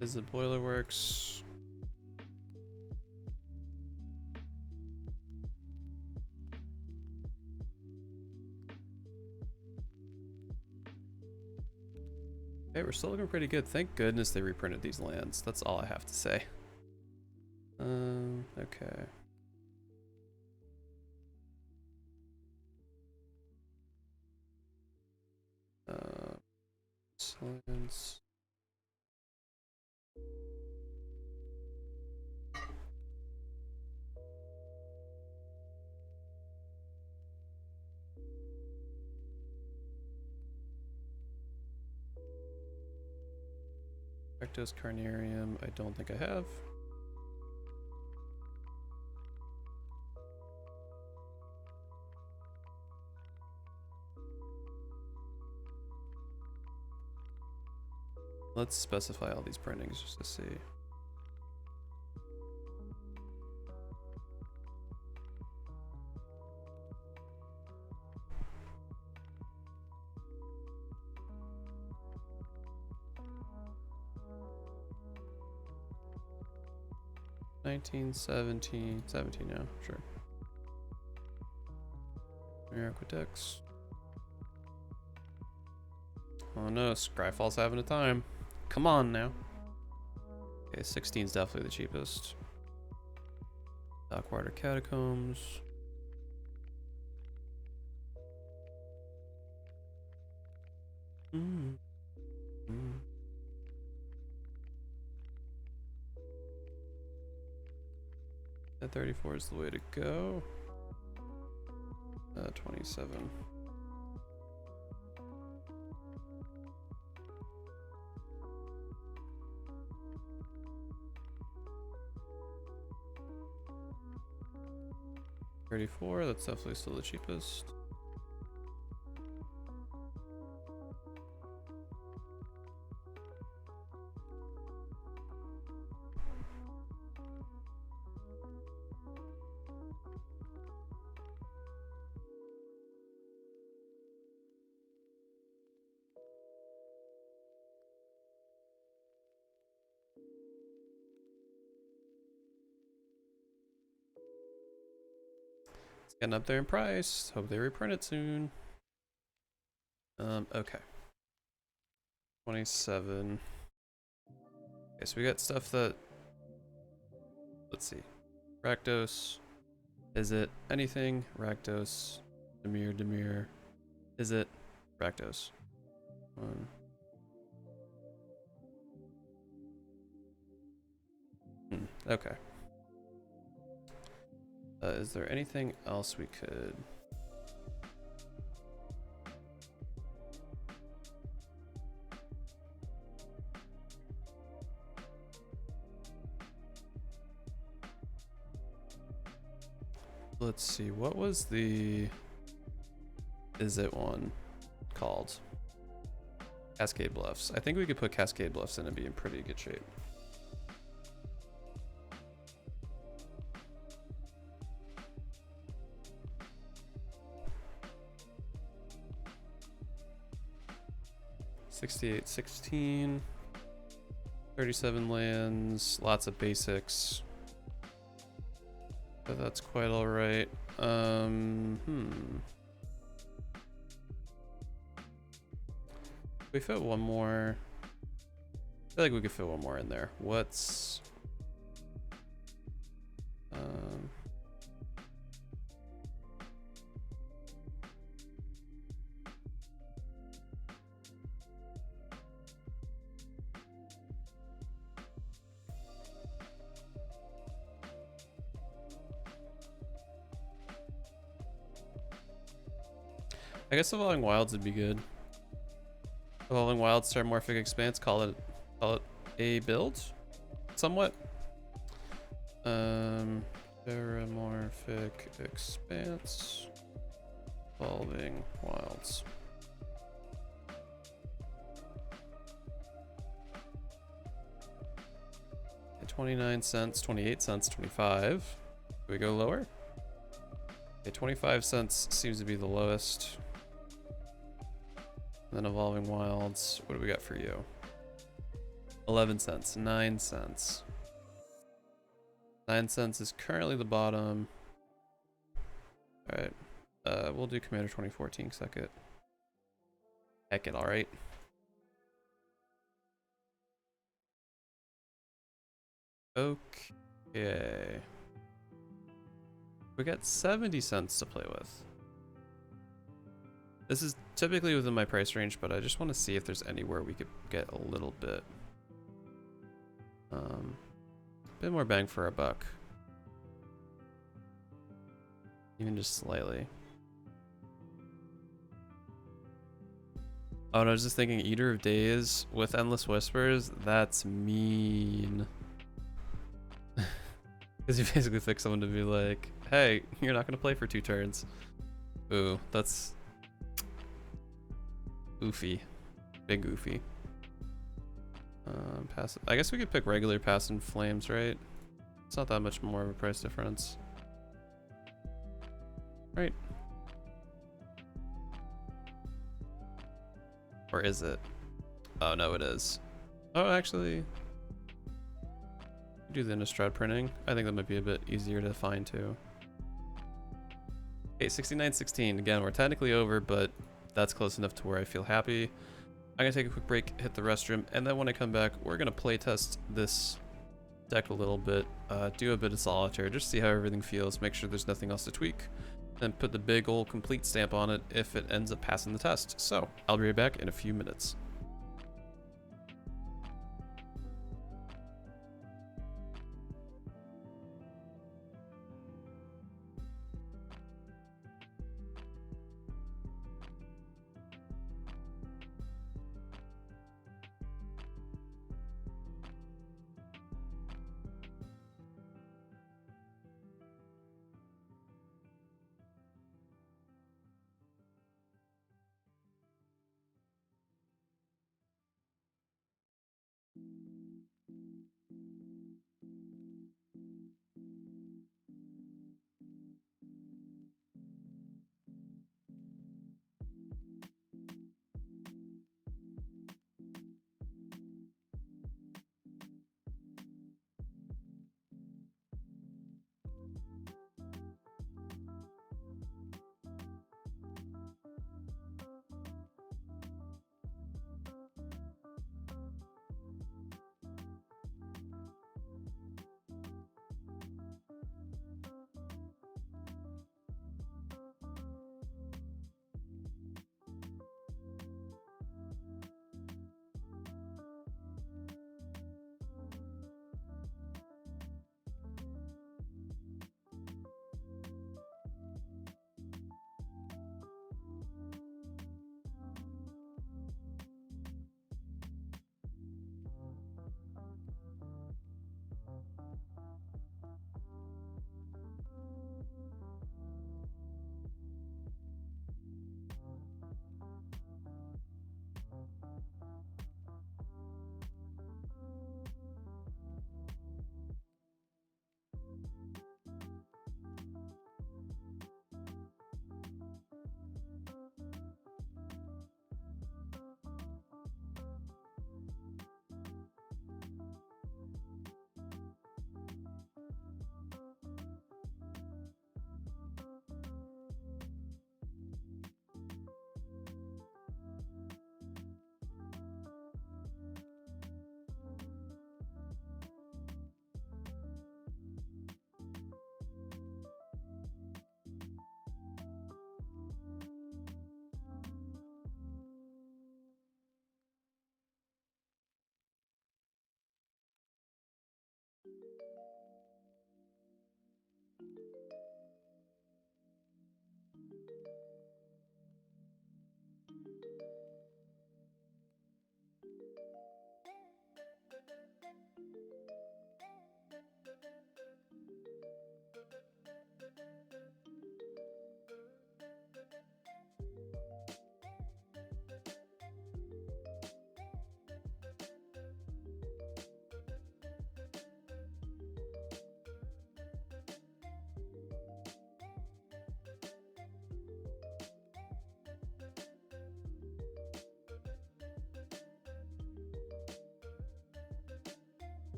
Is it Boiler Works? Hey, we're still looking pretty good. Thank goodness they reprinted these lands. That's all I have to say. Okay. Science. Rectos Carnarium, I don't think I have. Let's specify all these printings just to see. Nineteen, 17 now, sure. Aqueducts. Oh no, Scryfall's having a time. Come on now. Okay, 16 is definitely the cheapest. Darkwater Catacombs. That 34 is the way to go. 27. $34, that's definitely still the cheapest. It's getting up there in price. Hope they reprint it soon. Okay. 27. Okay, so we got stuff that, let's see. Rakdos. Is it anything? Rakdos. Demir. Is it Rakdos? Okay. Is there anything else we could? Let's see, what was the Is It one called? Cascade Bluffs. I think we could put Cascade Bluffs in and be in pretty good shape. $68, 16, 37 lands, lots of basics. But that's quite all right. We fit one more. I feel like we could fit one more in there. What's I guess Evolving Wilds would be good. Evolving Wilds, Terramorphic Expanse, call it a build? Somewhat. Terramorphic Expanse. Evolving Wilds. Okay, 29 cents, 28 cents, 25. Do we go lower? Okay, 25 cents seems to be the lowest. Then Evolving Wilds, what do we got for you? 11 cents, 9 cents. 9 cents is currently the bottom. Alright, we'll do Commander 2014 second. Heck it, alright. Okay. We got 70 cents to play with. This is typically within my price range, but I just want to see if there's anywhere we could get a little bit more bang for our buck. Even just slightly. Oh, and I was just thinking Eater of Days with Endless Whispers, that's mean. Because you basically pick someone to be like, hey, you're not going to play for 2 turns. Ooh, that's goofy. Big goofy. Pass. I guess we could pick regular Pass in Flames, right? It's not that much more of a price difference. Right. Or is it? Oh, no, it is. Oh, actually, do the Innistrad printing. I think that might be a bit easier to find too. Okay, 69.16. Again, we're technically over, but that's close enough to where I feel happy. I'm gonna take a quick break, hit the restroom, and then when I come back, we're gonna play test this deck a little bit, do a bit of solitaire, just see how everything feels, make sure there's nothing else to tweak, then put the big old complete stamp on it if it ends up passing the test. So I'll be right back in a few minutes.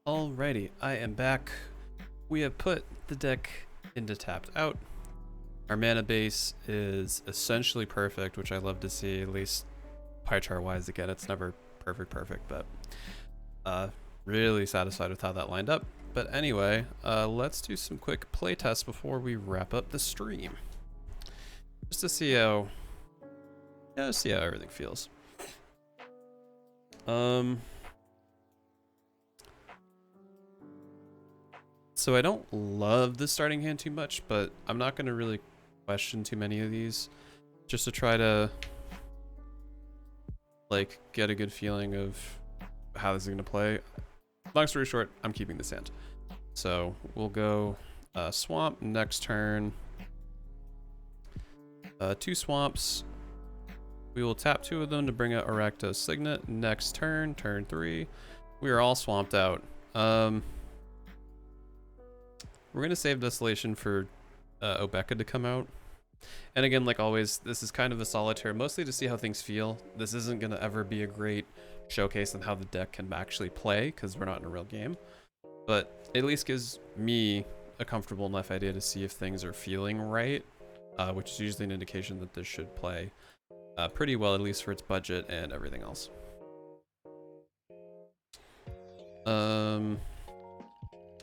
Alrighty, I am back. We have put the deck into tapped out. Our mana base is essentially perfect, which I love to see, at least pie chart wise. Again, it's never perfect, but really satisfied with how that lined up. But anyway, let's do some quick play tests before we wrap up the stream, just to see how everything feels. So I don't love the starting hand too much, but I'm not going to really question too many of these, just to try to like get a good feeling of how this is going to play. Long story short, I'm keeping this hand. So we'll go swamp next turn. 2 swamps. We will tap 2 of them to bring out Arachto's Signet. Next turn, turn 3. We are all swamped out. We're going to save Desolation for Obeka to come out. And again, like always, this is kind of a solitaire, mostly to see how things feel. This isn't going to ever be a great showcase on how the deck can actually play, because we're not in a real game. But it at least gives me a comfortable enough idea to see if things are feeling right, which is usually an indication that this should play pretty well, at least for its budget and everything else.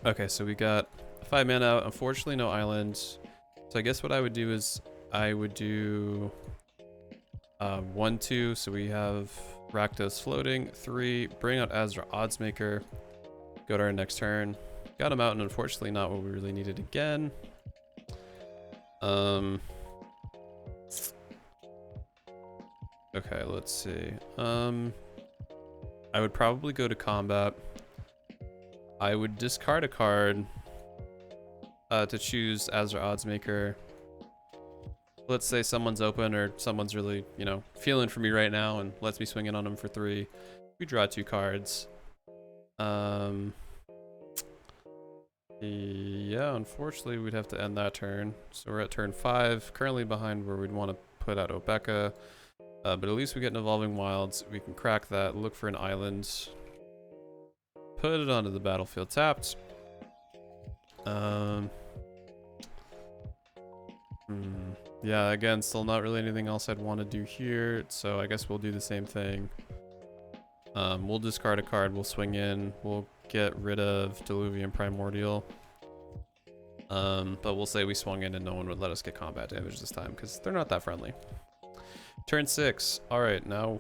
Okay, so we got 5 mana out. Unfortunately, no islands. So I guess what I would do is I would do 1-2. So we have Rakdos floating. 3. Bring out Azra Oddsmaker. Go to our next turn. Got him out, and unfortunately not what we really needed again. Okay, let's see. I would probably go to combat. I would discard a card to choose Azra Oddsmaker. Let's say someone's open or someone's really, you know, feeling for me right now and lets me swing in on them for 3. We draw 2 cards. Yeah, unfortunately we'd have to end that turn. So we're at turn 5, currently behind where we'd want to put out Obeka. But at least we get an Evolving Wilds. We can crack that, look for an island, put it onto the battlefield tapped. Yeah, again, still not really anything else I'd want to do here, so I guess we'll do the same thing. We'll discard a card, we'll swing in, we'll get rid of Diluvian Primordial. But we'll say we swung in and no one would let us get combat damage this time, because they're not that friendly. Turn 6. Alright, now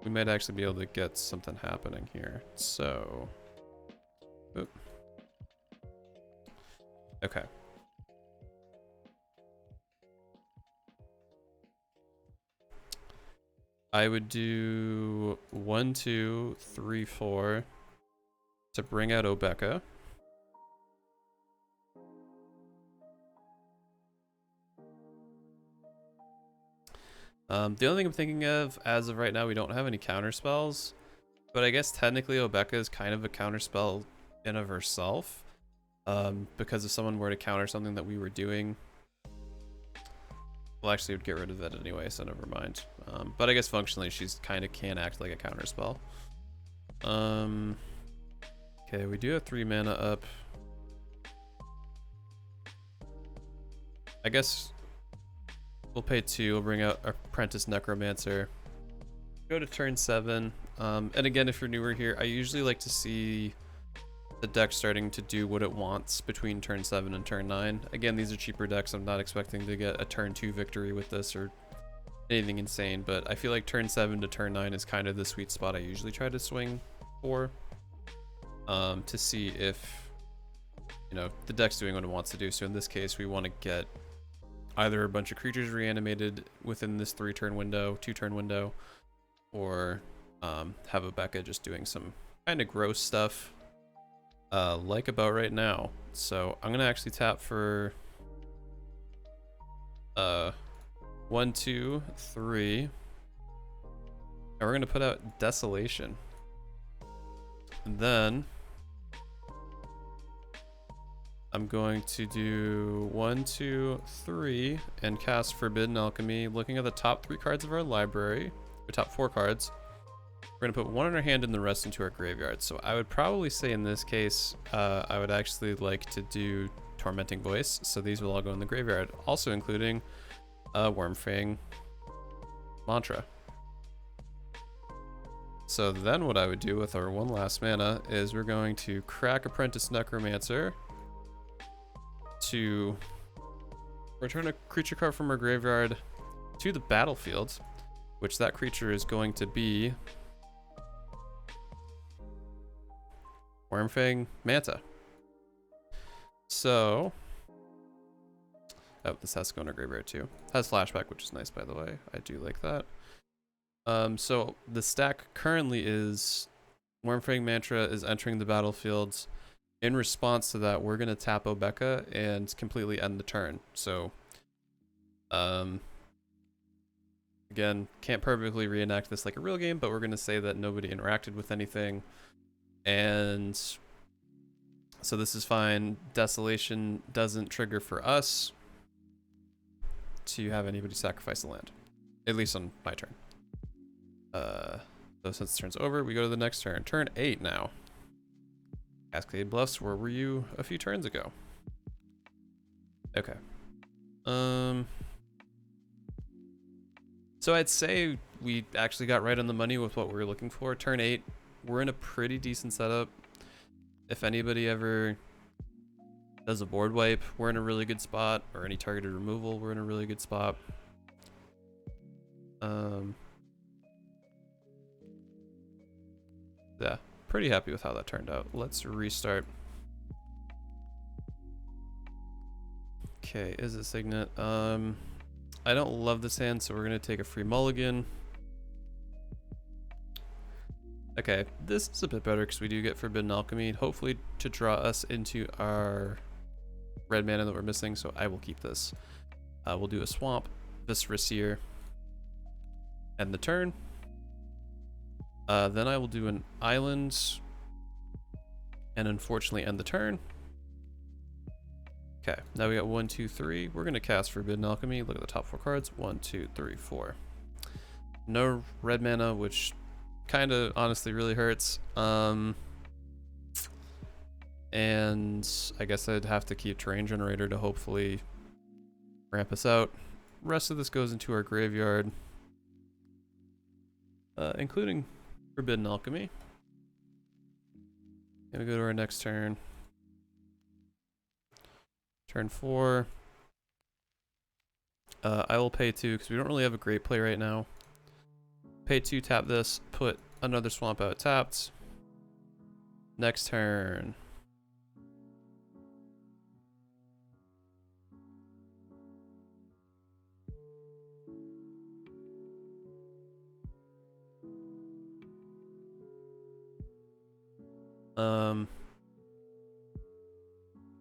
we might actually be able to get something happening here. So... Oop. Okay. I would do 1, 2, 3, 4 to bring out Obeka. The only thing I'm thinking of as of right now, we don't have any counter spells, but I guess technically Obeka is kind of a counter spell in of herself, because if someone were to counter something that we were doing, well, actually, it would get rid of that anyway, so never mind. But I guess functionally, she's kind of can act like a counter spell. Okay, we do have 3 mana up. I guess we'll pay 2. We'll bring out Apprentice Necromancer. Go to turn 7. And again, if you're newer here, I usually like to see the deck starting to do what it wants between turn 7 and turn 9. Again, these are cheaper decks. I'm not expecting to get a turn 2 victory with this or anything insane, but I feel like turn 7 to turn 9 is kind of the sweet spot I usually try to swing for, to see if, you know, the deck's doing what it wants to do. So in this case, we want to get either a bunch of creatures reanimated within this 3-turn window, 2-turn window, or have Obeka just doing some kind of gross stuff, like about right now. So I'm gonna actually tap for 1, 2, 3, and we're gonna put out Desolation. And then I'm going to do 1, 2, 3 and cast Forbidden Alchemy, looking at the top 3 cards of our library, the top 4 cards. We're gonna put one in our hand and the rest into our graveyard. So I would probably say in this case, I would actually like to do Tormenting Voice. So these will all go in the graveyard, also including Wormfang Mantra. So then what I would do with our one last mana is we're going to crack Apprentice Necromancer to return a creature card from our graveyard to the battlefield, which that creature is going to be Wormfang Manta. So, oh, this has to go in our graveyard too. Has flashback, which is nice, by the way. I do like that. So the stack currently is Wormfang Mantra is entering the battlefield. In response to that, we're gonna tap Obeka and completely end the turn. So, again, can't perfectly reenact this like a real game, but we're gonna say that nobody interacted with anything, and so this is fine. Desolation doesn't trigger for us to have anybody sacrifice the land, at least on my turn. So since the turn's over, we go to the next turn. Turn 8 now. Cascade Bluffs, where were you a few turns ago? Okay. So I'd say we actually got right on the money with what we were looking for. Turn 8, we're in a pretty decent setup. If anybody ever does a board wipe, we're in a really good spot, or any targeted removal, we're in a really good spot. Yeah, pretty happy with how that turned out. Let's restart. Okay, is it Signet? I don't love this hand, so we're gonna take a free mulligan. Okay, this is a bit better because we do get Forbidden Alchemy, hopefully to draw us into our red mana that we're missing, so I will keep this. We'll do a swamp, Viscera Seer, end the turn. Then I will do an island, and unfortunately end the turn. Okay, now we got 1, 2, 3. We're gonna cast Forbidden Alchemy. Look at the top 4 cards. 1, 2, 3, 4. No red mana, which kind of honestly really hurts. And I guess I'd have to keep Terrain Generator to hopefully ramp us out. Rest of this goes into our graveyard, including Forbidden Alchemy. And we go to our next turn. Turn 4. I will pay 2 because we don't really have a great play right now. Pay 2, tap this, put another swamp out tapped. Next turn.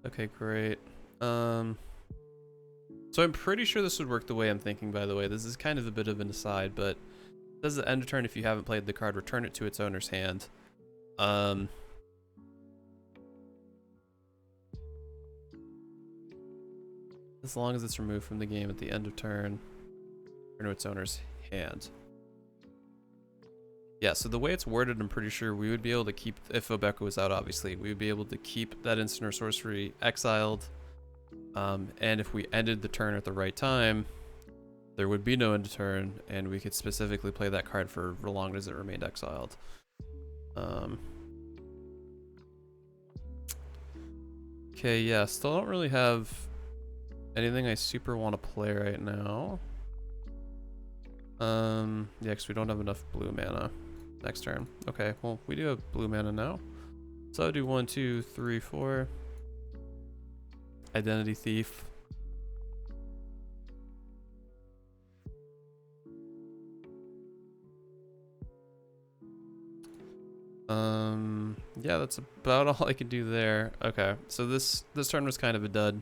Okay, great. So I'm pretty sure this would work the way I'm thinking, by the way. This is kind of a bit of an aside, but it says at end of turn, if you haven't played the card, return it to its owner's hand. As long as it's removed from the game at the end of turn, return to its owner's hand. Yeah, so the way it's worded, I'm pretty sure we would be able to keep, if Obeka was out, obviously, we would be able to keep that instant or sorcery exiled. And if we ended the turn at the right time, there would be no end of turn, and we could specifically play that card for as long as it remained exiled. Okay, yeah, still don't really have anything I super want to play right now. Yeah, because we don't have enough blue mana. Next turn. Okay, well, we do have blue mana now. So I'll do 1, 2, 3, 4. Identity Thief. Yeah, that's about all I can do there. Okay, so this turn was kind of a dud.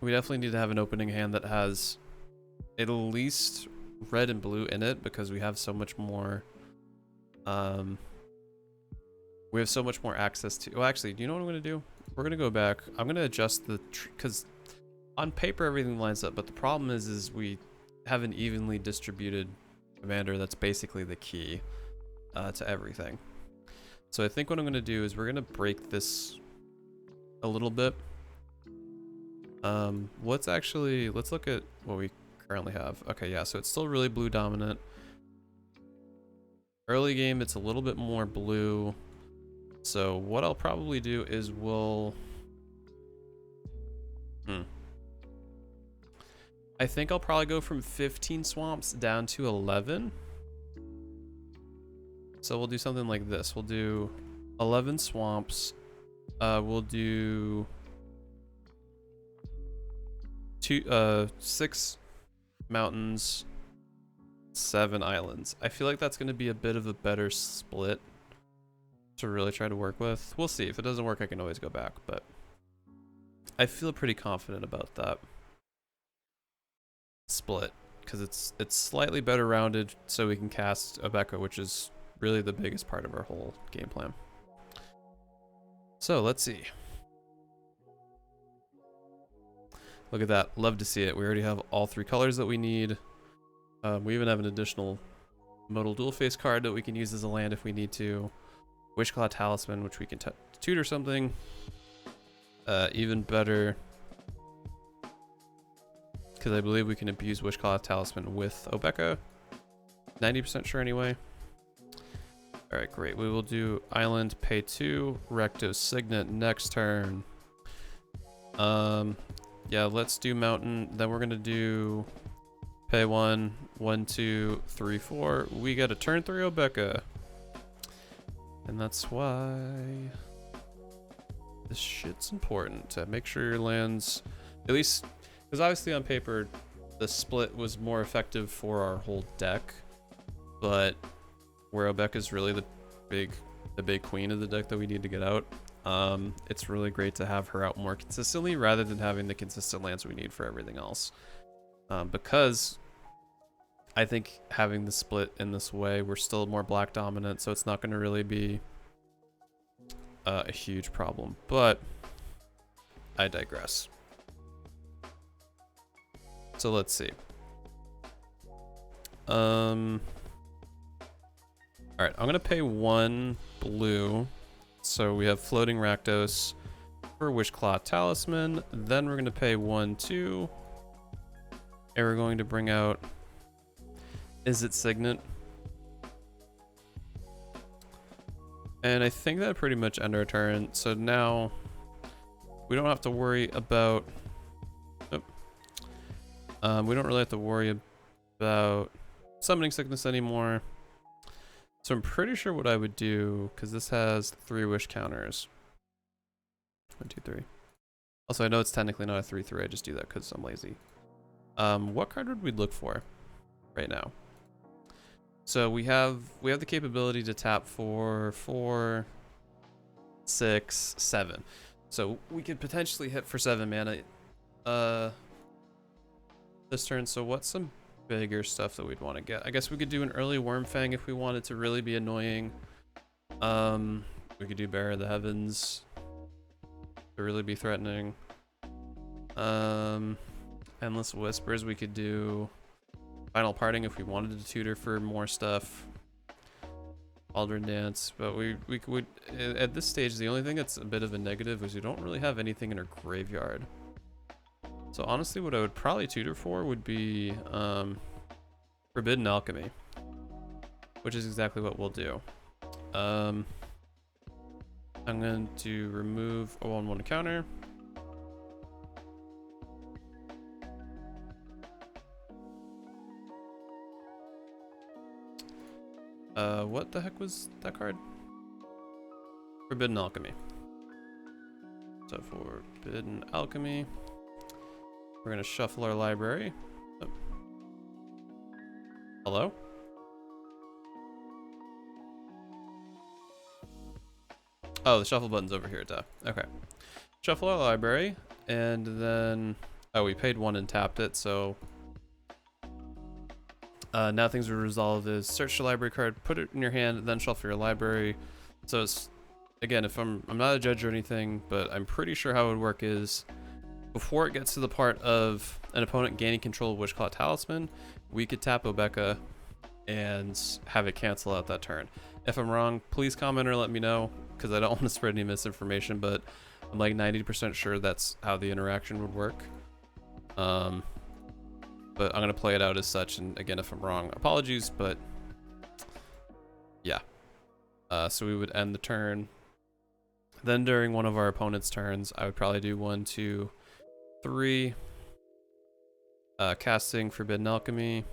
We definitely need to have an opening hand that has at least red and blue in it, because we have so much more access to. Well, actually, do you know what I'm gonna do? We're gonna go back. I'm gonna adjust the because on paper everything lines up, but the problem is we have an evenly distributed commander that's basically the key to everything. So I think what I'm going to do is we're going to break this a little bit. Let's look at what we currently have. Okay, yeah, so it's still really blue dominant. Early game, it's a little bit more blue. So what I'll probably do is I think I'll probably go from 15 swamps down to 11. So we'll do something like this. We'll do 11 swamps. We'll do 6 mountains, 7 islands. I feel like that's going to be a bit of a better split to really try to work with. We'll see. If it doesn't work, I can always go back, but I feel pretty confident about that split because it's slightly better rounded, so we can cast Obeka, which is really the biggest part of our whole game plan. So let's see. Look at that. Love to see it. We already have all 3 colors that we need. We even have an additional modal dual face card that we can use as a land if we need to. Wishclaw Talisman, which we can tutor something. Even better, because I believe we can abuse Wishclaw Talisman with Obeka. 90% sure anyway. Alright, great. We will do Island, pay 2, Recto Signet next turn. Yeah, let's do Mountain. Then we're going to do pay 1, 1, 2, 3, 4. We got a turn 3 Obeka. And that's why this shit's important, to make sure your lands, at least, because obviously on paper, the split was more effective for our whole deck, but where Obeka is really the big queen of the deck that we need to get out, it's really great to have her out more consistently rather than having the consistent lands we need for everything else. Because I think having the split in this way, we're still more black dominant, so it's not going to really be a huge problem, but I digress. So let's see. Alright, I'm going to pay 1 blue. So we have Floating Rakdos for Wishclaw Talisman. Then we're going to pay 1, 2. And we're going to bring out... Is it Signet? And I think that pretty much end our turn. So now we don't have to worry about... we don't really have to worry about summoning Sickness anymore. So I'm pretty sure what I would do, because this has 3 wish counters. 1, 2, 3. Also, I know it's technically not a 3/3. I just do that because I'm lazy. What card would we look for right now? So we have the capability to tap for 4, 6, 7. So we could potentially hit for 7 mana this turn. So what's some bigger stuff that we'd want to get? I guess we could do an early Wormfang if we wanted to really be annoying. We could do Bear of the Heavens to really be threatening. Endless Whispers, we could do Final Parting if we wanted to tutor for more stuff. Aldrin Dance, but we would at this stage, the only thing that's a bit of a negative is we don't really have anything in our graveyard. So honestly, what I would probably tutor for would be Forbidden Alchemy, which is exactly what we'll do. I'm going to remove a 1/1 counter. What the heck was that card? Forbidden Alchemy. So Forbidden Alchemy. We're gonna shuffle our library. Oh. Hello? Oh, the shuffle button's over here, duh. Okay. Shuffle our library, and then... Oh, we paid 1 and tapped it, so... now things are resolved is search your library card, put it in your hand, then shuffle your library. So it's... Again, if I'm not a judge or anything, but I'm pretty sure how it would work is... Before it gets to the part of an opponent gaining control of Wishclaw Talisman, we could tap Obeka and have it cancel out that turn. If I'm wrong, please comment or let me know, because I don't want to spread any misinformation, but I'm like 90% sure that's how the interaction would work. But I'm going to play it out as such, and again, if I'm wrong, apologies, but yeah. So we would end the turn. Then during one of our opponent's turns, I would probably do 1, 2, 3. Casting Forbidden Alchemy.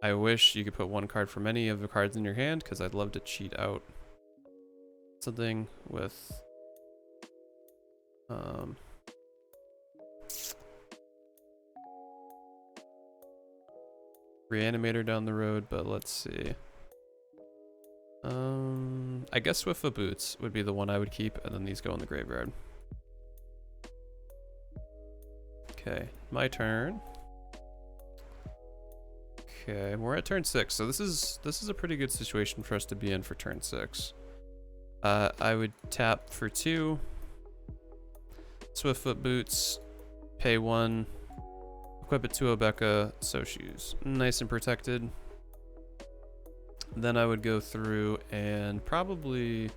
I wish you could put one card from any of the cards in your hand, because I'd love to cheat out something with Reanimator down the road, but let's see. I guess Swift Foot Boots would be the one I would keep, and then these go in the graveyard. Okay, my turn. Okay, we're at turn 6, so this is a pretty good situation for us to be in for turn 6. I would tap for 2, Swift Foot Boots, pay 1, equip it to Obeka, so shoes. Nice and protected. Then I would go through and probably...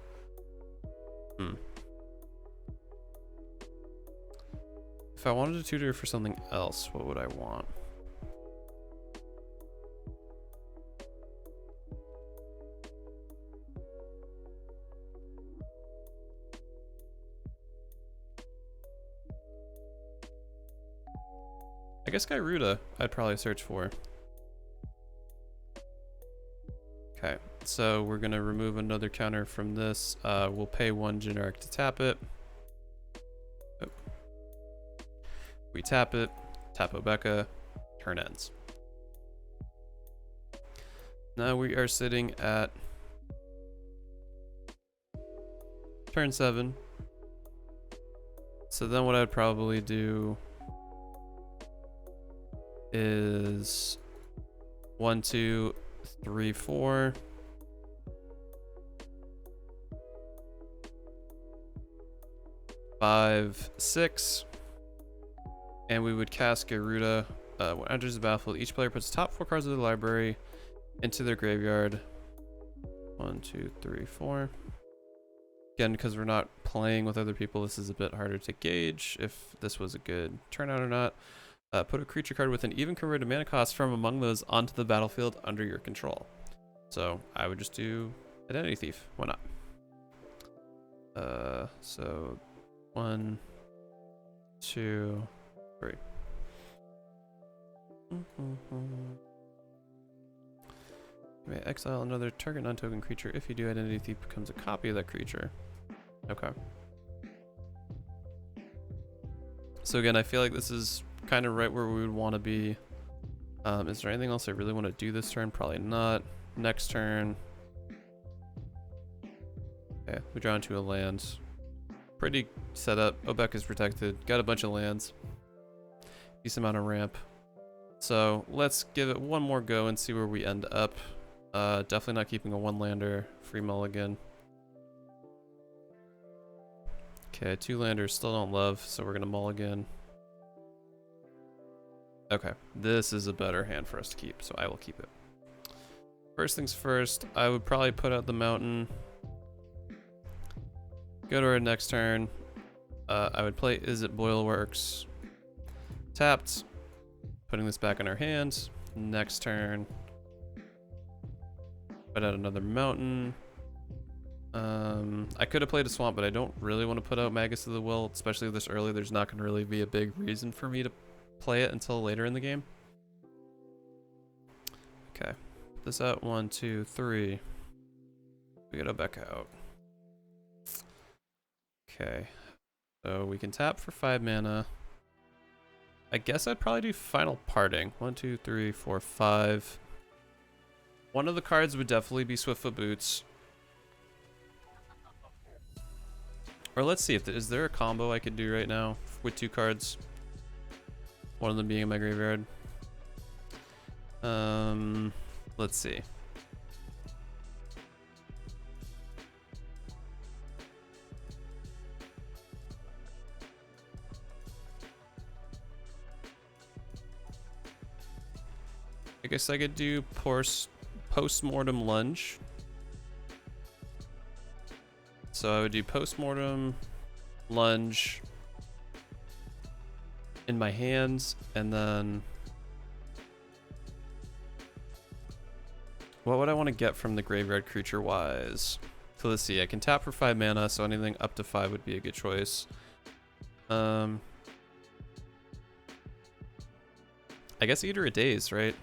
If I wanted to tutor for something else, what would I want? I guess Gyruda I'd probably search for. Okay, so we're gonna remove another counter from this. We'll pay 1 generic to tap it. Oh. We tap it, tap Obeka, turn ends. Now we are sitting at turn 7. So then what I'd probably do is 1, 2, 3, 4. 5, 6. And we would cast Gyruda. When it enters the battlefield, each player puts the top 4 cards of the library into their graveyard. 1, 2, 3, 4. Again, because we're not playing with other people, this is a bit harder to gauge if this was a good turnout or not. Put a creature card with an even converted mana cost from among those onto the battlefield under your control. So I would just do Identity Thief. Why not? So 1, 2, 3. You may exile another target non-token creature. If you do, Identity Thief becomes a copy of that creature. Okay. So again, I feel like this is kind of right where we would want to be. Is there anything else I really want to do this turn? Probably not. Next turn. Okay, we draw into a land. Pretty set up. Obecca's protected. Got a bunch of lands. Decent amount of ramp. So let's give it one more go and see where we end up. Definitely not keeping a 1-lander. Free mulligan. Okay, 2-landers still don't love, so we're gonna mulligan. Okay, this is a better hand for us to keep, so I will keep it. First things first, I would probably put out the mountain. Go to our next turn. I would play Is It Boilworks. Tapped. Putting this back in our hand. Next turn. Put out another mountain. I could have played a swamp, but I don't really want to put out Magus of the Will, especially this early. There's not going to really be a big reason for me to play it until later in the game. Okay, put this out. 1, 2, 3. We got Obeka out. Okay, so we can tap for 5 mana. I guess I'd probably do Final Parting. 1, 2, 3, 4, 5. One of the cards would definitely be Swiftfoot Boots. Or let's see, is there a combo I could do right now with 2 cards? One of them being in my graveyard. Let's see. I guess I could do post-mortem lunge. So I would do post-mortem lunge in my hands, and then what would I want to get from the graveyard creature wise? So let's see, I can tap for 5 mana, so anything up to 5 would be a good choice. I guess Eater of Days, right?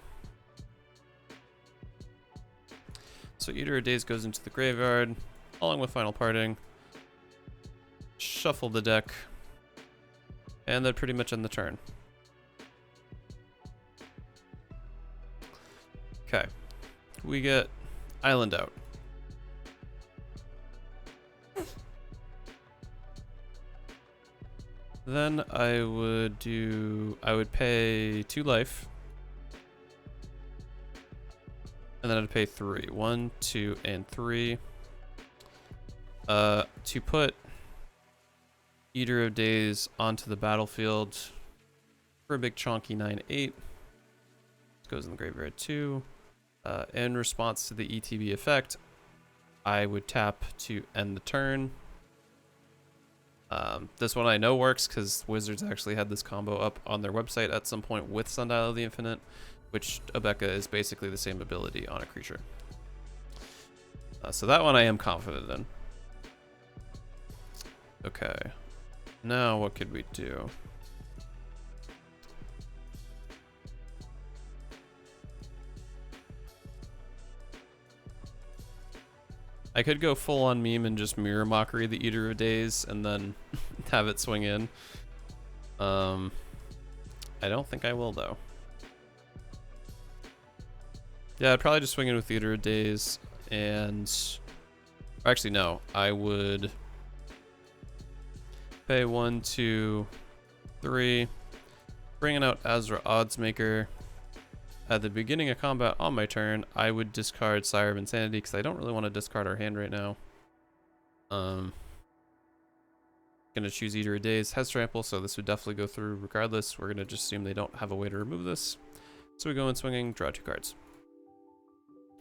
So Eater of Days goes into the graveyard, along with Final Parting. Shuffle the deck, and then pretty much end the turn. Okay, we get Island out. Then I would pay 2 life. And then I'd pay 3. 1, 2, and 3. To put Eater of Days onto the battlefield for a big chonky 9/8. This goes in the graveyard too. In response to the ETB effect, I would tap to end the turn. This one I know works because Wizards actually had this combo up on their website at some point with Sundial of the Infinite, which Obeka is basically the same ability on a creature. So that one I am confident in. Okay, now what could we do? I could go full on meme and just Mirror Mockery the Eater of Days and then have it swing in. I don't think I will though. Yeah, I'd probably just swing in with Eater of Days and... Actually, no. I would pay 1, 2, 3. Bringing out Azra Oddsmaker. At the beginning of combat on my turn, I would discard Sire of Insanity because I don't really want to discard our hand right now. Gonna choose Eater of Days. Has Trample, so this would definitely go through regardless. We're gonna just assume they don't have a way to remove this. So we go in swinging, draw 2 cards.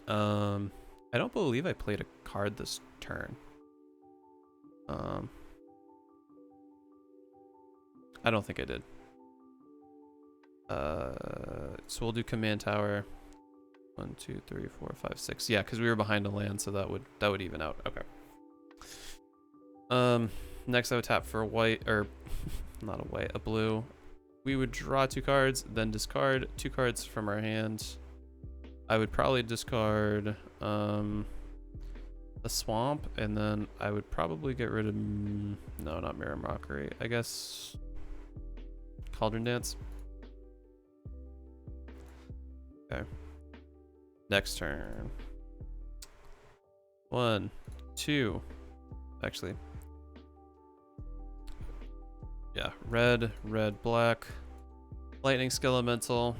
I don't believe I played a card this turn. I don't think I did. So we'll do Command Tower. 1, 2, 3, 4, 5, 6. Yeah, because we were behind a land, so that would even out. Okay. Next I would tap for a white, or not a white, a blue. We would draw 2 cards, then discard 2 cards from our hand. I would probably discard a swamp, and then I would probably get rid of no, not Mirror Mockery. I guess Cauldron Dance. Okay. Next turn. 1, 2. Actually. Yeah. Red, black. Lightning Skelemental.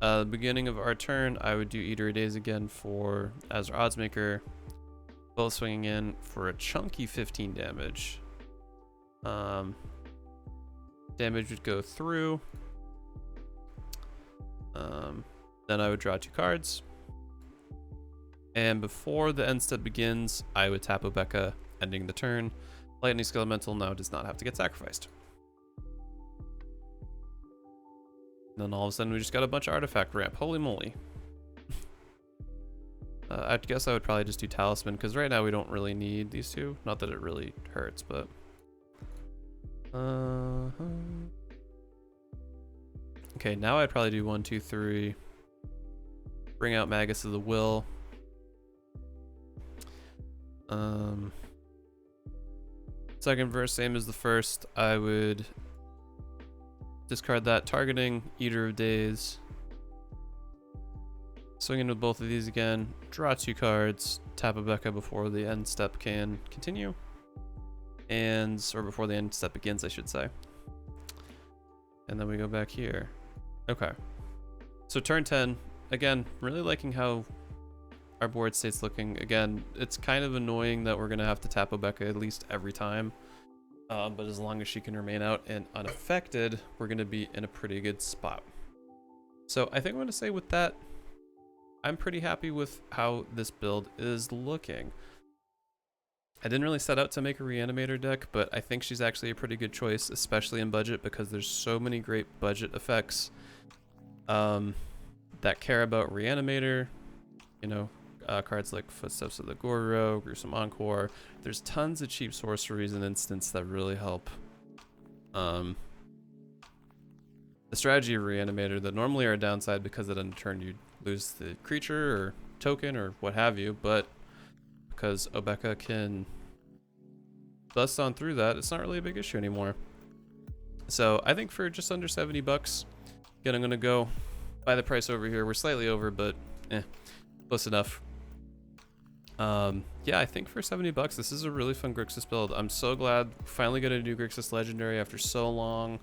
The beginning of our turn, I would do Eater of Days again for Azra Oddsmaker. Both swinging in for a chunky 15 damage. Damage would go through. Then I would draw 2 cards. And before the end step begins, I would tap Obeka, ending the turn. Lightning Skelemental now does not have to get sacrificed. And then all of a sudden we just got a bunch of artifact ramp. Holy moly. I guess I would probably just do Talisman, because right now we don't really need these 2. Not that it really hurts, but... Okay, now I'd probably do 1, 2, 3. Bring out Magus of the Will. Second verse, same as the first. I would discard that, targeting Eater of Days. Swing in with both of these again. Draw 2 cards. Tap Obeka before the end step can continue. Or before the end step begins, I should say. And then we go back here. Okay. So turn 10. Again, really liking how our board state's looking. Again, it's kind of annoying that we're going to have to tap Obeka at least every time. But as long as she can remain out and unaffected, we're going to be in a pretty good spot. So I think I'm going to say with that, I'm pretty happy with how this build is looking. I didn't really set out to make a Reanimator deck, but I think she's actually a pretty good choice, especially in budget, because there's so many great budget effects that care about Reanimator. You know, cards like Footsteps of the Goro, Gruesome Encore. There's tons of cheap sorceries and instants that really help the strategy of Reanimator that normally are a downside because at end of turn you lose the creature or token or what have you, but because Obeka can bust on through that, it's not really a big issue anymore. So I think for just under 70 bucks, again, I'm gonna go by the price over here. We're slightly over, but close enough. Yeah, I think for 70 bucks, this is a really fun Grixis build. I'm so glad we finally got a new Grixis Legendary after so long.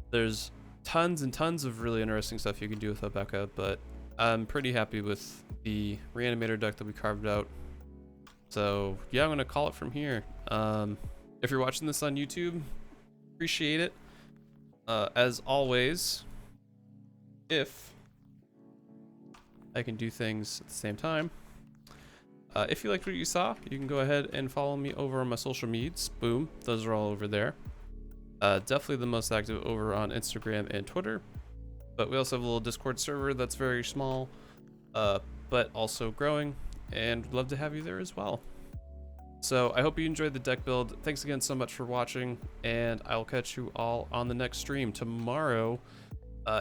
There's tons and tons of really interesting stuff you can do with Obeka, but I'm pretty happy with the Reanimator deck that we carved out. So yeah, I'm gonna call it from here. If you're watching this on YouTube, appreciate it. As always, if I can do things at the same time, if you liked what you saw, you can go ahead and follow me over on my social medias. Boom, those are all over there. Definitely the most active over on Instagram and Twitter, but we also have a little Discord server that's very small, but also growing, and would love to have you there as well. So I hope you enjoyed the deck build. Thanks again so much for watching, and I'll catch you all on the next stream. Tomorrow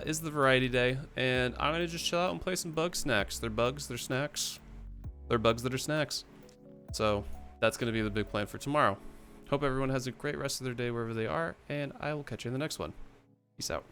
is the variety day, and I'm gonna just chill out and play some bug snacks. They're bugs, they're snacks. They're bugs that are snacks. So that's gonna be the big plan for tomorrow. Hope everyone has a great rest of their day wherever they are, and I will catch you in the next one. Peace out.